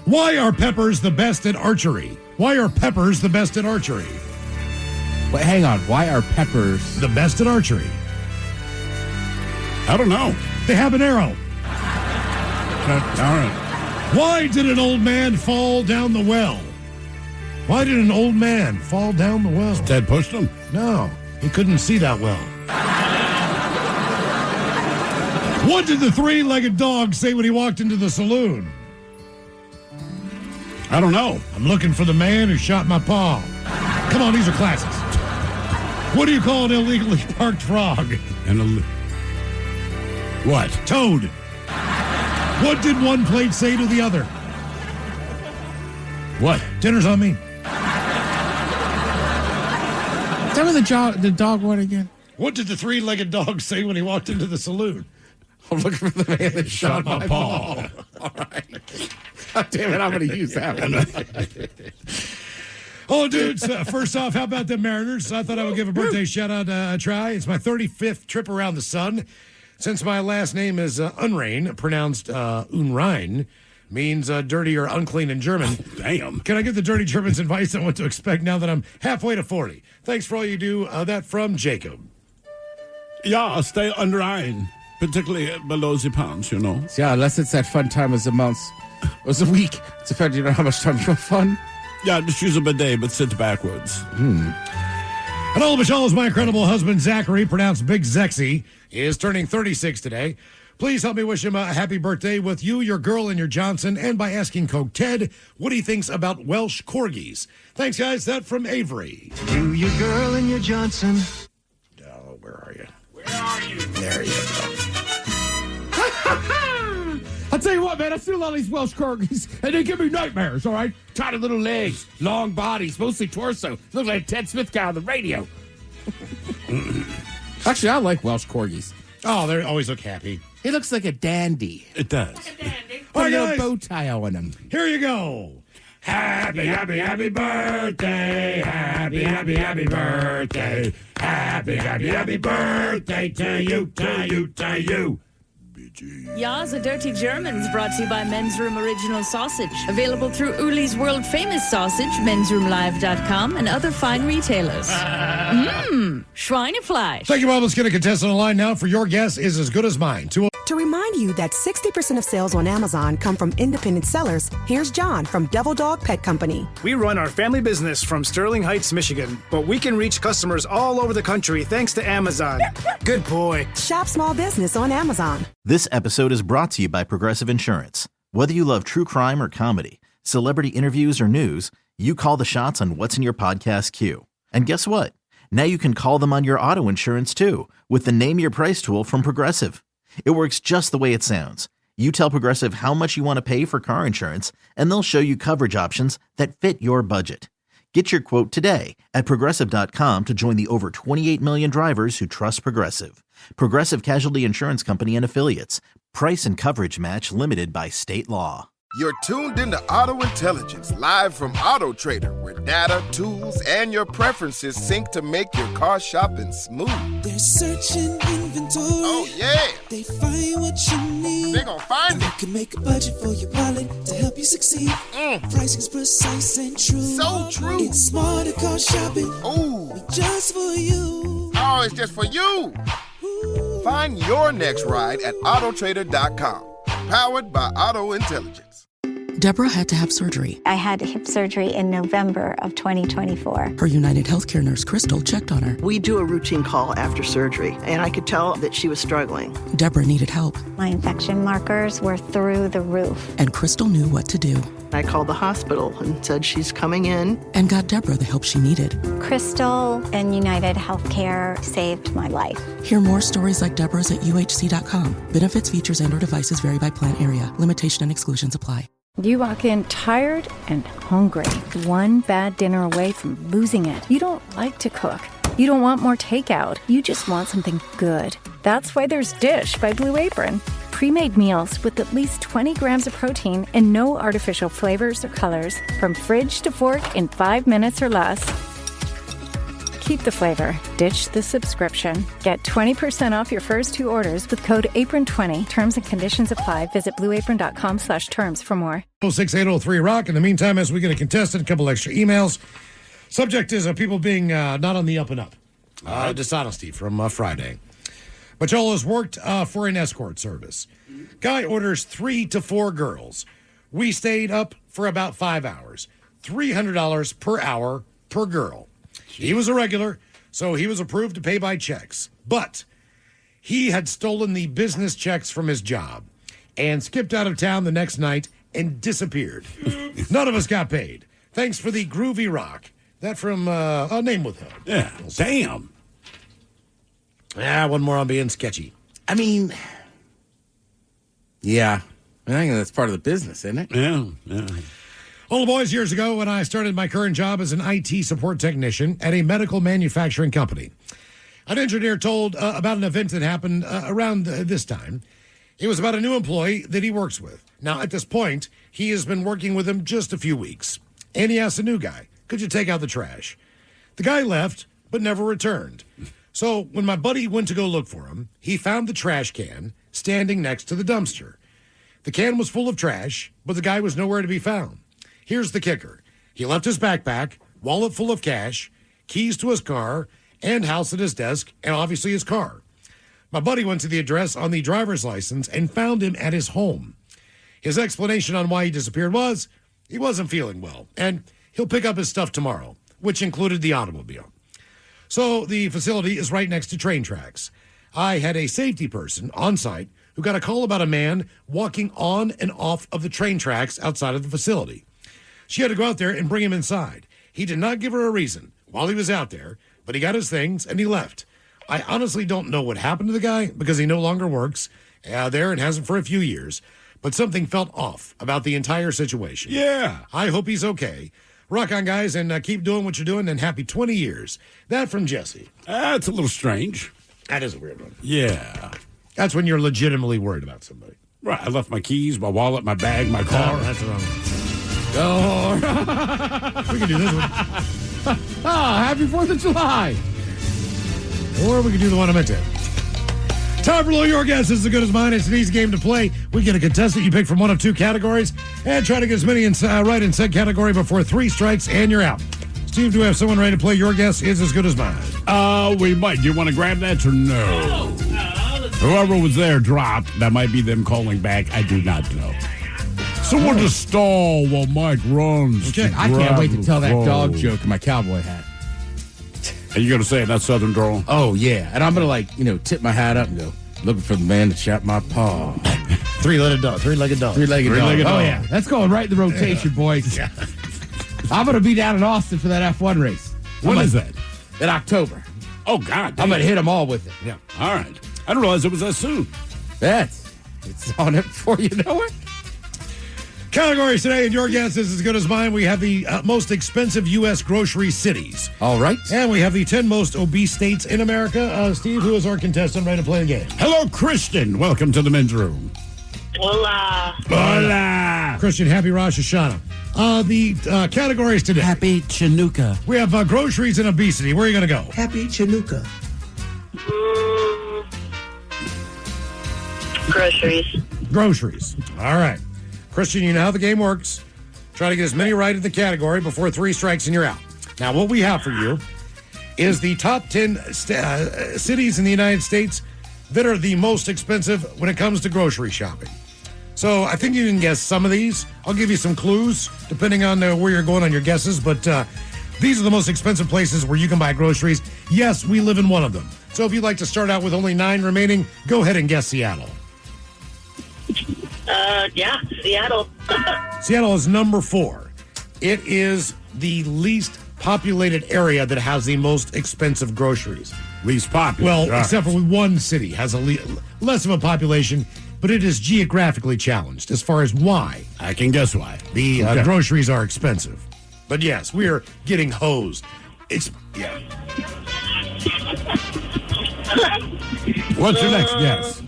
Why are peppers the best at archery? Why are peppers the best at archery? Wait, hang on. Why are peppers the best at archery? I don't know. They have an arrow. All right. Why did an old man fall down the well? Why did an old man fall down the well? Dad pushed him? No, he couldn't see that well. What did the three-legged dog say when he walked into the saloon? I don't know. I'm looking for the man who shot my paw. Come on, these are classics. What do you call an illegally parked frog? What? Toad. What did one plate say to the other? What? Dinner's on me. Tell me the dog what again? What did the three-legged dog say when he walked into the saloon? I'm looking for the man that shot my paw. All right. God damn it, I'm going to use that one. Oh, dudes, first off, how about the Mariners? I thought I would give a birthday shout-out a try. It's my 35th trip around the sun. Since my last name is Unrein, pronounced Unrein, means dirty or unclean in German. Damn. Can I get the dirty Germans advice on what to expect now that I'm halfway to 40? Thanks for all you do. That from Jacob. Yeah, stay under iron, particularly below the pounds, you know. Yeah, unless it's that fun time of the month. It was a week. It's a fact, you know how much time you have fun? Yeah, just use a bidet, but sit backwards. And all Michelle's my incredible husband, Zachary, pronounced Big Zexy, is turning 36 today. Please help me wish him a happy birthday with you, your girl, and your Johnson, and by asking Coke Ted what he thinks about Welsh Corgis. Thanks, guys. That from Avery. You, your girl, and your Johnson. Oh, where are you? Where are you? There you go. I'll tell you what, man, I see a lot of these Welsh Corgis, and they give me nightmares, all right? Tiny little legs, long bodies, mostly torso. Look like a Ted Smith guy on the radio. Actually, I like Welsh Corgis. Oh, they always look happy. He looks like a dandy. It does. Put a little bow tie on him. Here you go. Happy, happy, happy birthday. Happy, happy, happy birthday. Happy, happy, happy birthday to you, to you, to you. Ya's a Dirty Germans brought to you by Men's Room Original Sausage. Available through Uli's World Famous Sausage, mensroomlive.com, and other fine retailers. Schweinefleisch. Thank you, Bob. Let's get a contestant on the line now for your guess is as good as mine. To remind you that 60% of sales on Amazon come from independent sellers, here's John from Devil Dog Pet Company. We run our family business from Sterling Heights, Michigan, but we can reach customers all over the country thanks to Amazon. Good boy. Shop small business on Amazon. This episode is brought to you by Progressive Insurance. Whether you love true crime or comedy, celebrity interviews or news, you call the shots on what's in your podcast queue. And guess what? Now you can call them on your auto insurance too with the Name Your Price tool from Progressive. It works just the way it sounds. You tell Progressive how much you want to pay for car insurance, and they'll show you coverage options that fit your budget. Get your quote today at Progressive.com to join the over 28 million drivers who trust Progressive. Progressive Casualty Insurance Company and Affiliates. Price and coverage match limited by state law. You're tuned into Auto Intelligence, live from Auto Trader, where data, tools, and your preferences sync to make your car shopping smooth. They're searching inventory. Oh, yeah. They find what you need. They're gonna find it. You can make a budget for your wallet to help you succeed. Pricing's precise and true. So true. It's smarter car shopping. Ooh. Just for you. Oh, it's just for you. Ooh. Find your next ride at autotrader.com. Powered by Auto Intelligence. Deborah had to have surgery. I had hip surgery in November of 2024. Her United Healthcare nurse, Crystal, checked on her. We do a routine call after surgery, and I could tell that she was struggling. Deborah needed help. My infection markers were through the roof. And Crystal knew what to do. I called the hospital and said she's coming in. And got Deborah the help she needed. Crystal and United Healthcare saved my life. Hear more stories like Deborah's at UHC.com. Benefits, features, and/or devices vary by plan area. Limitation and exclusions apply. You walk in tired and hungry, one bad dinner away from losing it. You don't like to cook. You don't want more takeout. You just want something good. That's why there's Dish by Blue Apron. Pre-made meals with at least 20 grams of protein and no artificial flavors or colors. From fridge to fork in 5 minutes or less. Keep the flavor. Ditch the subscription. Get 20% off your first 2 orders with code APRON20. Terms and conditions apply. Visit blueapron.com/terms for more. 06803 Rock. In the meantime, as we get a contestant, a couple extra emails. Subject is people being not on the up and up. Dishonesty from Friday. Bachola's worked for an escort service. Guy orders 3 to 4 girls. We stayed up for about 5 hours. $300 per hour per girl. He was a regular, so he was approved to pay by checks. But he had stolen the business checks from his job and skipped out of town the next night and disappeared. None of us got paid. Thanks for the groovy rock. That from a Name Withheld. Yeah, damn. One more on being sketchy. I mean, yeah. I think that's part of the business, isn't it? Yeah. Well, boys, years ago when I started my current job as an IT support technician at a medical manufacturing company, an engineer told about an event that happened around this time. It was about a new employee that he works with. Now, at this point, he has been working with him just a few weeks. And he asked the new guy, could you take out the trash? The guy left, but never returned. So when my buddy went to go look for him, he found the trash can standing next to the dumpster. The can was full of trash, but the guy was nowhere to be found. Here's the kicker. He left his backpack, wallet full of cash, keys to his car, and house at his desk, and obviously his car. My buddy went to the address on the driver's license and found him at his home. His explanation on why he disappeared was he wasn't feeling well, and he'll pick up his stuff tomorrow, which included the automobile. So the facility is right next to train tracks. I had a safety person on site who got a call about a man walking on and off of the train tracks outside of the facility. She had to go out there and bring him inside. He did not give her a reason while he was out there, but he got his things and he left. I honestly don't know what happened to the guy because he no longer works there and hasn't for a few years, but something felt off about the entire situation. Yeah. I hope he's okay. Rock on, guys, and keep doing what you're doing, and happy 20 years. That from Jesse. That's a little strange. That is a weird one. Yeah. That's when you're legitimately worried about somebody. Right. I left my keys, my wallet, my bag, my car. That's wrong. Oh. We can do this one. Happy 4th of July. Or we can do the one I meant to. Time for Your Guess is as good as mine. It's an easy game to play. We get a contestant you pick from one of 2 categories and try to get as many right in said category before 3 strikes and you're out. Steve, do we have someone ready to play Your Guess is as good as mine? We might. Do you want to grab that or no? Whoever was there dropped. That might be them calling back. I do not know. Someone to stall while Mike runs. Okay. I can't wait to tell that dog joke in my cowboy hat. Are you going to say it in that southern drawl? Oh, yeah. And I'm going to, tip my hat up and go, looking for the man to chop my paw. Three-legged dog. Three-legged dog. Oh, yeah. That's going right in the rotation, boys. Yeah. I'm going to be down in Austin for that F1 race. When is that? In October. Oh, God. I'm going to hit them all with it. Yeah. All right. I didn't realize it was that soon. It's on it before you know it. Categories today, and Your Guess is as good as mine. We have the most expensive U.S. grocery cities. All right. And we have the 10 most obese states in America. Steve, who is our contestant, ready to play the game? Hello, Christian. Welcome to the men's room. Hola. Hola. Christian, happy Rosh Hashanah. The categories today. Happy Chanukah. We have groceries and obesity. Where are you going to go? Happy Chanukah. Groceries. Groceries. All right. Christian, you know how the game works. Try to get as many right in the category before 3 strikes and you're out. Now, what we have for you is the top 10 cities in the United States that are the most expensive when it comes to grocery shopping. So I think you can guess some of these. I'll give you some clues depending on where you're going on your guesses, but these are the most expensive places where you can buy groceries. Yes, we live in one of them. So if you'd like to start out with only 9 remaining, go ahead and guess Seattle. Yeah, Seattle. Seattle is number 4. It is the least populated area that has the most expensive groceries. Least popular. Well, except for one city has less of a population, but it is geographically challenged as far as why. I can guess why. The groceries are expensive. But yes, we are getting hosed. Yeah. What's your next guess?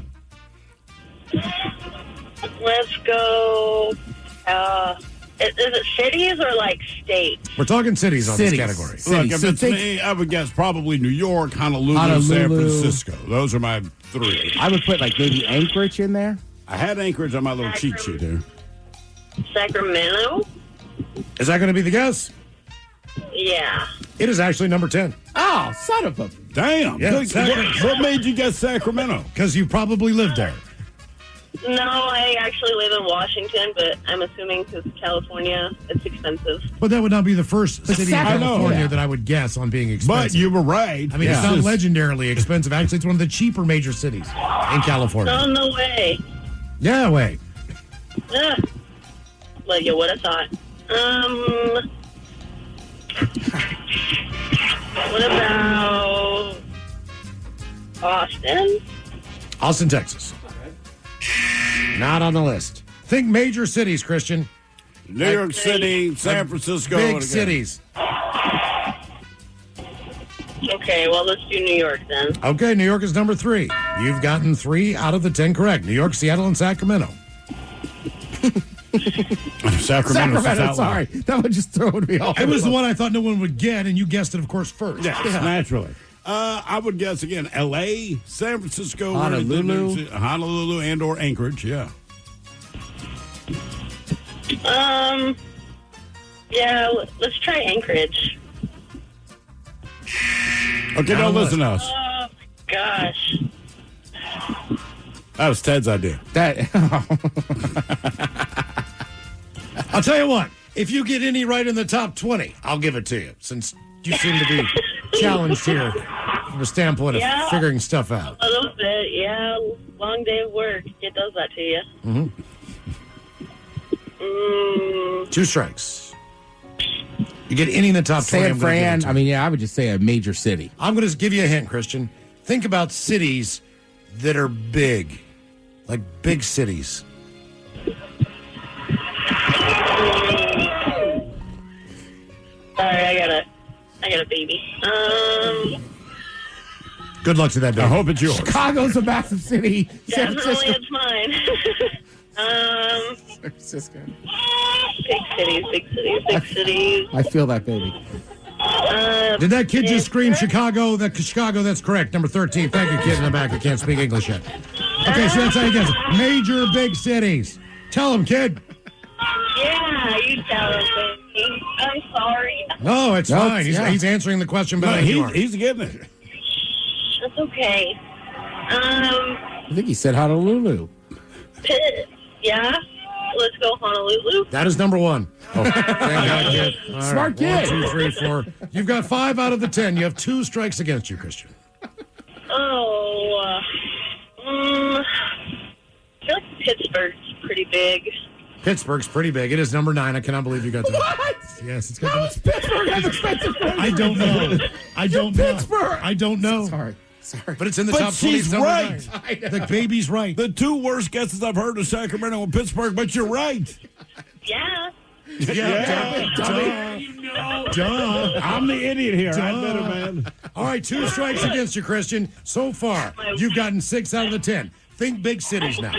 Let's go. Is it cities or like states? We're talking cities on this category. Look, if it's me, I would guess probably New York, Honolulu, San Francisco. Those are my three. I would put like maybe Anchorage in there. I had Anchorage on my little cheat sheet here. Sacramento? Is that going to be the guess? Yeah. It is actually number 10. Oh, son of a... Damn. Yeah, what made you guess Sacramento? Because you probably lived there. No, I actually live in Washington, but I'm assuming because California, it's expensive. But that would not be the first city in California that I would guess on being expensive. But you were right. I mean, it's not legendarily expensive. Actually, it's one of the cheaper major cities in California. Oh, no way. Yeah, way. Well, you would have thought. What about Austin? Austin, Texas. Not on the list. Think major cities, Christian. New York City, San Francisco. Big cities. Okay, well, let's do New York then. Okay, New York is number 3. You've gotten 3 out of the 10 correct. New York, Seattle, and Sacramento. Sacramento, sorry. That one just thrown me off. It was the one I thought no one would get, and you guessed it, of course, first. Yes, naturally. I would guess again, L.A., San Francisco, Honolulu, and or Anchorage. Yeah. Yeah, let's try Anchorage. Okay, now listen to us. Oh, gosh. That was Ted's idea. I'll tell you what. If you get any right in the top 20, I'll give it to you, since you seem to be challenged here from a standpoint of figuring stuff out. A little bit, yeah. Long day of work. It does that to you. Mm-hmm. 2 strikes. You get any in the top 20. San Fran. I mean, I would just say a major city. I'm going to give you a hint, Christian. Think about cities that are big, like big cities. Sorry, I got a baby. Good luck to that baby. I hope it's yours. Chicago's a massive city. Definitely it's mine. San Francisco. Big cities. I feel that, baby. Did that kid just scream Chicago? Chicago, that's correct. Number 13. Thank you, kid in the back who can't speak English yet. Okay, so that's how you guess it. Major big cities. Tell him, kid. Yeah, you tell him, baby. I'm sorry. No, it's fine. He's answering the question better than you are. He's getting it. That's okay. I think he said Honolulu. Yeah? Let's go Honolulu. That is number 1. Oh, thank God, kid. All Smart kid. 1, 2, 3, 4. You've got 5 out of the 10. You have 2 strikes against you, Christian. I feel like Pittsburgh's pretty big. Pittsburgh's pretty big. It is number 9. I cannot believe you got that. What? Yes, it's got How is Pittsburgh as expensive? I don't know. Pittsburgh. I don't know. Sorry. But it's in the But top 20. she's right. The baby's right. The 2 worst guesses I've heard are Sacramento and Pittsburgh, but you're right. Yeah. Duh. I'm the idiot here. I better, man. All right, 2 strikes against you, Christian. So far, you've gotten 6 out of the 10. Think big cities now.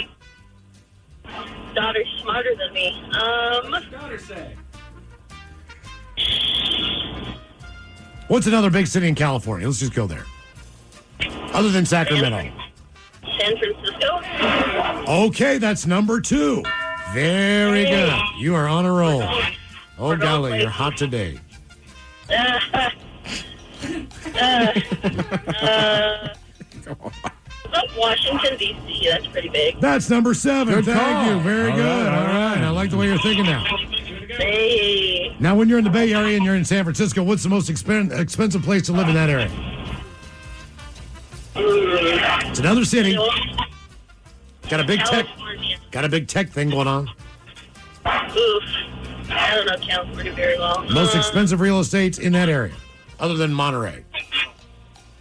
Daughter's smarter than me. What's daughter say? What's another big city in California? Let's just go there. Other than Sacramento. San Francisco. Okay, that's number 2. Very good. You are on a roll. Oh, golly, you're hot today. Washington, D.C. That's pretty big. That's number 7. Good Thank call. you. Very good. All right. I like the way you're thinking now. Hey. Now, when you're in the Bay Area and you're in San Francisco, what's the most expensive place to live in that area? It's another city. Got a big tech thing going on. Oof. I don't know California very well. Most expensive real estate's in that area, other than Monterey.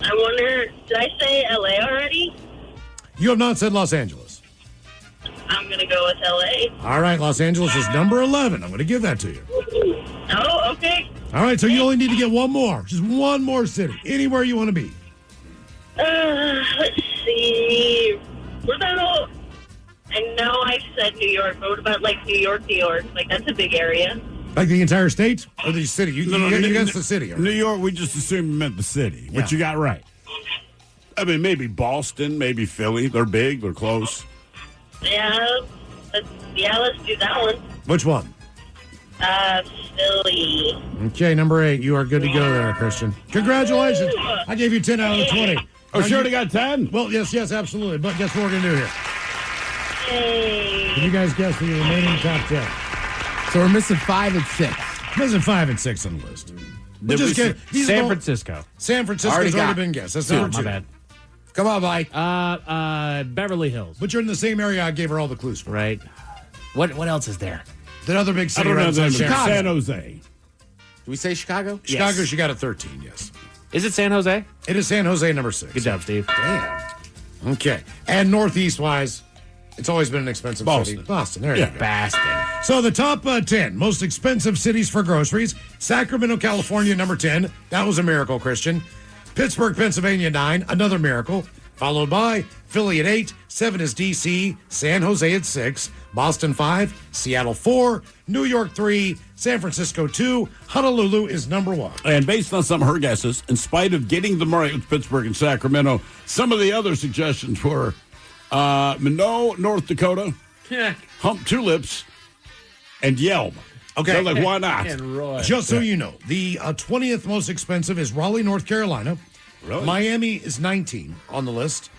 I I wonder, did I say LA already? You have not said Los Angeles. I'm going to go with LA. All right, Los Angeles is number 11. I'm going to give that to you. Oh, okay. All right, so you only need to get one more. Just one more city. Anywhere you want to be. Let's see. What about, I know I said New York, but what about, like, New York? Like, that's a big area. Like the entire state or the city? You guessed the city. New York, we just assumed you meant the city, which you got right. I mean, maybe Boston, maybe Philly. They're big. They're close. Yeah, let's do that one. Which one? Philly. Okay, number 8. You are good to go there, Christian. Congratulations. I gave you 10 out of 20. Oh, she already got 10? Well, yes, absolutely. But guess what we're going to do here? Yay. Can you guys guess the remaining top 10? So we're missing 5 and 6. Missing 5 and 6 on the list. San Francisco. San Francisco's already been guessed. That's number 2. My bad. Come on, Mike. Beverly Hills. But you're in the same area I gave her all the clues for. Right. What else is there? The other big city. I don't know. Chicago. San Jose. Did we say Chicago? Chicago, she got a 13, yes. Is it San Jose? It is San Jose, number 6. Good job, Steve. Damn. Okay. And northeast-wise, it's always been an expensive city. Boston. There you go. Boston. So the top 10 most expensive cities for groceries. Sacramento, California, number 10. That was a miracle, Christian. Pittsburgh, Pennsylvania, 9. Another miracle. Followed by Philly at 8. 7 is D.C. San Jose at 6. Boston 5. Seattle 4. New York 3. San Francisco 2. Honolulu is number 1. And based on some of her guesses, in spite of getting them right with Pittsburgh and Sacramento, some of the other suggestions were Minot, North Dakota, Hump Tulips, and Yelm. Okay. So, like, why not? Just so you know, the 20th most expensive is Raleigh, North Carolina. Really? Miami is 19 on the list.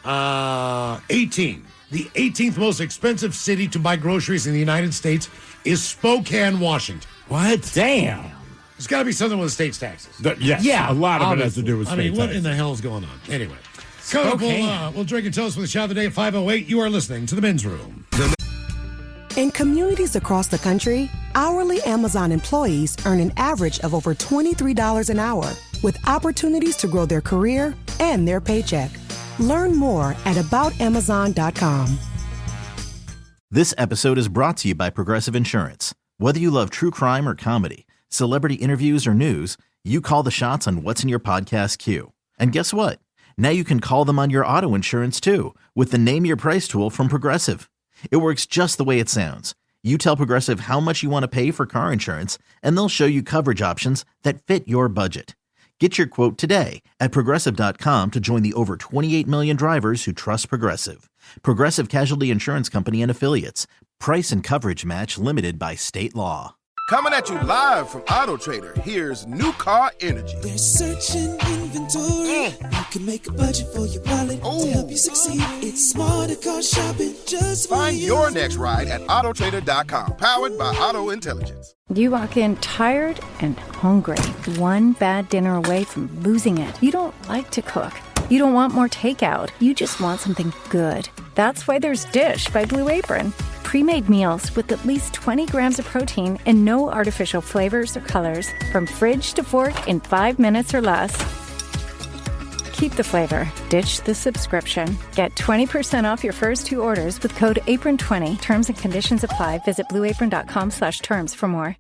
18. The 18th most expensive city to buy groceries in the United States is Spokane, Washington. What? Damn. There's got to be something with the state's taxes. Yes. Yeah, A lot of it has to do with state what taxes. in the hell is going on? Anyway. We'll drink and toast with the shot of the day at 5:08. You are listening to The Men's Room. In communities across the country, hourly Amazon employees earn an average of over $23 an hour, with opportunities to grow their career and their paycheck. Learn more at aboutamazon.com. This episode is brought to you by Progressive Insurance. Whether you love true crime or comedy, celebrity interviews or news, you call the shots on what's in your podcast queue. And guess what? Now you can call them on your auto insurance too, with the Name Your Price tool from Progressive. It works just the way it sounds. You tell Progressive how much you want to pay for car insurance, and they'll show you coverage options that fit your budget. Get your quote today at Progressive.com to join the over 28 million drivers who trust Progressive. Progressive Casualty Insurance Company and Affiliates. Price and coverage match limited by state law. Coming at you live from Auto Trader, here's New Car Energy. They're searching inventory. You can make a budget for your wallet to help you succeed. It's smarter car shopping just for Find you. your next ride at autotrader.com, powered by Auto Intelligence. You walk in tired and hungry, one bad dinner away from losing it. You don't like to cook. You don't want more takeout. You just want something good. That's why there's Dish by Blue Apron. Pre-made meals with at least 20 grams of protein and no artificial flavors or colors. From fridge to fork in 5 minutes or less. Keep the flavor. Ditch the subscription. Get 20% off your first 2 orders with code APRON20. Terms and conditions apply. Visit blueapron.com/terms for more.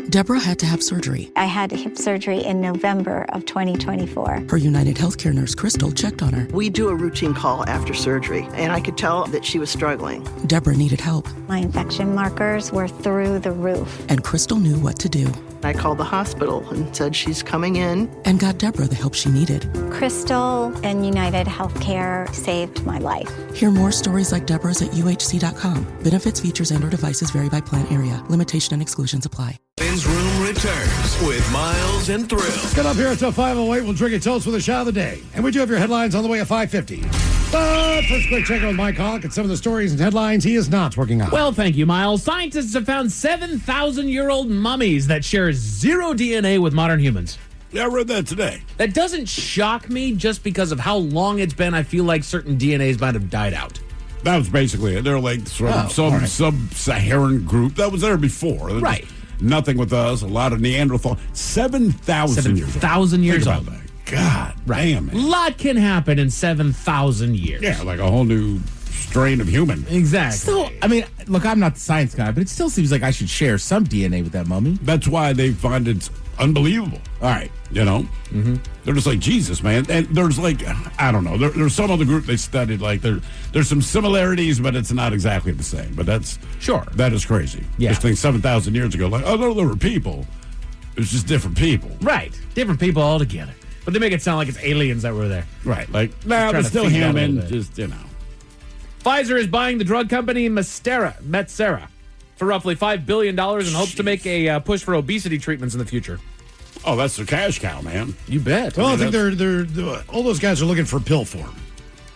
Deborah had to have surgery. I had hip surgery in November of 2024. Her United Healthcare nurse, Crystal, checked on her. We do a routine call after surgery, and I could tell that she was struggling. Deborah needed help. My infection markers were through the roof. And Crystal knew what to do. I called the hospital and said she's coming in. And got Deborah the help she needed. Crystal and United Healthcare saved my life. Hear more stories like Deborah's at UHC.com. Benefits, features, and/or devices vary by plan area. Limitation and exclusions apply. Men's Room returns with Miles and Thrill. Get up here until 5:08. We'll drink and toast with a shot of the day. And we do have your headlines on the way at 5:50. But first, quick check with Mike Hawk and some of the stories and headlines he is not working on. Well, thank you, Miles. Scientists have found 7,000-year-old mummies that share zero DNA with modern humans. Yeah, I read that today. That doesn't shock me just because of how long it's been. I feel like certain DNAs might have died out. That was basically it. They're like some sub-Saharan group that was there before. Right. Nothing with us. A lot of Neanderthal. 7,000 years old. 7,000 years old. God damn, man. A lot can happen in 7,000 years. Yeah, like a whole new strain of human. Exactly. Still, I mean, look, I'm not the science guy, but it still seems like I should share some DNA with that mummy. That's why they find it's unbelievable. All right. You know? Mm-hmm. They're just like, Jesus, man. And there's like, I don't know. There's some other group they studied, like there's some similarities, but it's not exactly the same. But that's... Sure. That is crazy. Yeah. This thing 7,000 years ago, like, oh, no, there were people. It's just different people. Right. Different people altogether. But they make it sound like it's aliens that were there. Right. Like, nah, they're still human. Just, you know. Pfizer is buying the drug company Metsera for roughly $5 billion and hopes to make a push for obesity treatments in the future. Oh, that's the cash cow, man. You bet. Well, I think they're all those guys are looking for pill form.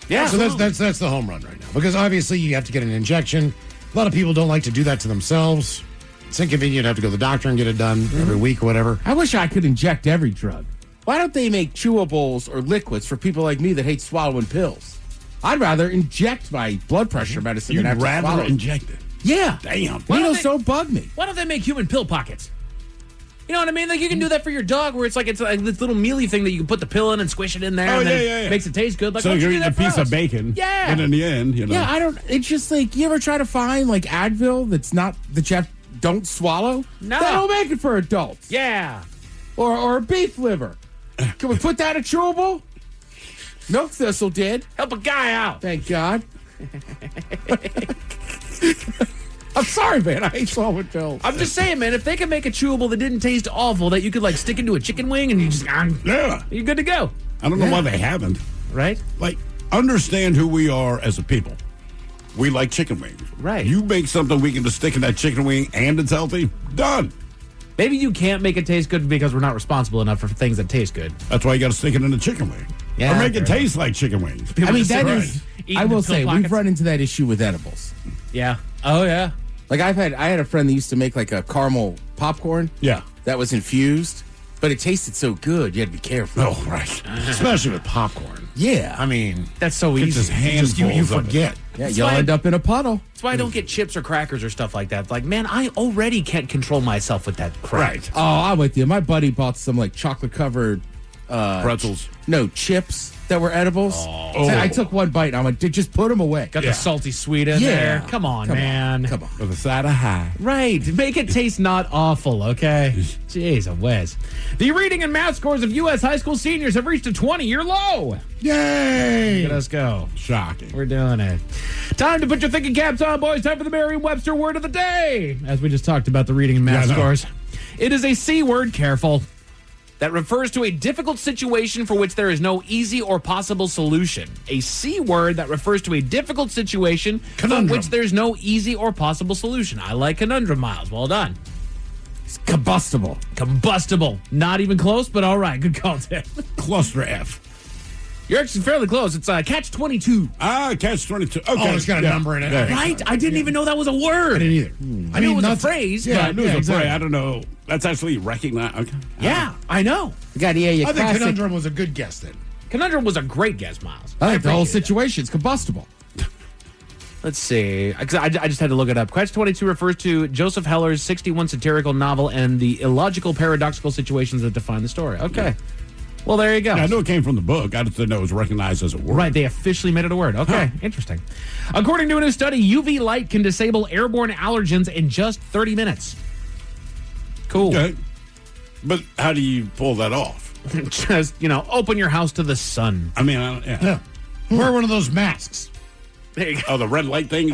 Yeah. So that's the home run right now. Because obviously you have to get an injection. A lot of people don't like to do that to themselves. It's inconvenient to have to go to the doctor and get it done every week or whatever. I wish I could inject every drug. Why don't they make chewables or liquids for people like me that hate swallowing pills? I'd rather inject my blood pressure medicine than have to swallow it. Inject it? Yeah. Damn. Needles don't bug me. Why don't they make human pill pockets? You know what I mean? Like you can do that for your dog, where it's like this little mealy thing that you can put the pill in and squish it in there, and then makes it taste good. Like, so you're eating a piece of bacon. Yeah. And in the end, you know. Yeah, I don't. It's just like, you ever try to find like Advil that's not that you don't swallow? No. They don't make it for adults. Yeah. Or beef liver. Can we put that in chewable? Milk Thistle did. Help a guy out. Thank God. I'm sorry, man. I hate swallowing pills. I'm just saying, man, if they can make a chewable that didn't taste awful, that you could like stick into a chicken wing and you just you're good to go. I don't know why they haven't. Right? Like, understand who we are as a people. We like chicken wings. Right. You make something we can just stick in that chicken wing and it's healthy. Done. Maybe you can't make it taste good because we're not responsible enough for things that taste good. That's why you got to stick it in the chicken wing. Yeah, or make it taste like chicken wings. I mean, that is. I will say, we've run into that issue with edibles. Yeah. Oh, yeah. Like I had a friend that used to make like a caramel popcorn. Yeah. That was infused, but it tasted so good, you had to be careful. Oh, right. Especially with popcorn. Yeah. I mean, that's so easy. Just handfuls you forget. Yeah, you'll end up in a puddle. That's why I don't get chips or crackers or stuff like that. Like, man, I already can't control myself with that crap. Right. Oh, I'm with you. My buddy bought some like chocolate covered pretzels. No, chips that were edibles. Oh. So I took one bite and I went, just put them away. Got the salty sweet in there. Come on, man. Come on. With a side of high. Right. Make it taste not awful, okay? Jeez, a whiz. The reading and math scores of U.S. high school seniors have reached a 20-year low. Yay! Look at us go. Shocking. We're doing it. Time to put your thinking caps on, boys. Time for the Merriam-Webster word of the day. As we just talked about the reading and math scores. It is a C word, careful, that refers to a difficult situation for which there is no easy or possible solution. A C word that refers to a difficult situation for which there's no easy or possible solution. I like conundrum, Miles. Well done. It's combustible. Combustible. Not even close, but all right. Good call, Tim. Cluster F. You're actually fairly close. It's catch-22. Ah, catch-22. Okay. Oh, it's got a number in it. Yeah. Right? I didn't even know that was a word. I didn't either. I knew it was a phrase. Yeah, but I knew it was a phrase. I don't know. That's actually recognized. Okay. Yeah, I know. You got I think conundrum was a good guess then. Conundrum was a great guess, Miles. I think the whole situation's combustible. Let's see. I just had to look it up. Catch-22 refers to Joseph Heller's 61 satirical novel and the illogical, paradoxical situations that define the story. Okay. Yeah. Well, there you go. Yeah, I know it came from the book. I just didn't know it was recognized as a word. Right, they officially made it a word. Okay, interesting. According to a new study, UV light can disable airborne allergens in just 30 minutes. Cool. Okay. But how do you pull that off? Just, open your house to the sun. I mean, yeah. Wear one of those masks. There you go. Oh, the red light thing? You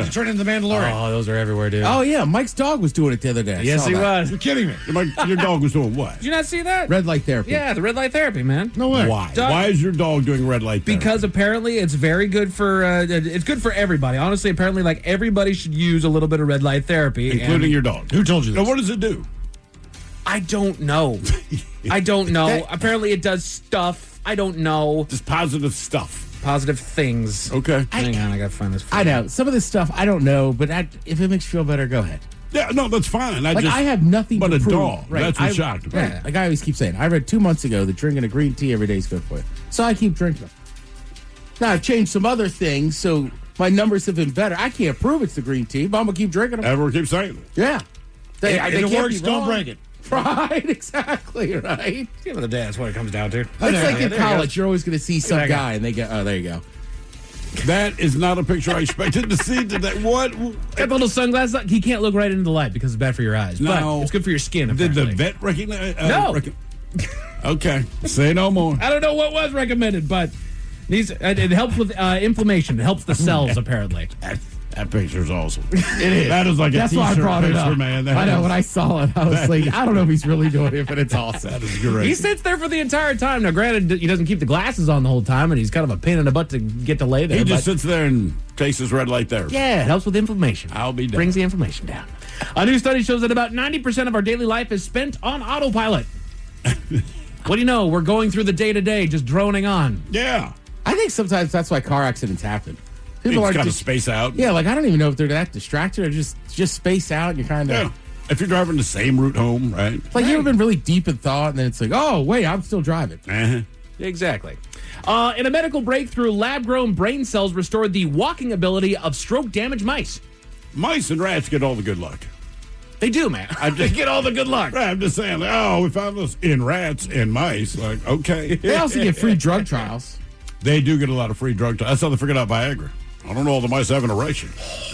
turn into the Mandalorian. Oh, those are everywhere, dude. Oh, yeah. Mike's dog was doing it the other day. Yes, he was. You're kidding me. Your dog was doing what? Did you not see that? Red light therapy. Yeah, the red light therapy, man. No way. Why? Why is your dog doing red light therapy? Because apparently it's very good for it's good for everybody. Honestly, apparently, like everybody should use a little bit of red light therapy, including your dog. Who told you this? Now, what does it do? I don't know. Apparently, it does stuff. I don't know. Just positive stuff. Positive things. Okay. Hang on, I gotta find this. I know some of this stuff I don't know, but if it makes you feel better, go ahead. Yeah, no, that's fine. I have nothing but to a prove. dog. Right. That's what shocked me. Right. Like I always keep saying, I read 2 months ago that drinking a green tea every day is good for you. So I keep drinking them. Now I've changed some other things, so my numbers have been better. I can't prove it's the green tea, but I'm gonna keep drinking them. Everyone keeps saying it. Yeah. If it works, don't break it. Right, exactly, right. Give it a day, that's what it comes down to. It's like in college, you're always going to see some guy, and they go, oh, there you go. That is not a picture I expected to see today. What? Got the little sunglasses on. He can't look right into the light because it's bad for your eyes. No. But it's good for your skin, apparently. Did the vet recognize? No. Okay, say no more. I don't know what was recommended, but it helps with inflammation. It helps the cells, apparently. That picture's awesome. It is. That is like a That's why I t-shirt brought it picture, up. man. I know, when I saw it, I was like, I don't know if he's really doing it, but it's awesome. That is great. He sits there for the entire time. Now, granted, he doesn't keep the glasses on the whole time, and he's kind of a pain in the butt to get to lay there. He just sits there and takes his red light there. Yeah, it helps with inflammation. I'll be done. Brings the inflammation down. A new study shows that about 90% of our daily life is spent on autopilot. What do you know? We're going through the day-to-day, just droning on. Yeah. I think sometimes that's why car accidents happen. People are kind of space out. Yeah, like I don't even know if they're that distracted or just space out and you're kind of... Yeah. If you're driving the same route home, right? Like you ever been really deep in thought and then it's like, oh, wait, I'm still driving. Uh-huh. Exactly. In a medical breakthrough, lab-grown brain cells restored the walking ability of stroke-damaged mice. Mice and rats get all the good luck. They do, man. They get all the good luck. Right, I'm just saying, we found this in rats and mice. Like, okay. They also get free drug trials. They do get a lot of free drug trials. That's how they figured out Viagra. I don't know, all the mice have an erection.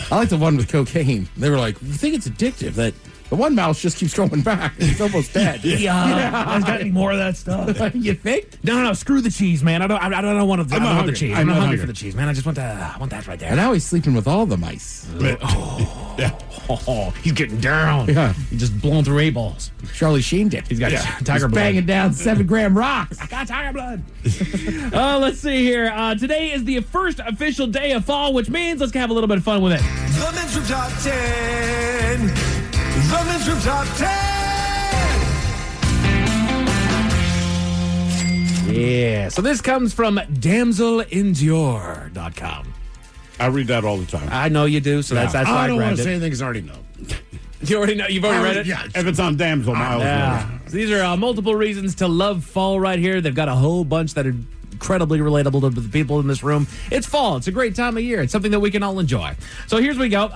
I like the one with cocaine. They were like, we think it's addictive. That the one mouse just keeps going back. It's almost dead. I've got any more of that stuff. You think? No, screw the cheese, man. I don't want the cheese. I'm not hungry for the cheese, man. I just want that right there. And now he's sleeping with all the mice. He's getting down. Yeah. He's just blowing through 8 balls. Charlie Sheen did. He's got tiger He's blood. banging down 7-gram rocks. I got tiger blood. Let's see here. Today is the first official day of fall, which means let's have a little bit of fun with it. The Men's Room Top 10. The Men's Room Top 10. Yeah. So this comes from damselendure.com. I read that all the time. I know you do, so that's why I don't want grabbed to it. say anything because I already know. You already know. You've already read it? Yeah. If it's on Damsel, Miles. Yeah. So these are multiple reasons to love fall right here. They've got a whole bunch that are incredibly relatable to the people in this room. It's fall. It's a great time of year. It's something that we can all enjoy. So here's we go.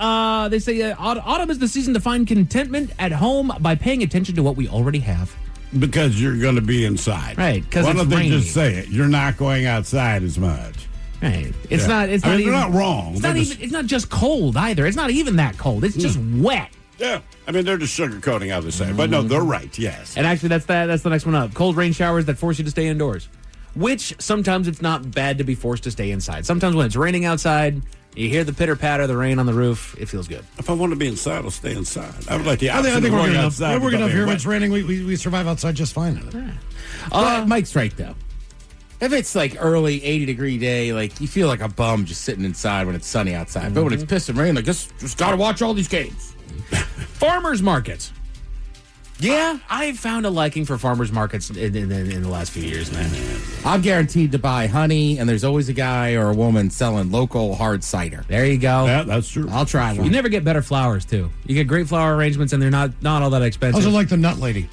They say autumn is the season to find contentment at home by paying attention to what we already have. Because you're going to be inside. Right, because Why it's don't they rainy. just say it? You're not going outside as much. Right. It's Yeah. not. It's I not mean, even. they're not wrong. It's They're not just- even. It's not just cold either. It's not even that cold. It's just wet. Yeah. I mean, they're just sugarcoating how they say it. But no, they're right. Yes. And actually, that's the next one up. Cold rain showers that force you to stay indoors. Which sometimes it's not bad to be forced to stay inside. Sometimes when it's raining outside, you hear the pitter patter of the rain on the roof. It feels good. If I want to be inside, I'll stay inside. I would like the I option think of we're going good enough. outside. We're good enough without here. being When it's wet. raining, we survive outside just fine. Mike's right, though. If it's like early 80-degree day, like you feel like a bum just sitting inside when it's sunny outside. But when it's pissing rain, like just got to watch all these games. Farmers markets. Yeah, I've found a liking for farmers markets in the last few years, man. I'm guaranteed to buy honey, and there's always a guy or a woman selling local hard cider. There you go. Yeah, that's true. I'll try one. You never get better flowers, too. You get great flower arrangements, and they're not all that I expensive. also like the nut lady.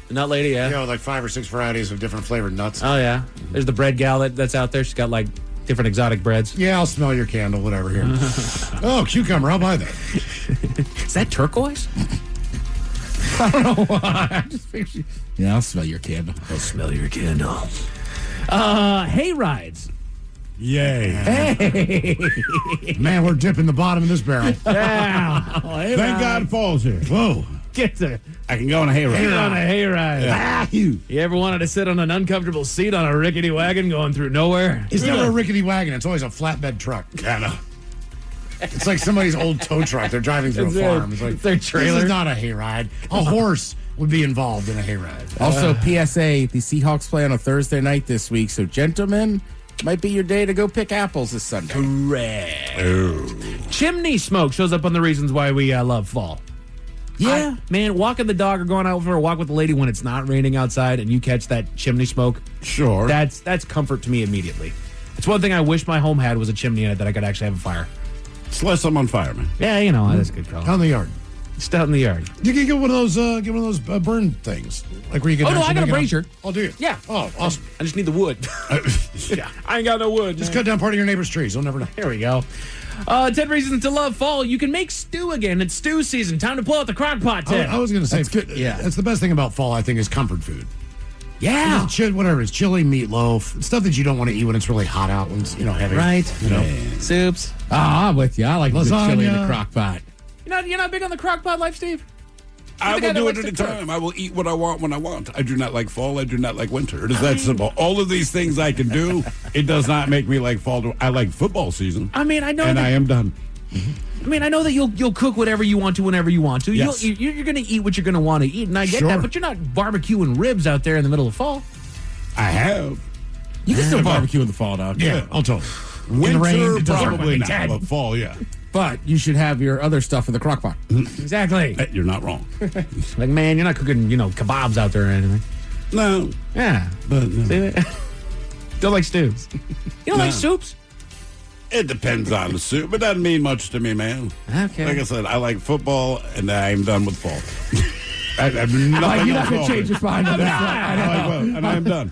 The nut lady, yeah. You know, like 5 or 6 varieties of different flavored nuts. Oh, yeah. There's the bread gal that's out there. She's got, like, different exotic breads. Yeah, I'll smell your candle, whatever here. Oh, cucumber, I'll buy that. Is that turquoise? I don't know why. I just picture. Yeah, I'll smell your candle. I'll smell your candle. Hay rides. Yay. Hey. Man, we're dipping the bottom of this barrel. Yeah. Thank God fall's here. Whoa. Get to I can go on a hayride. get on a hayride. Yeah. You ever wanted to sit on an uncomfortable seat on a rickety wagon going through nowhere? It's never a rickety wagon. It's always a flatbed truck. I know. It's like somebody's old tow truck. They're driving through a farm. It's like, their trailer. This is not a hayride. A horse would be involved in a hayride. Also, PSA, the Seahawks play on a Thursday night this week, so gentlemen, might be your day to go pick apples this Sunday. Correct. Chimney smoke shows up on the reasons why we love fall. Yeah. Man, walking the dog or going out for a walk with the lady when it's not raining outside and you catch that chimney smoke. Sure. That's comfort to me immediately. It's one thing I wish my home had was a chimney in it that I could actually have a fire. It's less I'm on fire, man. Yeah, you know, that's a good call. Out in the yard. Just out in the yard. You can get one of those burn things. Like where you can Oh, no, I actually got a make it brazier. Oh, do you? Yeah. Oh, awesome. I just need the wood. Yeah. I ain't got no wood. Just cut down part of your neighbor's trees. You'll never know. There we go. 10 reasons to love fall. You can make stew again. It's stew season. Time to pull out the crock pot, Ted. I was going to say, That's good. Yeah, that's the best thing about fall, I think, is comfort food. Yeah. Whatever it is, chili, meatloaf, stuff that you don't want to eat when it's really hot out, when it's, heavy. Right. Soups. I'm with you. I like the chili in the crock pot. You're not big on the crock pot life, Steve? I will do it at a time. I will eat what I want when I want. I do not like fall. I do not like winter. It is that simple. All of these things I can do, it does not make me like fall. I like football season. I mean, I know. And I am done. I mean, I know that you'll cook whatever you want to whenever you want to. Yes. You're going to eat what you're going to want to eat, and I get that. But you're not barbecuing ribs out there in the middle of fall. I have. You can still barbecue in the fall, dog. Yeah, I'll tell you. Winter, rain, it doesn't probably work. not, but fall, yeah. But you should have your other stuff in the crock pot. Exactly. You're not wrong. Like, man, you're not cooking, kebabs out there or anything. No. Yeah. But no. See that? Don't like stews. You don't like soups? It depends on the soup. It doesn't mean much to me, man. Okay. Like I said, I like football, and I'm done with fall. I'm You're not going to change your mind on that. And I am done.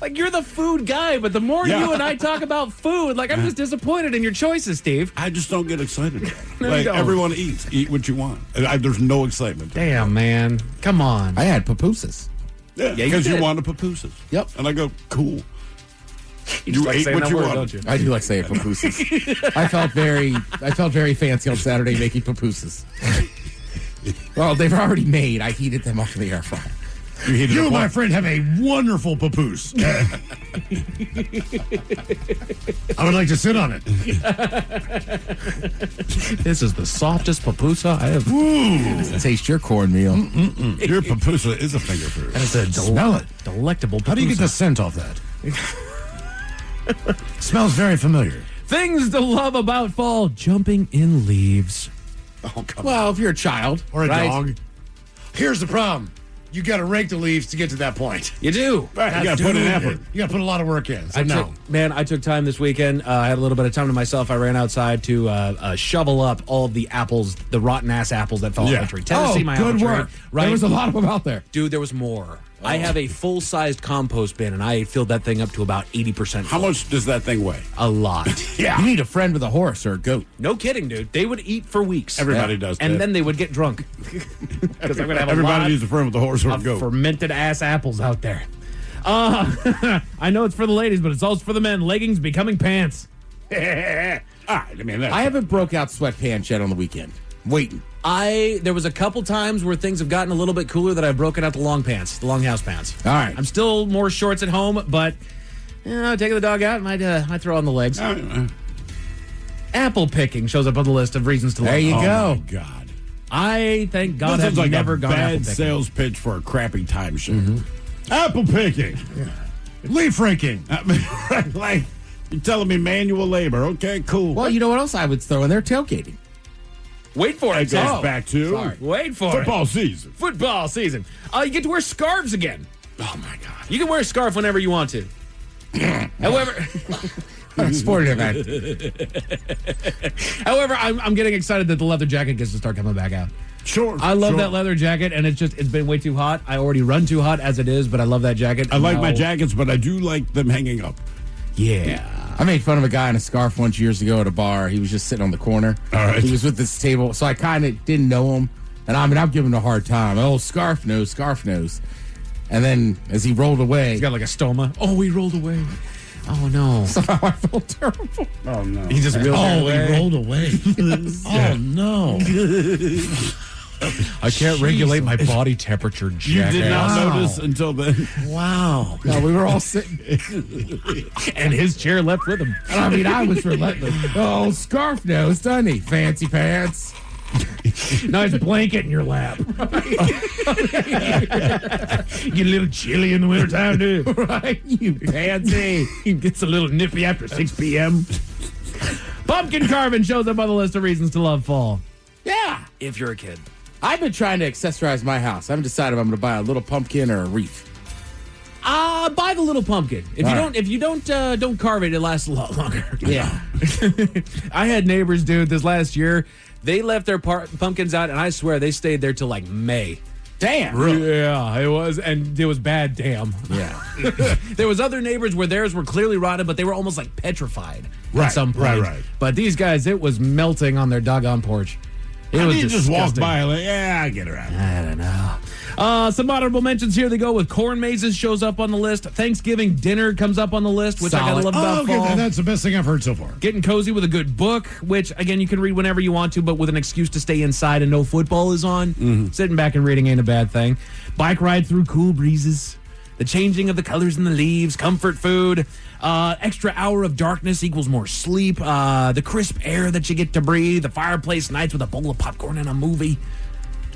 Like, you're the food guy, but the more you and I talk about food, I'm just disappointed in your choices, Steve. I just don't get excited. No, like, you don't. everyone eats. Eat what you want. There's no excitement. Damn, man. Come on. I had pupusas. Yeah, you because you did. wanted pupusas. Yep. And I go, cool. You ate saying what that you word, wanted. don't you? I do like saying pupusas. I felt very fancy on Saturday making pupusas. Well, they've already made. I heated them off in the air fryer. You, my friend, have a wonderful papoose. I would like to sit on it. This is the softest pupusa I have. Ooh. Taste your cornmeal. Your pupusa is a finger food. And it's a Smell it. delectable pupusa. How do you get the scent off that? Smells very familiar. Things to love about fall: jumping in leaves. Oh, come Well, if you're a child. Or a Right. dog. Here's the problem. You got to rake the leaves to get to that point. You do. Right, you got to put in effort. You got to put a lot of work in. So I took time this weekend. I had a little bit of time to myself. I ran outside to shovel up all of the apples, the rotten ass apples that fell off the tree. Tennessee, my good apple tree, work. right? There was a lot of them out there. Dude, there was more. I have a full-sized compost bin, and I filled that thing up to about 80%. How much does that thing weigh? A lot. Yeah. You need a friend with a horse or a goat. No kidding, dude. They would eat for weeks. Everybody does that. And then they would get drunk. Because I'm going to have Everybody a needs a friend with a horse or a lot goat. of fermented-ass apples out there. I know it's for the ladies, but it's also for the men. Leggings becoming pants. All right, I mean, I haven't broke out sweatpants yet on the weekend. Waiting. There was a couple times where things have gotten a little bit cooler that I've broken out the long pants, the long house pants. All right. I'm still more shorts at home, but taking the dog out, might throw on the legs. Apple picking shows up on the list of reasons to love. There you go. Oh, my God. I thank God That I've sounds like never a gone apple bad picking. sales pitch for a crappy timeshare. Apple picking. leaf raking. Like, you're telling me manual labor. Okay, cool. Well, you know what else I would throw in there? Tailgating. Wait for it. It goes back to sorry. Wait for football it. season. Football season. You get to wear scarves again. Oh, my God. You can wear a scarf whenever you want to. However, Sporting event. however, I'm getting excited that the leather jacket gets to start coming back out. Sure. I love that leather jacket, and it's been way too hot. I already run too hot as it is, but I love that jacket. I like my jackets, but I do like them hanging up. Yeah. I made fun of a guy in a scarf once years ago at a bar. He was just sitting on the corner. All right. He was with this table, so I kind of didn't know him. And I'm giving him a hard time. Oh, scarf nose, scarf nose. And then as he rolled away. He's got like a stoma. Oh, he rolled away. Oh, no. Somehow I felt terrible. Oh, no. He just wheeled away. He rolled away. Oh, no. I can't regulate my body temperature, You jackass. did not notice until then. Wow. No, we were all sitting. And his chair left with him. And I mean, I was relentless. Oh, scarf nose, doesn't he? Fancy pants. Nice blanket in your lap. Get a little chilly in the wintertime, dude. Right? You pansy. It gets a little nippy after 6 p.m. Pumpkin carving shows up on the list of reasons to love fall. Yeah. If you're a kid. I've been trying to accessorize my house. I haven't decided if I'm going to buy a little pumpkin or a wreath. Buy the little pumpkin. If you don't carve it, it lasts a lot longer. Yeah. I had neighbors, dude, this last year. They left their pumpkins out, and I swear they stayed there till like May. Damn. Really? Yeah, it was. And it was bad damn. Yeah. There was other neighbors where theirs were clearly rotted, but they were almost like petrified Right, at some point. right. But these guys, it was melting on their doggone porch. It was you just walk disgusting. by like, yeah, I get around. I don't know. Some honorable mentions here. They go with corn mazes shows up on the list. Thanksgiving dinner comes up on the list, which I gotta Solid. love about fall. That's the best thing I've heard so far. Getting cozy with a good book, which, again, you can read whenever you want to, but with an excuse to stay inside and no football is on. Sitting back and reading ain't a bad thing. Bike ride through cool breezes. The changing of the colors in the leaves. Comfort food. Extra hour of darkness equals more sleep. The crisp air that you get to breathe. The fireplace nights with a bowl of popcorn and a movie.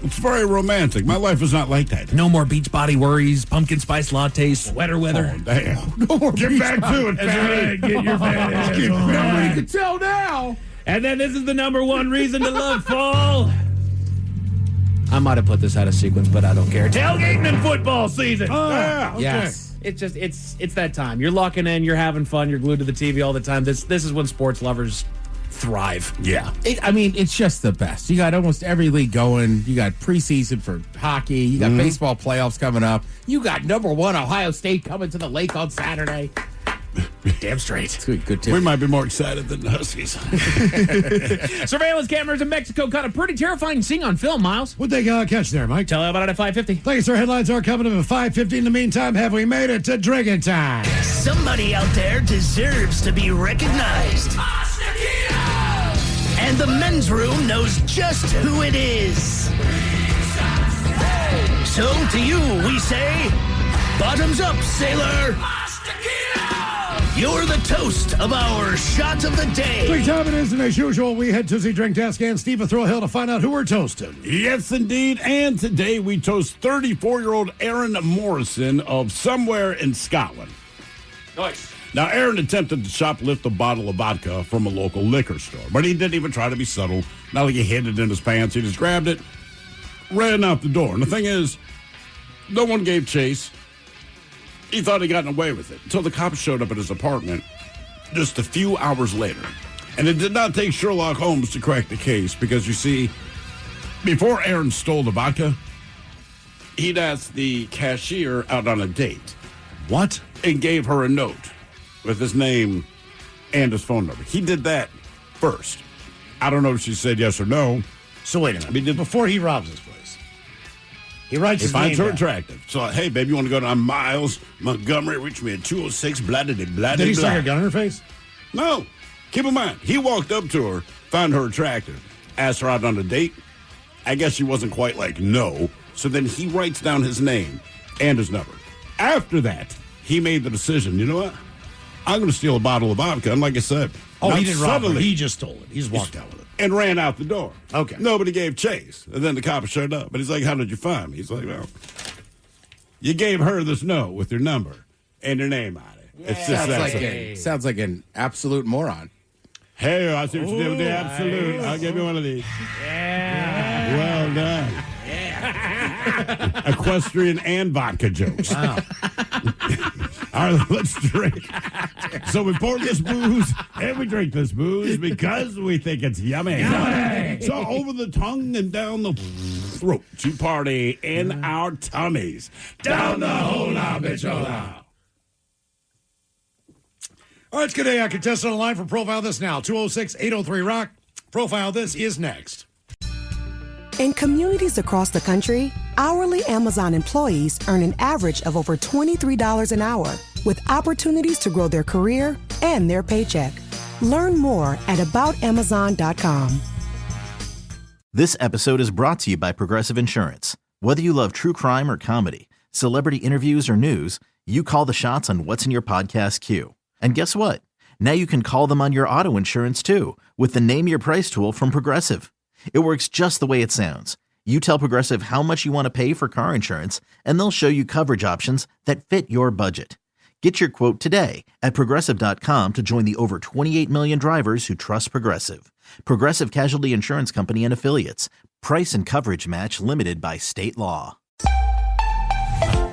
It's very romantic. My life is not like that. No more beach body worries. Pumpkin spice lattes. Sweater weather. Oh, damn. No more Get beach back body. to it, That's fatty. right. Get your fat ass Get on. back. Nobody can tell now. And then this is the number one reason to love fall. I might have put this out of sequence, but I don't care. Tailgating in football season. Yeah, okay. Yes. It's that time. You're locking in, you're having fun, you're glued to the TV all the time. This is when sports lovers thrive. Yeah. It's just the best. You got almost every league going. You got preseason for hockey. You got baseball playoffs coming up. You got number one Ohio State coming to the lake on Saturday. Damn straight. It's good too. We might be more excited than the Huskies. Surveillance cameras in Mexico caught a pretty terrifying scene on film, Miles. What'd they catch there, Mike? Tell you about it at 5:50. Thank you, sir. Headlines are coming up at 5:50. In the meantime, have we made it to drinking time? Somebody out there deserves to be recognized. And the men's room knows just who it is. So to you, we say, bottoms up, sailor. You're the toast of our shot of the day. Drink time it is, and as usual, we head to the drink desk and Steve will throw a hill to find out who we're toasting. Yes, indeed. And today we toast 34-year-old Aaron Morrison of somewhere in Scotland. Nice. Now, Aaron attempted to shoplift a bottle of vodka from a local liquor store, but he didn't even try to be subtle. Not like he hid it in his pants. He just grabbed it, ran out the door. And the thing is, no one gave chase. He thought he'd gotten away with it until the cops showed up at his apartment just a few hours later. And it did not take Sherlock Holmes to crack the case because, you see, before Aaron stole the vodka, he'd asked the cashier out on a date. What? And gave her a note with his name and his phone number. He did that first. I don't know if she said yes or no. So wait a minute. Before he robs this place, he writes his name finds her down. attractive. So, hey, baby, you want to go down Miles, Montgomery, reach me at 206, blah-de-de-blah-de-blah. Did he stick a gun in her face? No. Keep in mind, he walked up to her, found her attractive, asked her out on a date. I guess she wasn't quite like, no. So then he writes down his name and his number. After that, he made the decision, you know what? I'm going to steal a bottle of vodka. And like I said, Oh, not he didn't rob her. subtly, He just stole it. He just walked out with it. and ran out the door. Okay. Nobody gave chase. And then the cops showed up. And he's like, how did you find me? He's like, well, you gave her this note with your number and your name on it. It's just that simple. Sounds like an absolute moron. Hey, I see what you did with the absolute. I'll give you one of these. Yeah. Well done. Equestrian and vodka jokes. Wow. All right, let's drink. So we pour this booze and we drink this booze because we think it's yummy. Yummy. So over the tongue and down the throat to party in our tummies. Down the hola, bichola. All right, it's good day. Our contestant on the line for Profile This Now, 206-803-ROCK. Profile This is next. In communities across the country, hourly Amazon employees earn an average of over $23 an hour, with opportunities to grow their career and their paycheck. Learn more at aboutamazon.com. This episode is brought to you by Progressive Insurance. Whether you love true crime or comedy, celebrity interviews or news, you call the shots on what's in your podcast queue. And guess what? Now you can call them on your auto insurance too with the Name Your Price tool from Progressive. It works just the way it sounds. You tell Progressive how much you want to pay for car insurance, and they'll show you coverage options that fit your budget. Get your quote today at Progressive.com to join the over 28 million drivers who trust Progressive. Progressive Casualty Insurance Company and Affiliates. Price and coverage match limited by state law.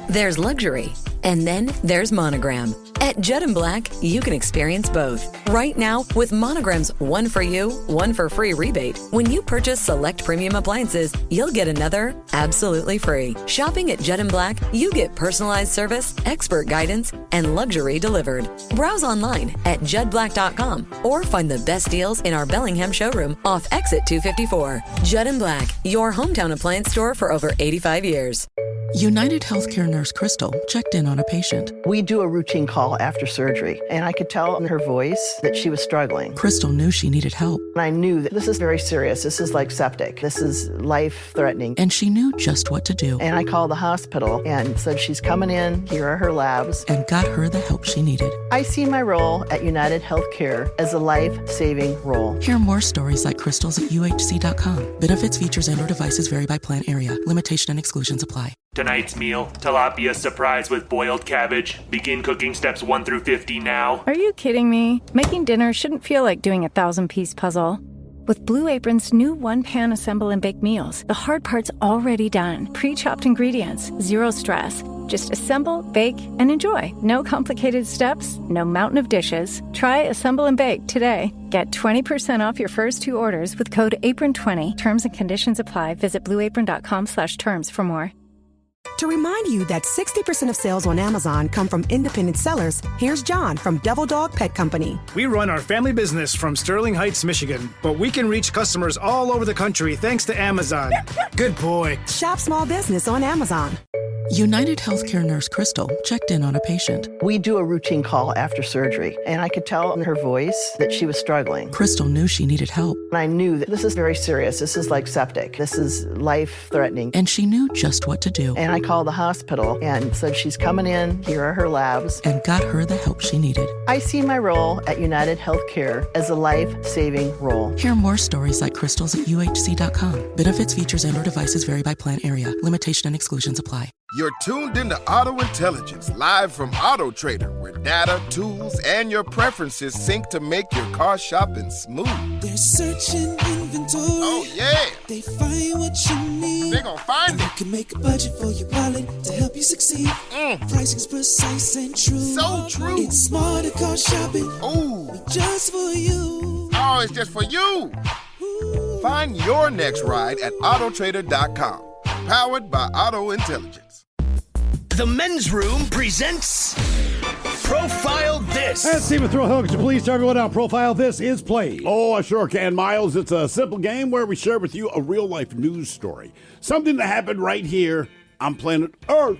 There's luxury. And then there's Monogram. At Judd & Black, you can experience both. Right now, with Monogram's one for you, one for free rebate, when you purchase select premium appliances, you'll get another absolutely free. Shopping at Judd & Black, you get personalized service, expert guidance, and luxury delivered. Browse online at juddblack.com or find the best deals in our Bellingham showroom off Exit 254. Judd & Black, your hometown appliance store for over 85 years. United Healthcare nurse Crystal checked in on a patient. We do a routine call after surgery, and I could tell in her voice that she was struggling. Crystal knew she needed help. And I knew that this is very serious. This is like septic. This is life-threatening. And she knew just what to do. And I called the hospital and said, she's coming in. Here are her labs. And got her the help she needed. I see my role at United Healthcare as a life-saving role. Hear more stories like Crystal's at UHC.com. Benefits, features, and/or devices vary by plan area. Limitation and exclusions apply. Tonight's meal, tilapia surprise with boiled cabbage. Begin cooking steps 1 through 50 now. Are you kidding me? Making dinner shouldn't feel like doing a 1,000-piece puzzle. With Blue Apron's new one-pan assemble and bake meals, the hard part's already done. Pre-chopped ingredients, zero stress. Just assemble, bake, and enjoy. No complicated steps, no mountain of dishes. Try Assemble and Bake today. Get 20% off your first 2 orders with code APRON20. Terms and conditions apply. Visit blueapron.com/terms for more. To remind you that 60% of sales on Amazon come from independent sellers, here's John from Devil Dog Pet Company. We run our family business from Sterling Heights, Michigan, but we can reach customers all over the country thanks to Amazon. Good boy. Shop small business on Amazon. United Healthcare nurse Crystal checked in on a patient. We do a routine call after surgery, and I could tell in her voice that she was struggling. Crystal knew she needed help. And I knew that this is very serious. This is like septic. This is life-threatening. And she knew just what to do. And I called the hospital and said, she's coming in. Here are her labs. And got her the help she needed. I see my role at United Healthcare as a life-saving role. Hear more stories like Crystal's at UHC.com. Benefits, features, and/or devices vary by plan area. Limitation and exclusions apply. You're tuned into Auto Intelligence, live from Auto Trader, where data, tools, and your preferences sync to make your car shopping smooth. They're searching inventory. Oh, yeah. They find what you need. They're gonna find it. You can make a budget for your wallet to help you succeed. Pricing's precise and true. So true. It's smarter car shopping. Ooh. Just for you. Oh, it's just for you. Ooh. Find your next ride at autotrader.com. Powered by Auto Intelligence. The Men's Room presents Profile This. And Stephen Throwhill, could you please tell everyone how Profile This is played? Oh, I sure can, Miles. It's a simple game where we share with you a real-life news story. Something that happened right here on planet Earth.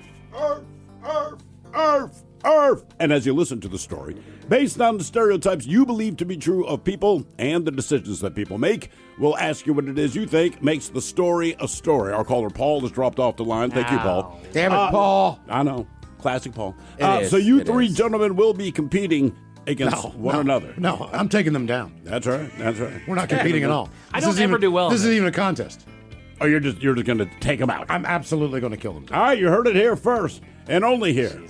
Earth. And as you listen to the story, based on the stereotypes you believe to be true of people and the decisions that people make, we'll ask you what it is you think makes the story a story. Our caller Paul has dropped off the line. Thank you, Paul. Damn it, Paul. I know. Classic Paul. It so is. you It three is. gentlemen will be competing against one another. No, I'm taking them down. That's right. We're not competing at all. I don't ever do well. This isn't even a contest. Oh, you're just going to take them out. I'm absolutely going to kill them. All right, you heard it here first, and only here.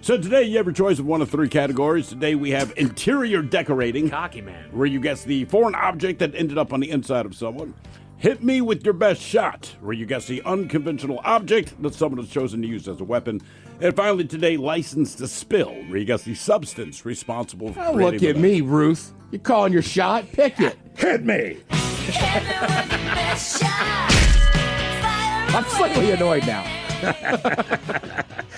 So today you have your choice of one of 3 categories. Today we have interior decorating. Cocky man. Where you guess the foreign object that ended up on the inside of someone. Hit me with your best shot, where you guess the unconventional object that someone has chosen to use as a weapon. And finally today, license to spill, where you guess the substance responsible for Oh, look at me, Ruth. You're calling your shot? Pick it. Hit me. I'm slightly annoyed now.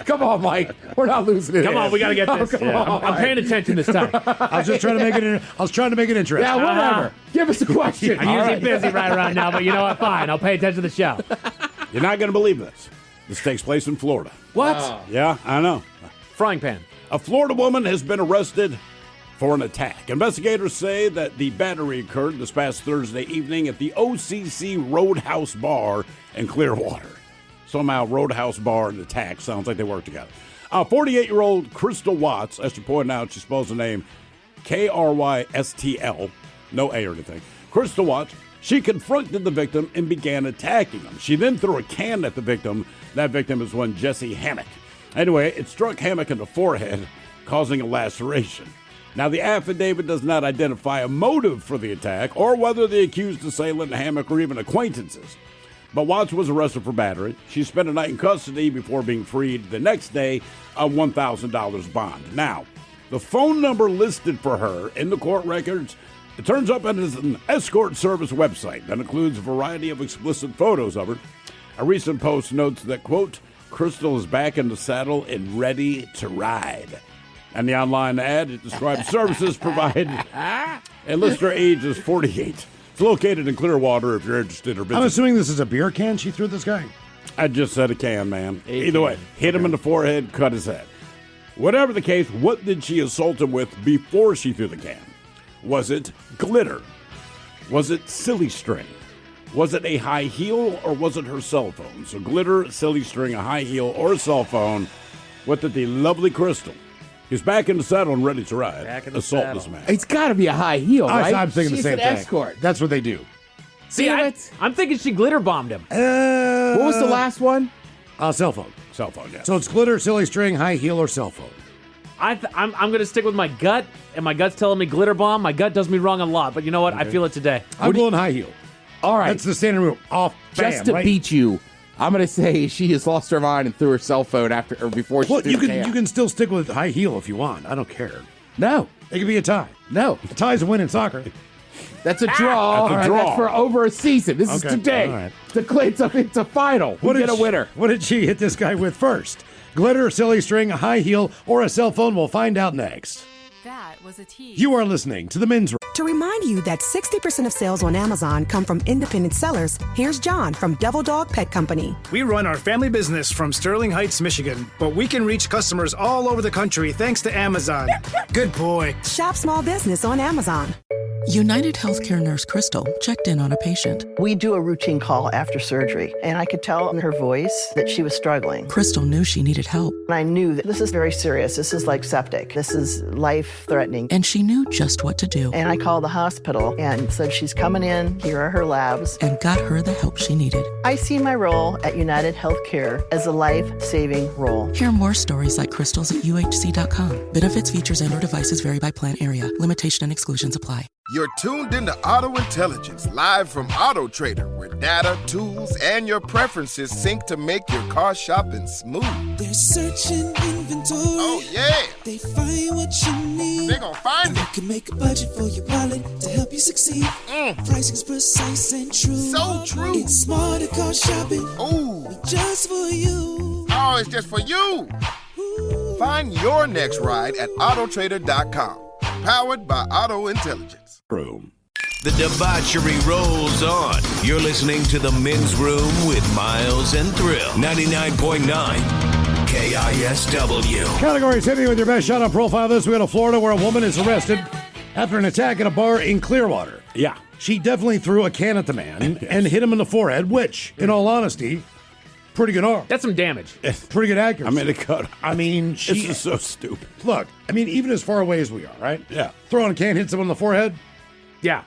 Come on, Mike. We're not losing it. Come on, we got to get this. Come on, I'm paying attention this time. I was just trying to make it. I was trying to make it interesting. Yeah, whatever. Give us a question. I'm usually busy right around now, but you know what? Fine. I'll pay attention to the show. You're not going to believe this. This takes place in Florida. What? Yeah, I know. Frying pan. A Florida woman has been arrested for an attack. Investigators say that the battery occurred this past Thursday evening at the OCC Roadhouse Bar in Clearwater. Somehow, Roadhouse Bar and attack sounds like they work together. 48-year-old Crystal Watts, as she pointed out, she spells the name Krystl, no A or anything. Crystal Watts, she confronted the victim and began attacking him. She then threw a can at the victim. That victim is one Jesse Hammock. Anyway, it struck Hammock in the forehead, causing a laceration. Now, the affidavit does not identify a motive for the attack or whether the accused assailant and Hammock are even acquaintances. But Watts was arrested for battery. She spent a night in custody before being freed the next day on $1,000 bond. Now, the phone number listed for her in the court records, it turns up as an escort service website that includes a variety of explicit photos of her. A recent post notes that, quote, Crystal is back in the saddle and ready to ride. And the online ad, it describes services provided and lists her age as 48. It's located in Clearwater if you're interested in her business. I'm assuming this is a beer can she threw this guy? I just said a can, man. Either way, hit him in the forehead, cut his head. Whatever the case, what did she assault him with before she threw the can? Was it glitter? Was it silly string? Was it a high heel or was it her cell phone? So glitter, silly string, a high heel, or a cell phone. What did the lovely Crystal, who's back in the saddle and ready to ride, assault this man? It's got to be a high heel, right? I'm thinking She's the same an thing. escort. That's what they do. See, I'm thinking she glitter bombed him. What was the last one? Cell phone. Cell phone, yeah. So it's glitter, silly string, high heel, or cell phone. I'm going to stick with my gut, and my gut's telling me glitter bomb. My gut does me wrong a lot, but you know what? I feel it today. I'm going high heel. All right. That's the standard move. Off, bam, Just to right? beat you, I'm going to say she has lost her mind and threw her cell phone after or before she Well, threw you the can can. you can still stick with high heel if you want. I don't care. No. It could be a tie. No. A tie's a win in soccer. That's a draw. That's a draw. That's for over a season. This is Okay, today. all right. It's a final. We get a winner. What did she hit this guy with first? Glitter, silly string, a high heel, or a cell phone? We'll find out next. That was a tease. You are listening to the Men's Room. To remind you that 60% of sales on Amazon come from independent sellers, here's John from Devil Dog Pet Company. We run our family business from Sterling Heights, Michigan, but we can reach customers all over the country thanks to Amazon. Good boy. Shop small business on Amazon. United Healthcare nurse Crystal checked in on a patient. We do a routine call after surgery, and I could tell in her voice that she was struggling. Crystal knew she needed help. And I knew that this is very serious. This is like septic. This is life-threatening. And she knew just what to do. And I called the hospital and said, she's coming in. Here are her labs. And got her the help she needed. I see my role at United Healthcare as a life-saving role. Hear more stories like Crystal's at UHC.com. Benefits, features, and/or devices vary by plan area. Limitation and exclusions apply. You're tuned into Auto Intelligence, live from Auto Trader, where data, tools, and your preferences sync to make your car shopping smooth. They're searching inventory. Oh, yeah. They find what you need. They gon' find it. You can make a budget for your wallet to help you succeed. Pricing's precise and true. So true. It's smarter car shopping. Ooh. Just for you. Oh, it's just for you. Find your next ride at autotrader.com. Powered by Auto Intelligence. Room. The debauchery rolls on. You're listening to The Men's Room with Miles and Thrill. 99.9 KISW. Categories hitting with your best shot on profile this week in Florida, where a woman is arrested after an attack at a bar in Clearwater. Yeah. She definitely threw a can at the man and hit him in the forehead, which, in all honesty, pretty good arm. That's some damage. Pretty good accuracy. I mean, it cut. I mean, This is so stupid. Look, I mean, even as far away as we are, right? Yeah. Throwing a can, hit someone in the forehead. Yeah.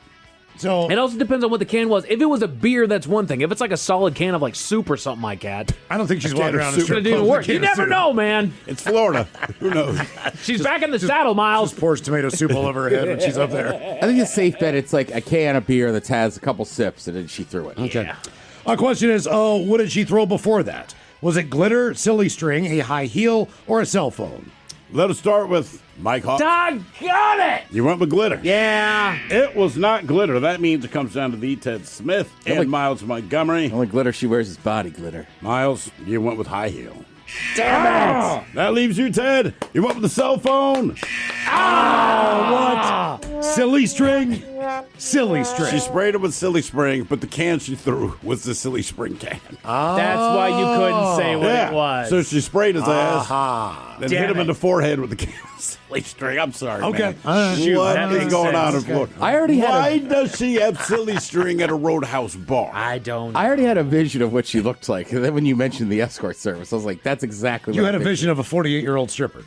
So it also depends on what the can was. If it was a beer, that's one thing. If it's like a solid can of like soup or something like that, I don't think she's walking around in it's gonna even worse. You never know, man. It's Florida. Who knows? She's back in the saddle, Miles. Just pours tomato soup all over her head when she's up there. I think it's safe bet it's like a can of beer that has a couple sips and then she threw it. Okay. Our question is, what did she throw before that? Was it glitter, silly string, a high heel, or a cell phone? Let us start with Mike Hawk. Doggone it! You went with glitter. Yeah. It was not glitter. That means it comes down to the Ted Smith and Miles Montgomery. The only glitter she wears is body glitter. Miles, you went with high heel. Damn it! That leaves you, Ted. You went with the cell phone. What? Silly string? Silly string. She sprayed it with silly spring, but the can she threw was the silly spring can. That's why you couldn't say what it was. So she sprayed his ass, then Damn hit him it. in the forehead with the can of silly string. I'm sorry, Okay. man. Shoot, What that is makes going on in sense. Florida? I already had Why does she have silly string at a Roadhouse bar? I don't. I already had a vision of what she looked like. And then when you mentioned the escort service, I was like, that's exactly You what had a I vision of a 48-year-old stripper.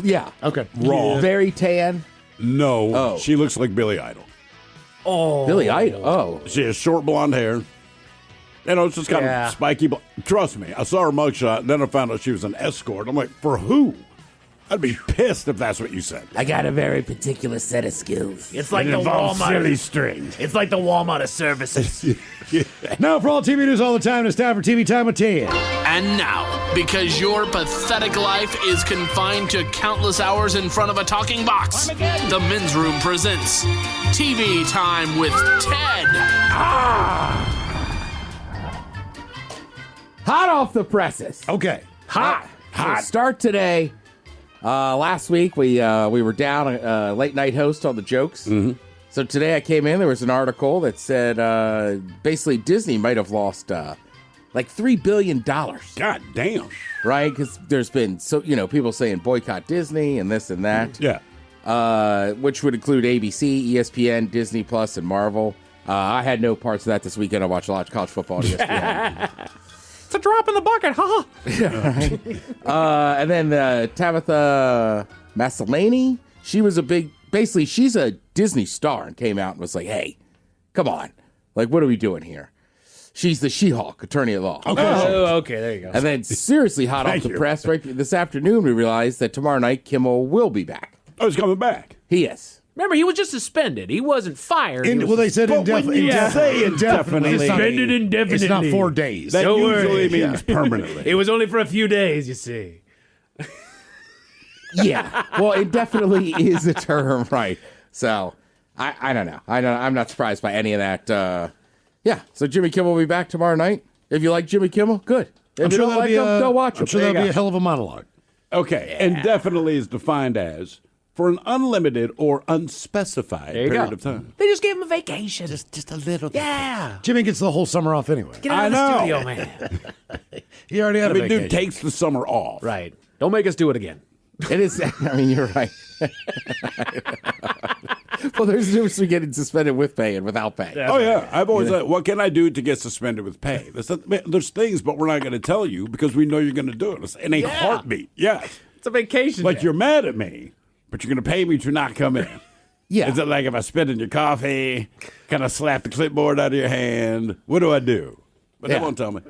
Yeah. Okay. Wrong. Very tan. No, Oh. she looks like Billy Idol. Oh, Billy Idol. Oh. She has short blonde hair. You know, it's just kind Yeah. of spiky. Trust me, I saw her mugshot, and then I found out she was an escort. I'm like, for who? I'd be pissed if that's what you said. I got a very particular set of skills. It's like it the involves Walmart. silly strings. It's like the Walmart of services. Now, for all TV news all the time, it's time for TV Time with Ted. And now, because your pathetic life is confined to countless hours in front of a talking box, the Men's Room presents TV Time with Ted. Hot off the presses. Okay. Hot. So start today. Last week we were down a late night host on the jokes. Mm-hmm. So today I came in. There was an article that said basically Disney might have lost like $3 billion. God damn. Right? Because there's been people saying boycott Disney and this and that. Yeah. Which would include ABC, ESPN, Disney Plus, and Marvel. I had no parts of that this weekend. I watched a lot of college football on ESPN. It's a drop in the bucket, huh? And then Tabitha Maslany, she was she's a Disney star and came out and was like, hey, come on. Like, what are we doing here? She's the She-Hulk, attorney at law. Okay. Oh, okay, there you go. And then seriously hot off the press, right this afternoon, we realized that tomorrow night Kimmel will be back. Oh, he's coming back. He is. Remember, he was just suspended. He wasn't fired. They said indefinitely. Say indefinitely. Suspended indefinitely. It's not 4 days. That usually means permanently. It was only for a few days, you see. Yeah. Well, it definitely is a term, right? So, I don't know. I'm not surprised by any of that. Yeah. So Jimmy Kimmel will be back tomorrow night. If you like Jimmy Kimmel, good. If I'm you sure don't like him, go watch him. I'm sure that'll be a hell of a monologue. Okay. Indefinitely is defined as for an unlimited or unspecified period of time. They just gave him a vacation. Just a little bit. Yeah. Jimmy gets the whole summer off anyway. Get out of the studio, man. He already had a vacation. Dude takes the summer off. Right. Don't make us do it again. It is. I mean, you're right. Well, there's a difference between getting suspended with pay and without pay. Oh, yeah. I've always said, what can I do to get suspended with pay? There's things, but we're not going to tell you because we know you're going to do it. It's in a heartbeat. Yeah. It's a vacation. Like, you're mad at me, but you're going to pay me to not come in. Yeah. Is it like if I spit in your coffee, kind of slap the clipboard out of your hand? What do I do? But they won't tell me.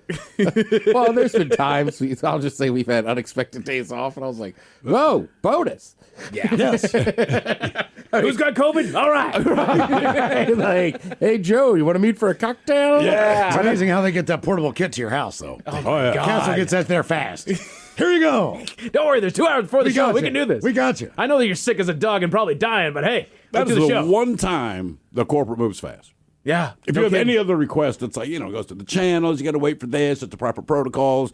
Well, there's been times, I'll just say we've had unexpected days off, and I was like, whoa, bonus. Yeah. Yes. Who's got COVID? All right. Like, hey, Joe, you want to meet for a cocktail? Yeah. It's amazing how they get that portable kit to your house, though. Oh, yeah. Council gets that there fast. Here you go. Don't worry, there's 2 hours before the show. We can do this. We got you. I know that you're sick as a dog and probably dying, but hey, That let's is do the the show. one time the corporate moves fast. Yeah. If you have any other request, it's like, it goes to the channels, you got to wait for this, it's the proper protocols.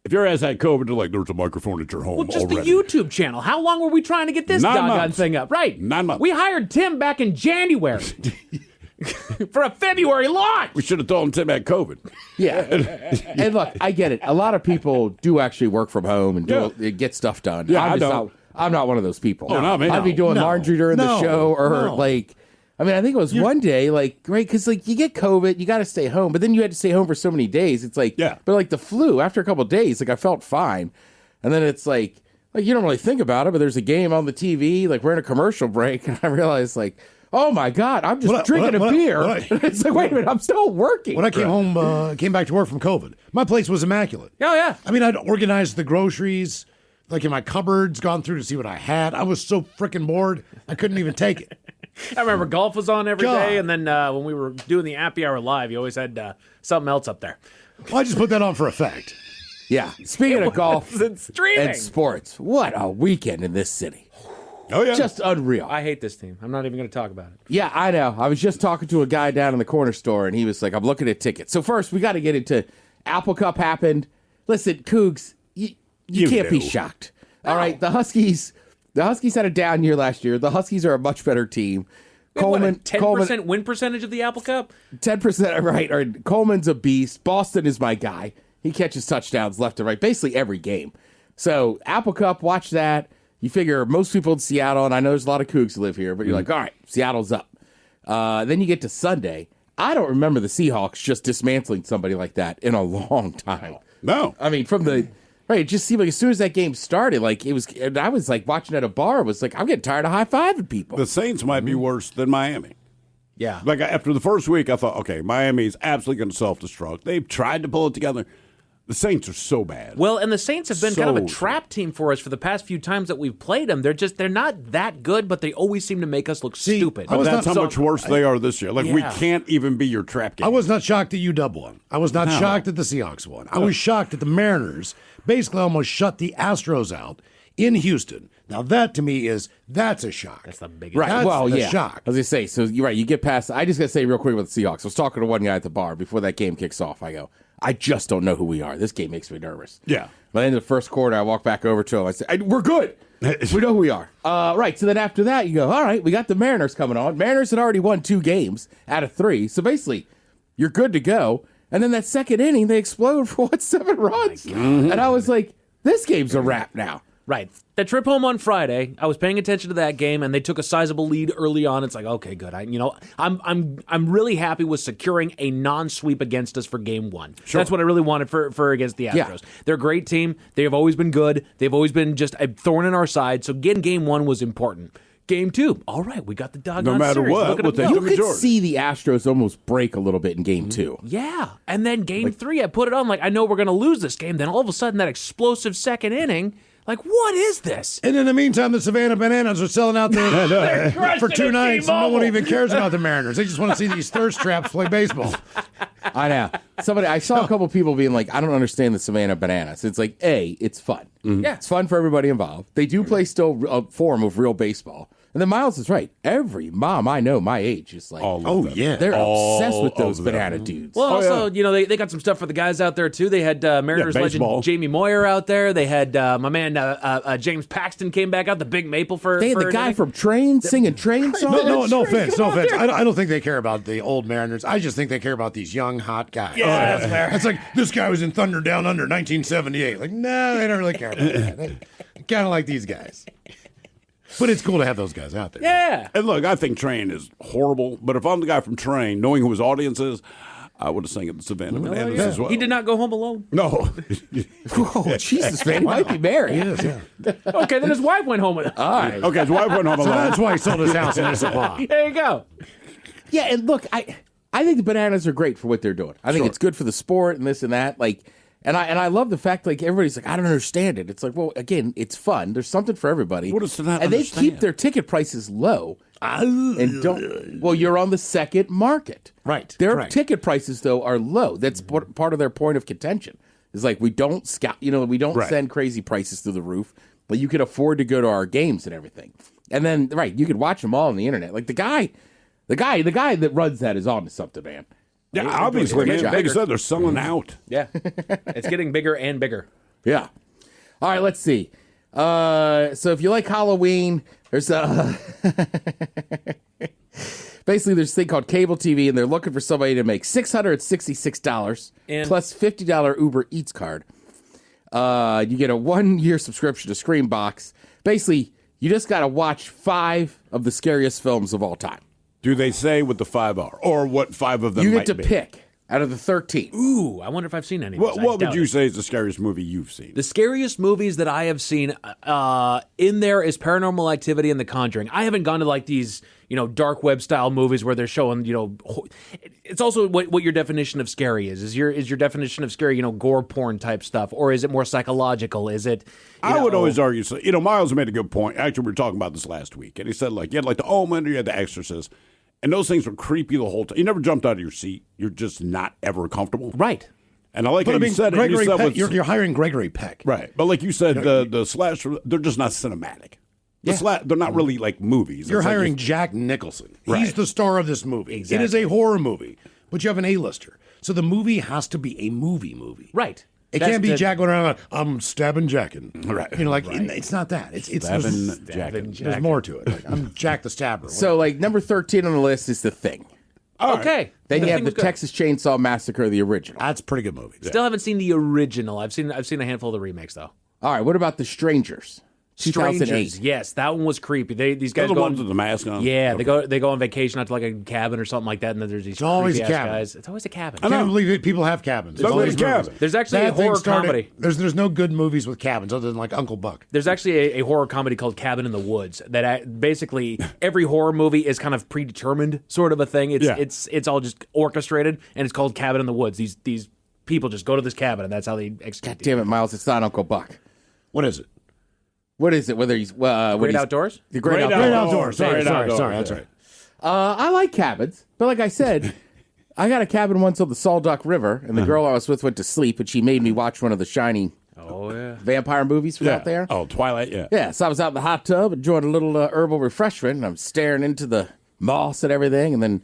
If your ass had COVID, they're like, there's a microphone at your home Well, just already. the YouTube channel. How long were we trying to get this 9 doggone months. thing up? Right. 9 months. We hired Tim back in January for a February launch. We should have told him Tim had COVID. Yeah. And look, I get it. A lot of people do actually work from home and get stuff done. Yeah, I don't. I'm not one of those people. Oh, no, man, I'd be doing laundry during the show no. I mean, I think it was one day, great, because, you get COVID, you got to stay home, but then you had to stay home for so many days. It's like, but, the flu, after a couple of days, I felt fine. And then it's like, you don't really think about it, but there's a game on the TV, we're in a commercial break, and I realized, oh, my God, I'm just drinking a beer. It's like, wait a minute, I'm still working. When I came back to work from COVID, my place was immaculate. Oh, yeah. I mean, I'd organized the groceries, in my cupboards, gone through to see what I had. I was so freaking bored, I couldn't even take it. I remember golf was on every day, and then when we were doing the Happy Hour Live, you always had something else up there. Well, I just put that on for effect. Yeah. Speaking of golf streaming and sports, what a weekend in this city. Oh, yeah. Just unreal. I hate this team. I'm not even going to talk about it. Yeah, I know. I was just talking to a guy down in the corner store, and he was like, I'm looking at tickets. So first, we got to get into Apple Cup happened. Listen, Cougs, you can't be shocked. All right, the Huskies had a down year last year. The Huskies are a much better team. Coleman, 10% win percentage of the Apple Cup? 10%, right. All right. Coleman's a beast. Boston is my guy. He catches touchdowns left and right, basically every game. So, Apple Cup, watch that. You figure most people in Seattle, and I know there's a lot of Cougs who live here, but you're like, all right, Seattle's up. Then you get to Sunday. I don't remember the Seahawks just dismantling somebody like that in a long time. No. I mean, right, it just seemed like as soon as that game started, I was watching at a bar, I'm getting tired of high-fiving people. The Saints might be worse than Miami. Yeah. After the first week, I thought, okay, Miami's absolutely going to self-destruct. They've tried to pull it together. The Saints are so bad. Well, and the Saints have been So kind of a trap team for us for the past few times that we've played them. They're not that good, but they always seem to make us look stupid. But that's how much worse they are this year. Like, we Yeah. can't even be your trap game. I was not shocked that UW won. I was not No. shocked that the Seahawks won. I was shocked that the Mariners basically almost shut the Astros out in Houston. Now that to me that's a shock. That's the biggest Right. That's well, the yeah. shock. I was gonna say. So you're right. You get past. I just gotta say real quick about the Seahawks. I was talking to one guy at the bar before that game kicks off. I go, I just don't know who we are. This game makes me nervous. Yeah. By the end of the first quarter, I walk back over to him. I say, we're good. We know who we are. Right. So then after that, you go, all right, we got the Mariners coming on. Mariners had already won 2 games out of 3. So basically, you're good to go. And then that second inning, they explode for 7 runs. And I was like, this game's a wrap now. Right. That trip home on Friday, I was paying attention to that game, and they took a sizable lead early on. It's like, okay, good. I'm really happy with securing a non-sweep against us for Game 1. Sure. That's what I really wanted for against the Astros. Yeah. They're a great team. They have always been good. They've always been just a thorn in our side. So getting Game 1 was important. Game 2, all right, we got the doggone No matter series. what, Look at what them they go. do. You could Jordan. see the Astros almost break a little bit in Game 2. Yeah, and then Game 3, I put it on like I know we're going to lose this game. Then all of a sudden, that explosive second inning, like what is this? And in the meantime, the Savannah Bananas are selling out there for 2 nights. And no one even cares about the Mariners. They just want to see these thirst traps play baseball. I know. I saw a couple people being like, I don't understand the Savannah Bananas. It's like, A, it's fun. Yeah. It's fun for everybody involved. They do play still a form of real baseball. And then Miles is right. Every mom I know my age is like, they're obsessed with those banana dudes. Well, also, they got some stuff for the guys out there, too. They had Mariners legend Jamie Moyer out there. They had my man James Paxton came back out, the big maple for... They had the guy from Train singing Train songs. No offense. I don't think they care about the old Mariners. I just think they care about these young, hot guys. Yeah, that's fair. It's like, this guy was in Thunder Down Under 1978. Like, no, they don't really care about that. They kind of like these guys. But it's cool to have those guys out there. Yeah. And look, I think Train is horrible, but if I'm the guy from Train, knowing who his audience is, I would have sang at the Savannah Bananas as well. He did not go home alone. No. Oh, Jesus, man. He might be married. He is, yeah. Okay, then his wife went home with him. All right. Okay, his wife went home So alone. that's why he sold his house in a supply. There you go. Yeah, and look, I think the Bananas are great for what they're doing. I think Sure. it's good for the sport and this and that. Like, and I love the fact like everybody's like, I don't understand it. It's like, well, again, it's fun. There's something for everybody. What is to not and they understand? keep their ticket prices low. And don't. Well, you're on the second market, Right, Their correct. ticket prices though are low. That's part of their point of contention. It's like we don't scout. We don't Right. send crazy prices through the roof, but you can afford to go to our games and everything. And then you could watch them all on the internet. Like the guy that runs that is on to something, man. Yeah, obviously, man. Like I said, they're selling out. Yeah. It's getting bigger and bigger. Yeah. All right, let's see. So if you like Halloween, there's basically there's a thing called cable TV, and they're looking for somebody to make $666 And- plus $50 Uber Eats card. You get a 1-year subscription to Screambox. Basically, you just got to watch 5 of the scariest films of all time. Do they say what the 5 are, or what 5 of them You might get to be? pick out of the 13. Ooh, I wonder if I've seen any of these. What I would doubt you it. say is the scariest movie you've seen? The scariest movies that I have seen in there is Paranormal Activity and The Conjuring. I haven't gone to like these, dark web style movies where they're showing, it's also what your definition of scary is. Is your definition of scary, gore porn type stuff, or is it more psychological? Is it? I would always argue, Miles made a good point. Actually, we were talking about this last week, and he said, like, you had like the Omen, or you had the Exorcist, and those things were creepy the whole time. You never jumped out of your seat. You're just not ever comfortable. Right. And I like how you said it. Gregory You said Peck, you're hiring Gregory Peck. right. But like you said, the slasher, they're just not cinematic. They're not really like movies. You're It's like hiring just- Jack Nicholson. Right. He's the star of this movie. Exactly. It is a horror movie, but you have an A-lister. So the movie has to be a movie. Right. It can't be Jack going around, I'm stabbing Jackin'. Right. It's not that. It's Stabbing there's, Jack. there's more to it. Like, I'm Jack the Stabber. So, like, number 13 on the list is The Thing. Okay. Then you The have Thing the was good. Texas Chainsaw Massacre, the original. That's a pretty good movie. Still haven't seen the original. I've seen a handful of the remakes though. All right, what about The Strangers? 2008. Strangers, yes, that one was creepy. These They're guys the go ones with the mask on. Yeah, they go on vacation out to like a cabin or something like that, and then there's these always a creepy-ass cabin. guys. It's always a cabin. I can't believe it. People have cabins. There's All always these a movies. cabin. There's actually a That thing horror started- comedy. There's no good movies with cabins other than like Uncle Buck. There's actually a horror comedy called Cabin in the Woods that basically every horror movie is kind of predetermined sort of a thing. It's all just orchestrated, and it's called Cabin in the Woods. These people just go to this cabin, and that's how they execute. God damn it, Miles! It's not Uncle Buck. What is it? What is it? Whether he's Great Outdoors? The Great Outdoors. Sorry, That's right. I like cabins, but like I said, I got a cabin once on the Salduck River, and the girl I was with went to sleep, and she made me watch one of the Shining vampire movies from out there. Oh, Twilight, yeah. Yeah, so I was out in the hot tub enjoying a little herbal refreshment, and I'm staring into the moss and everything, and then,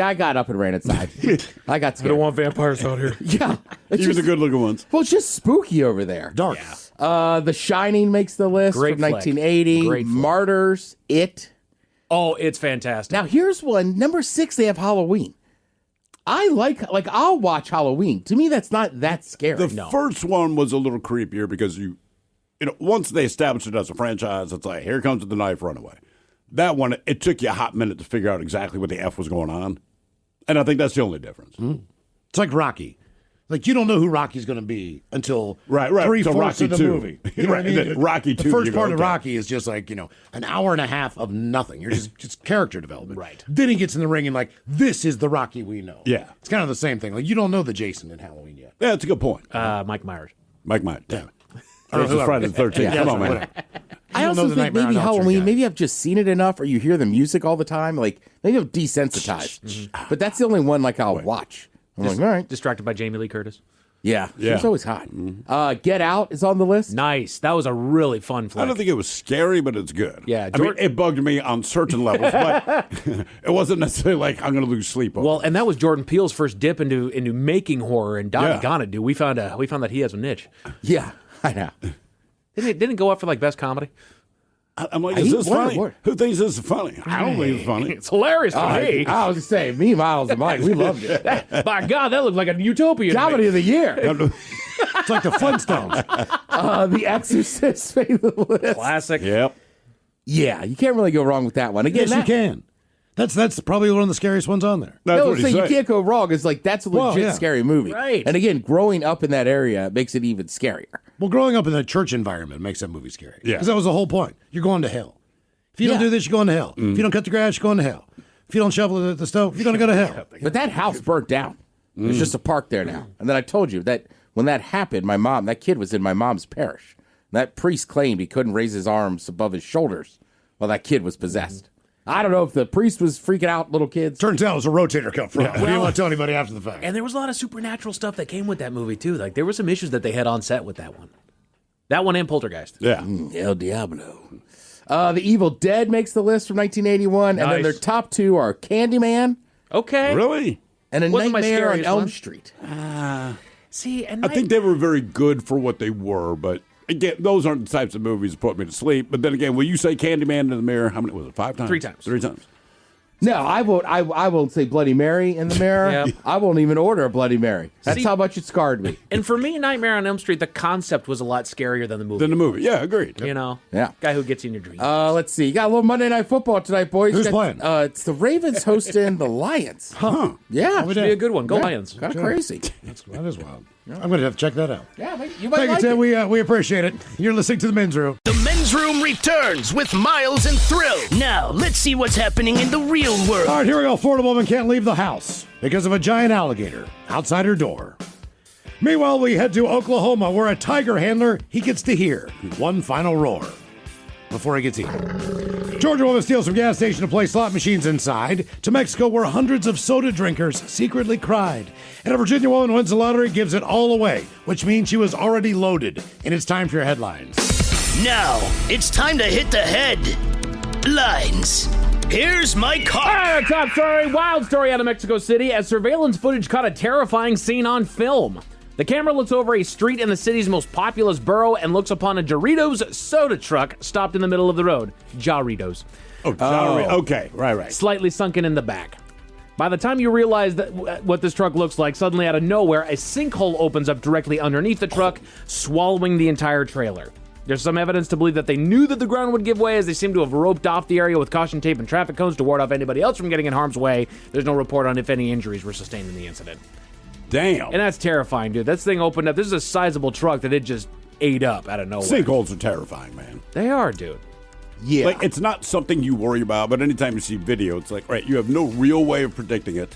I got up and ran inside. I got scared. I don't want vampires out here. Yeah. Even the good-looking ones. Well, it's just spooky over there. Dark. The Shining makes the list Great from flick. 1980. Great flick. Martyrs, It. Oh, it's fantastic. Now, here's one. Number 6, they have Halloween. I I'll watch Halloween. To me, that's not that scary. The first one was a little creepier because once they established it as a franchise, it's like, here comes the knife, run away. That one, it took you a hot minute to figure out exactly what the F was going on. And I think that's the only difference. It's like Rocky. Like, you don't know who Rocky's going to be until right. three-fourths Rocky of the 2. movie. You know what I mean? Then Rocky 2. The first part of okay. Rocky is just like, an hour and a half of nothing. You're just character development. Right. Then he gets in the ring and this is the Rocky we know. Yeah. It's kind of the same thing. Like, you don't know the Jason in Halloween yet. Yeah, that's a good point. Mike Myers. Mike Myers, damn it. Or This is Friday the 13th. Yeah, Come on, man. whatever. I You don't know also the think Nightmare maybe on Elm Street Halloween, guy. maybe I've just seen it enough, or you hear the music all the time. Like, maybe I'm desensitized. But that's the only one, I'll watch. I'm like, all right. Distracted by Jamie Lee Curtis. Yeah. She's always hot. Get Out is on the list. Nice. That was a really fun flick. I don't think it was scary, but it's good. Yeah, I mean, it bugged me on certain levels, but it wasn't necessarily like I'm going to lose sleep over. Well, and that was Jordan Peele's first dip into making horror, and Yeah. doggone it, dude. We found that he has a niche. Yeah, I know. Didn't it go up for best comedy? I'm like, is this funny? Who thinks this is funny? I don't think it's funny. It's hilarious to me. I was just saying, me, Miles, and Mike, we loved it. My God, that looked like a utopia. Comedy of the year. It's like the Flintstones. The Exorcist made the list. Classic. Yep. Yeah, you can't really go wrong with that one. Again, Yes, you can. That's probably one of the scariest ones on there. That's No, what so he's you saying. can't go wrong. It's like, that's a legit scary movie. Right. And again, growing up in that area makes it even scarier. Well, growing up in a church environment makes that movie scary. Yeah. Because that was the whole point. You're going to hell. If you don't do this, you're going to hell. If you don't cut the grass, you're going to hell. If you don't shovel the stove, you're going to go to hell. But that house burnt down. There's just a park there now. And then I told you that when that happened, that kid was in my mom's parish. That priest claimed he couldn't raise his arms above his shoulders while that kid was possessed. I don't know if the priest was freaking out little kids. Turns out it was a rotator cuff problem. You didn't want to tell anybody after the fact. And there was a lot of supernatural stuff that came with that movie, too. Like, there were some issues that they had on set with that one. That one and Poltergeist. Yeah. El Diablo. The Evil Dead makes the list from 1981. And then Nice. their top two are Candyman Okay. Really? and A Wasn't my Nightmare on scariest Elm one. Street. See, and I think they were very good for what they were, but again, those aren't the types of movies that put me to sleep. But then again, when you say Candyman in the Mirror, how many was it? 5 times? 3 times. 3 times. No, I won't. I won't say Bloody Mary in the mirror. Yep. I won't even order a Bloody Mary. That's See- how much it scarred me. And for me, Nightmare on Elm Street, the concept was a lot scarier than the movie. Then the movie. Yeah, agreed. You know? Yeah. Guy who gets in your dreams. Let's see. You got a little Monday Night Football tonight, boys. Who's Got- playing? It's the Ravens hosting the Lions. Huh. Yeah, Should be a good one. Go Lions. Kind of crazy. That is wild. I'm going to have to check that out. Yeah, you might Thank like you, it. Tim. We appreciate it. You're listening to The Men's Room. The Men's Room returns with Miles and Thrill. Now, let's see what's happening in the real world. All right, here we go. Florida woman can't leave the house because of a giant alligator outside her door. Meanwhile, we head to Oklahoma, where a tiger handler, he gets to hear one final roar before he gets eaten. Georgia woman steals from gas station to play slot machines inside. To Mexico, where hundreds of soda drinkers secretly cried. And a Virginia woman wins the lottery, gives it all away, which means she was already loaded. And it's time for your headlines. Now, it's time to hit the headlines. Here's my car. Top story, wild story out of Mexico City as surveillance footage caught a terrifying scene on film. The camera looks over a street in the city's most populous borough and looks upon a Doritos soda truck stopped in the middle of the road. Doritos. Okay, right. Slightly sunken in the back. By the time you realize that what this truck looks like, suddenly out of nowhere, a sinkhole opens up directly underneath the truck, swallowing the entire trailer. There's some evidence to believe that they knew that the ground would give way, as they seem to have roped off the area with caution tape and traffic cones to ward off anybody else from getting in harm's way. There's no report on if any injuries were sustained in the incident. Damn. And that's terrifying, dude. This thing opened up. This is a sizable truck that it just ate up out of nowhere. Sinkholes are terrifying, man. They are, dude. Yeah. Like, it's not something you worry about, but anytime you see video, it's like, right, you have no real way of predicting it.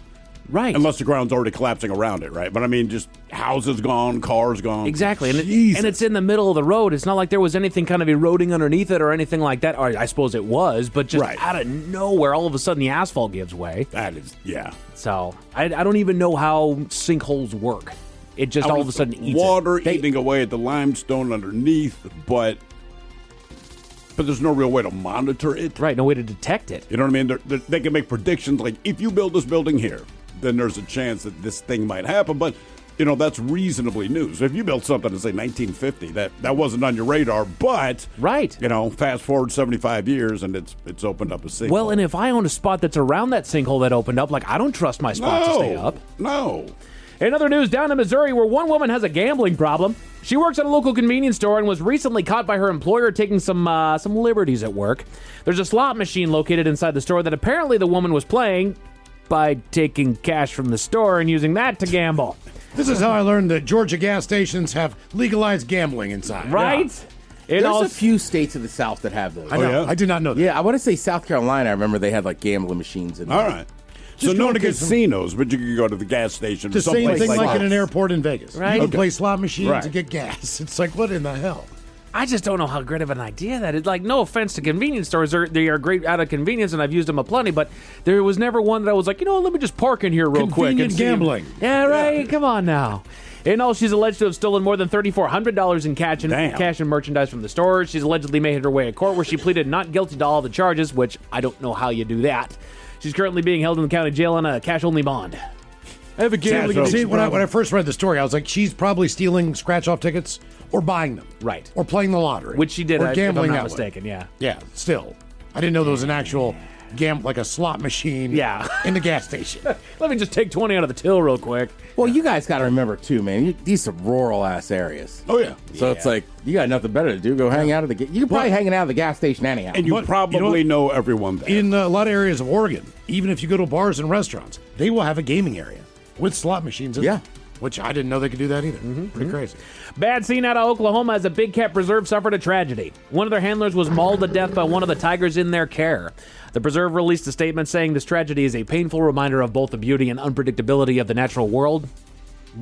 Right. Unless the ground's already collapsing around it, right? But I mean, just houses gone, cars gone. Exactly. And it's in the middle of the road. It's not like there was anything kind of eroding underneath it or anything like that. Or I suppose it was, but just out of nowhere, all of a sudden the asphalt gives way. That is, yeah. So I don't even know how sinkholes work. It just all of a sudden eats water it. eating away at the limestone underneath, but there's no real way to monitor it. Right, no way to detect it. You know what I mean? They can make predictions like, if you build this building here, then there's a chance that this thing might happen. But, you know, that's reasonably new. So if you built something in, say, 1950, that wasn't on your radar. But, you know, fast forward 75 years and it's opened up a sinkhole. Well, and if I own a spot that's around that sinkhole that opened up, like, I don't trust my spot to stay up. No. In other news, down in Missouri, where one woman has a gambling problem. She works at a local convenience store and was recently caught by her employer taking some liberties at work. There's a slot machine located inside the store that apparently the woman was playing by taking cash from the store and using that to gamble. This is how I learned that Georgia gas stations have legalized gambling inside. Right? Yeah. There's a few states in the South that have those. I know. I did not know that. Yeah, I want to say South Carolina. I remember they had like gambling machines in there. All right. So Just no go to get some- casinos, but you can go to the gas station. The same someplace thing like that. in an airport in Vegas. Right. You can Okay. play slot machines Right. to get gas. It's like, what in the hell? I just don't know how great of an idea that is. Like, no offense to convenience stores. They are great out of convenience, and I've used them a plenty, but there was never one that I was like, let me just park in here real quick. Convenient And see. gambling. Yeah, right. Come on now. In all, she's alleged to have stolen more than $3,400 in cash and merchandise from the store. She's allegedly made her way to court where she pleaded not guilty to all the charges, which I don't know how you do that. She's currently being held in the county jail on a cash-only bond. I have a gambling addiction. See, when I first read the story, I was like, she's probably stealing scratch-off tickets or buying them. Right. Or playing the lottery. Which she did, or if gambling I'm not that way. mistaken, yeah. Yeah, still. I didn't know there was an actual like a slot machine in the gas station. Let me just take 20 out of the till real quick. Well, you guys got to remember, too, man, these are rural-ass areas. Oh, yeah. So it's like, you got nothing better to do. Go hang out at the... You're probably hanging out at the gas station anyhow. And you probably know everyone there. In a lot of areas of Oregon, even if you go to bars and restaurants, they will have a gaming area with slot machines in it. Which I didn't know they could do that either. Pretty crazy. Bad scene out of Oklahoma as a big cat preserve suffered a tragedy. One of their handlers was mauled to death by one of the tigers in their care. The preserve released a statement saying this tragedy is a painful reminder of both the beauty and unpredictability of the natural world.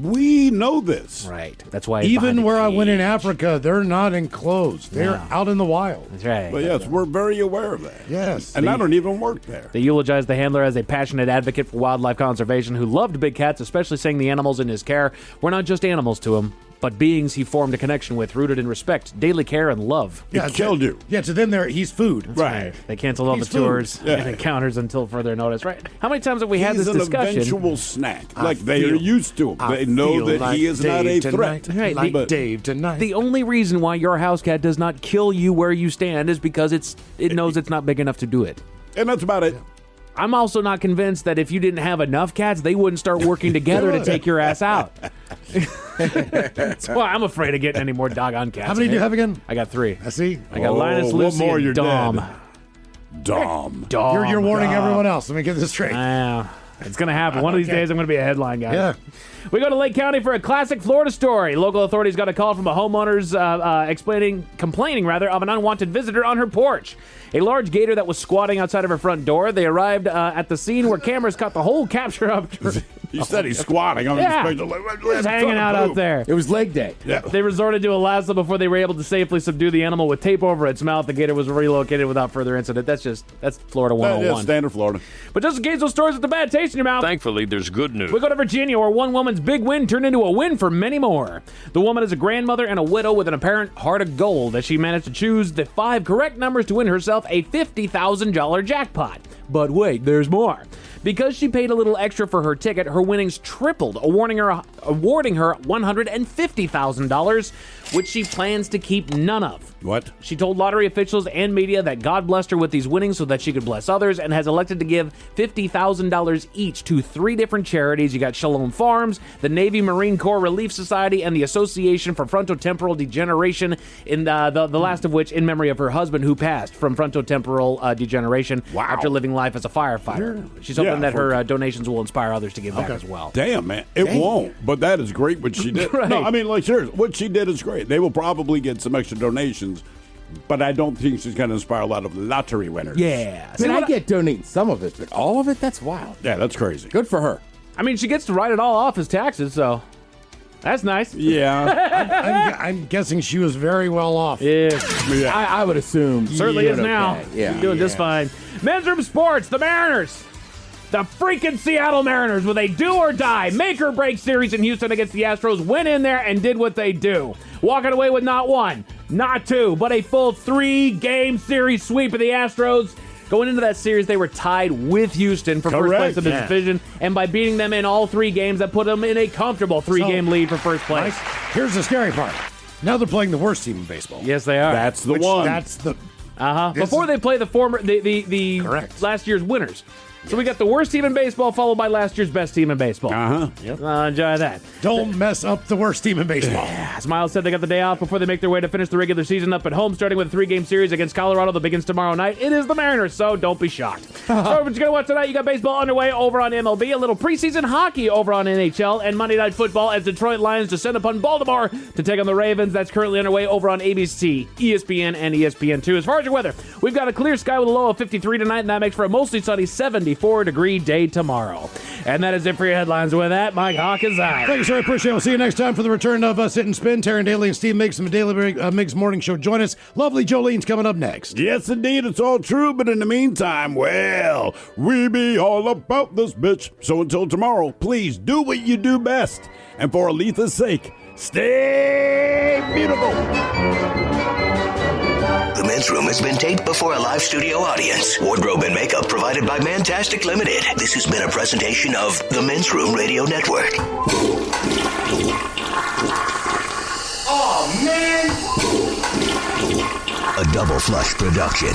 We know this. Right. That's why it's Even behind the where I cage. went in Africa, they're not enclosed. They're No. out in the wild. That's right. But yes, we're very aware of that. Yes. And I don't even work there. They eulogized the handler as a passionate advocate for wildlife conservation who loved big cats, especially saying the animals in his care were not just animals to him, but beings he formed a connection with, rooted in respect, daily care, and love. It killed you. Yeah, to them, he's food. Right. They canceled all He's the tours food. and encounters until further notice, right? How many times have we had He's this an discussion? eventual snack. I Like they are feel- used to him. I They know feel that like he is not a Dave threat. tonight. Right. Like But- Dave tonight. The only reason why your house cat does not kill you where you stand is because it knows it's not big enough to do it. And that's about it. I'm also not convinced that if you didn't have enough cats, they wouldn't start working together to take your ass out. That's why I'm afraid of getting any more doggone cats. How many do you have again? I got 3. I see. I got Linus, one Lucy, more, and you're Dom. dead. Dom. Dom. You're warning everyone else. Let me get this straight. It's going to happen. One of these Okay. days, I'm going to be a headline guy. Yeah. We go to Lake County for a classic Florida story. Local authorities got a call from a homeowner's complaining of an unwanted visitor on her porch. A large gator that was squatting outside of her front door. They arrived at the scene where cameras caught the whole capture of her. You said he's squatting. I'm Yeah. expecting Just hanging out there. It was leg day. Yeah. They resorted to a lasso before they were able to safely subdue the animal with tape over its mouth. The gator was relocated without further incident. That's Florida 101. Yeah, standard Florida. But just in case those stories with the bad taste in your mouth. Thankfully, there's good news. We go to Virginia, where one woman's big win turned into a win for many more. The woman is a grandmother and a widow with an apparent heart of gold as she managed to choose the 5 correct numbers to win herself a $50,000 jackpot. But wait, there's more. Because she paid a little extra for her ticket, her winnings tripled, awarding her $150,000, which she plans to keep none of. What? She told lottery officials and media that God blessed her with these winnings so that she could bless others, and has elected to give $50,000 each to 3 different charities. You got Shalom Farms, the Navy Marine Corps Relief Society, and the Association for Frontotemporal Degeneration, in the last of which in memory of her husband who passed from frontotemporal degeneration after living life as a firefighter. She's hoping that her donations will inspire others to give back as well. Damn, man. It won't, but that is great what she did. Right. No, I mean, like, seriously, what she did is great. They will probably get some extra donations, but I don't think she's going to inspire a lot of lottery winners. Yeah. I mean, I get donating some of it, but all of it? That's wild. Yeah, that's crazy. Good for her. I mean, she gets to write it all off as taxes, so that's nice. Yeah. I'm guessing she was very well off. Yeah. I would assume. Certainly is now. Yeah. She's doing just fine. Men's Room Sports, the Mariners. The freaking Seattle Mariners with a do-or-die, make-or-break series in Houston against the Astros, went in there and did what they do. Walking away with not one, not two, but a full 3-game series sweep of the Astros. Going into that series, they were tied with Houston for first place in the division, and by beating them in all 3 games, that put them in a comfortable 3-game lead for first place. Mike, here's the scary part. Now they're playing the worst team in baseball. Yes, they are. That's the one. That's the... Before they play the last year's winners. So we got the worst team in baseball followed by last year's best team in baseball. Yep. Enjoy that. Don't mess up the worst team in baseball. As Miles said, they got the day off before they make their way to finish the regular season up at home, starting with a 3-game series against Colorado that begins tomorrow night. It is the Mariners, so don't be shocked. So what you're going to watch tonight, you got baseball underway over on MLB, a little preseason hockey over on NHL, and Monday Night Football as Detroit Lions descend upon Baltimore to take on the Ravens. That's currently underway over on ABC, ESPN, and ESPN2. As far as your weather, we've got a clear sky with a low of 53 tonight, and that makes for a mostly sunny 74-degree day tomorrow. And that is it for your headlines. With that, Mike Hawk is out. Thank you, sir. Appreciate it. We'll see you next time for the return of Sit and Spin. Taryn Daly and Steve Miggs from the Daily Miggs Morning Show. Join us. Lovely Jolene's coming up next. Yes, indeed. It's all true. But in the meantime, well, we be all about this bitch. So until tomorrow, please do what you do best. And for Aletha's sake, stay beautiful. The Men's Room has been taped before a live studio audience. Wardrobe and makeup provided by Mantastic Limited. This has been a presentation of the Men's Room Radio Network. Oh, man! A Double Flush production.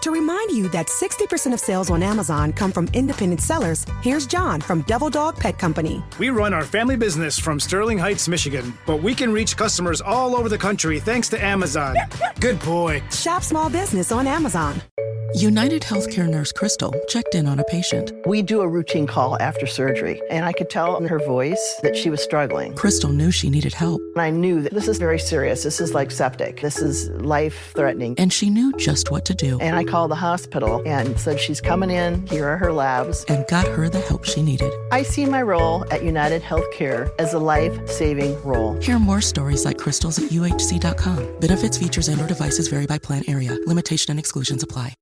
To remind you that 60% of sales on Amazon come from independent sellers, here's John from Devil Dog Pet Company. We run our family business from Sterling Heights, Michigan, but we can reach customers all over the country thanks to Amazon. Good boy. Shop small business on Amazon. United Healthcare nurse Crystal checked in on a patient. We do a routine call after surgery, and I could tell in her voice that she was struggling. Crystal knew she needed help. And I knew that this is very serious. This is like septic. This is life-threatening. And she knew just what to do. And I called the hospital and said, she's coming in. Here are her labs. And got her the help she needed. I see my role at United Healthcare as a life-saving role. Hear more stories like Crystal's at UHC.com. Benefits, features, and/or devices vary by plan area. Limitation and exclusions apply.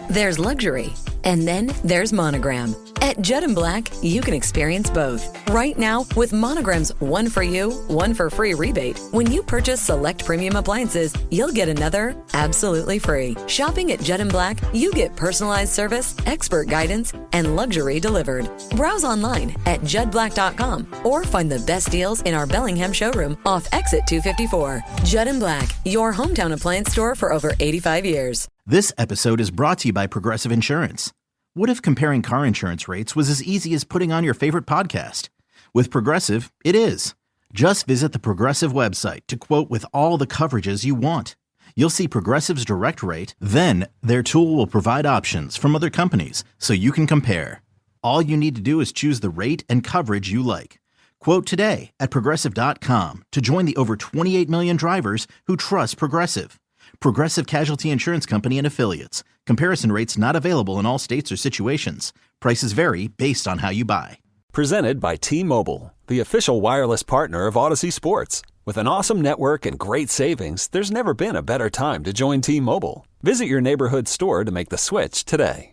There's luxury, and then there's Monogram. At Judd & Black, you can experience both. Right now, with Monogram's 1 for you, 1 for free rebate, when you purchase select premium appliances, you'll get another absolutely free. Shopping at Judd & Black, you get personalized service, expert guidance, and luxury delivered. Browse online at juddblack.com or find the best deals in our Bellingham showroom off Exit 254. Judd & Black, your hometown appliance store for over 85 years. This episode is brought to you by Progressive Insurance. What if comparing car insurance rates was as easy as putting on your favorite podcast? With Progressive, it is. Just visit the Progressive website to quote with all the coverages you want. You'll see Progressive's direct rate, then their tool will provide options from other companies so you can compare. All you need to do is choose the rate and coverage you like. Quote today at Progressive.com to join the over 28 million drivers who trust Progressive. Progressive Casualty Insurance Company and Affiliates. Comparison rates not available in all states or situations. Prices vary based on how you buy. Presented by T-Mobile, the official wireless partner of Odyssey Sports. With an awesome network and great savings, there's never been a better time to join T-Mobile. Visit your neighborhood store to make the switch today.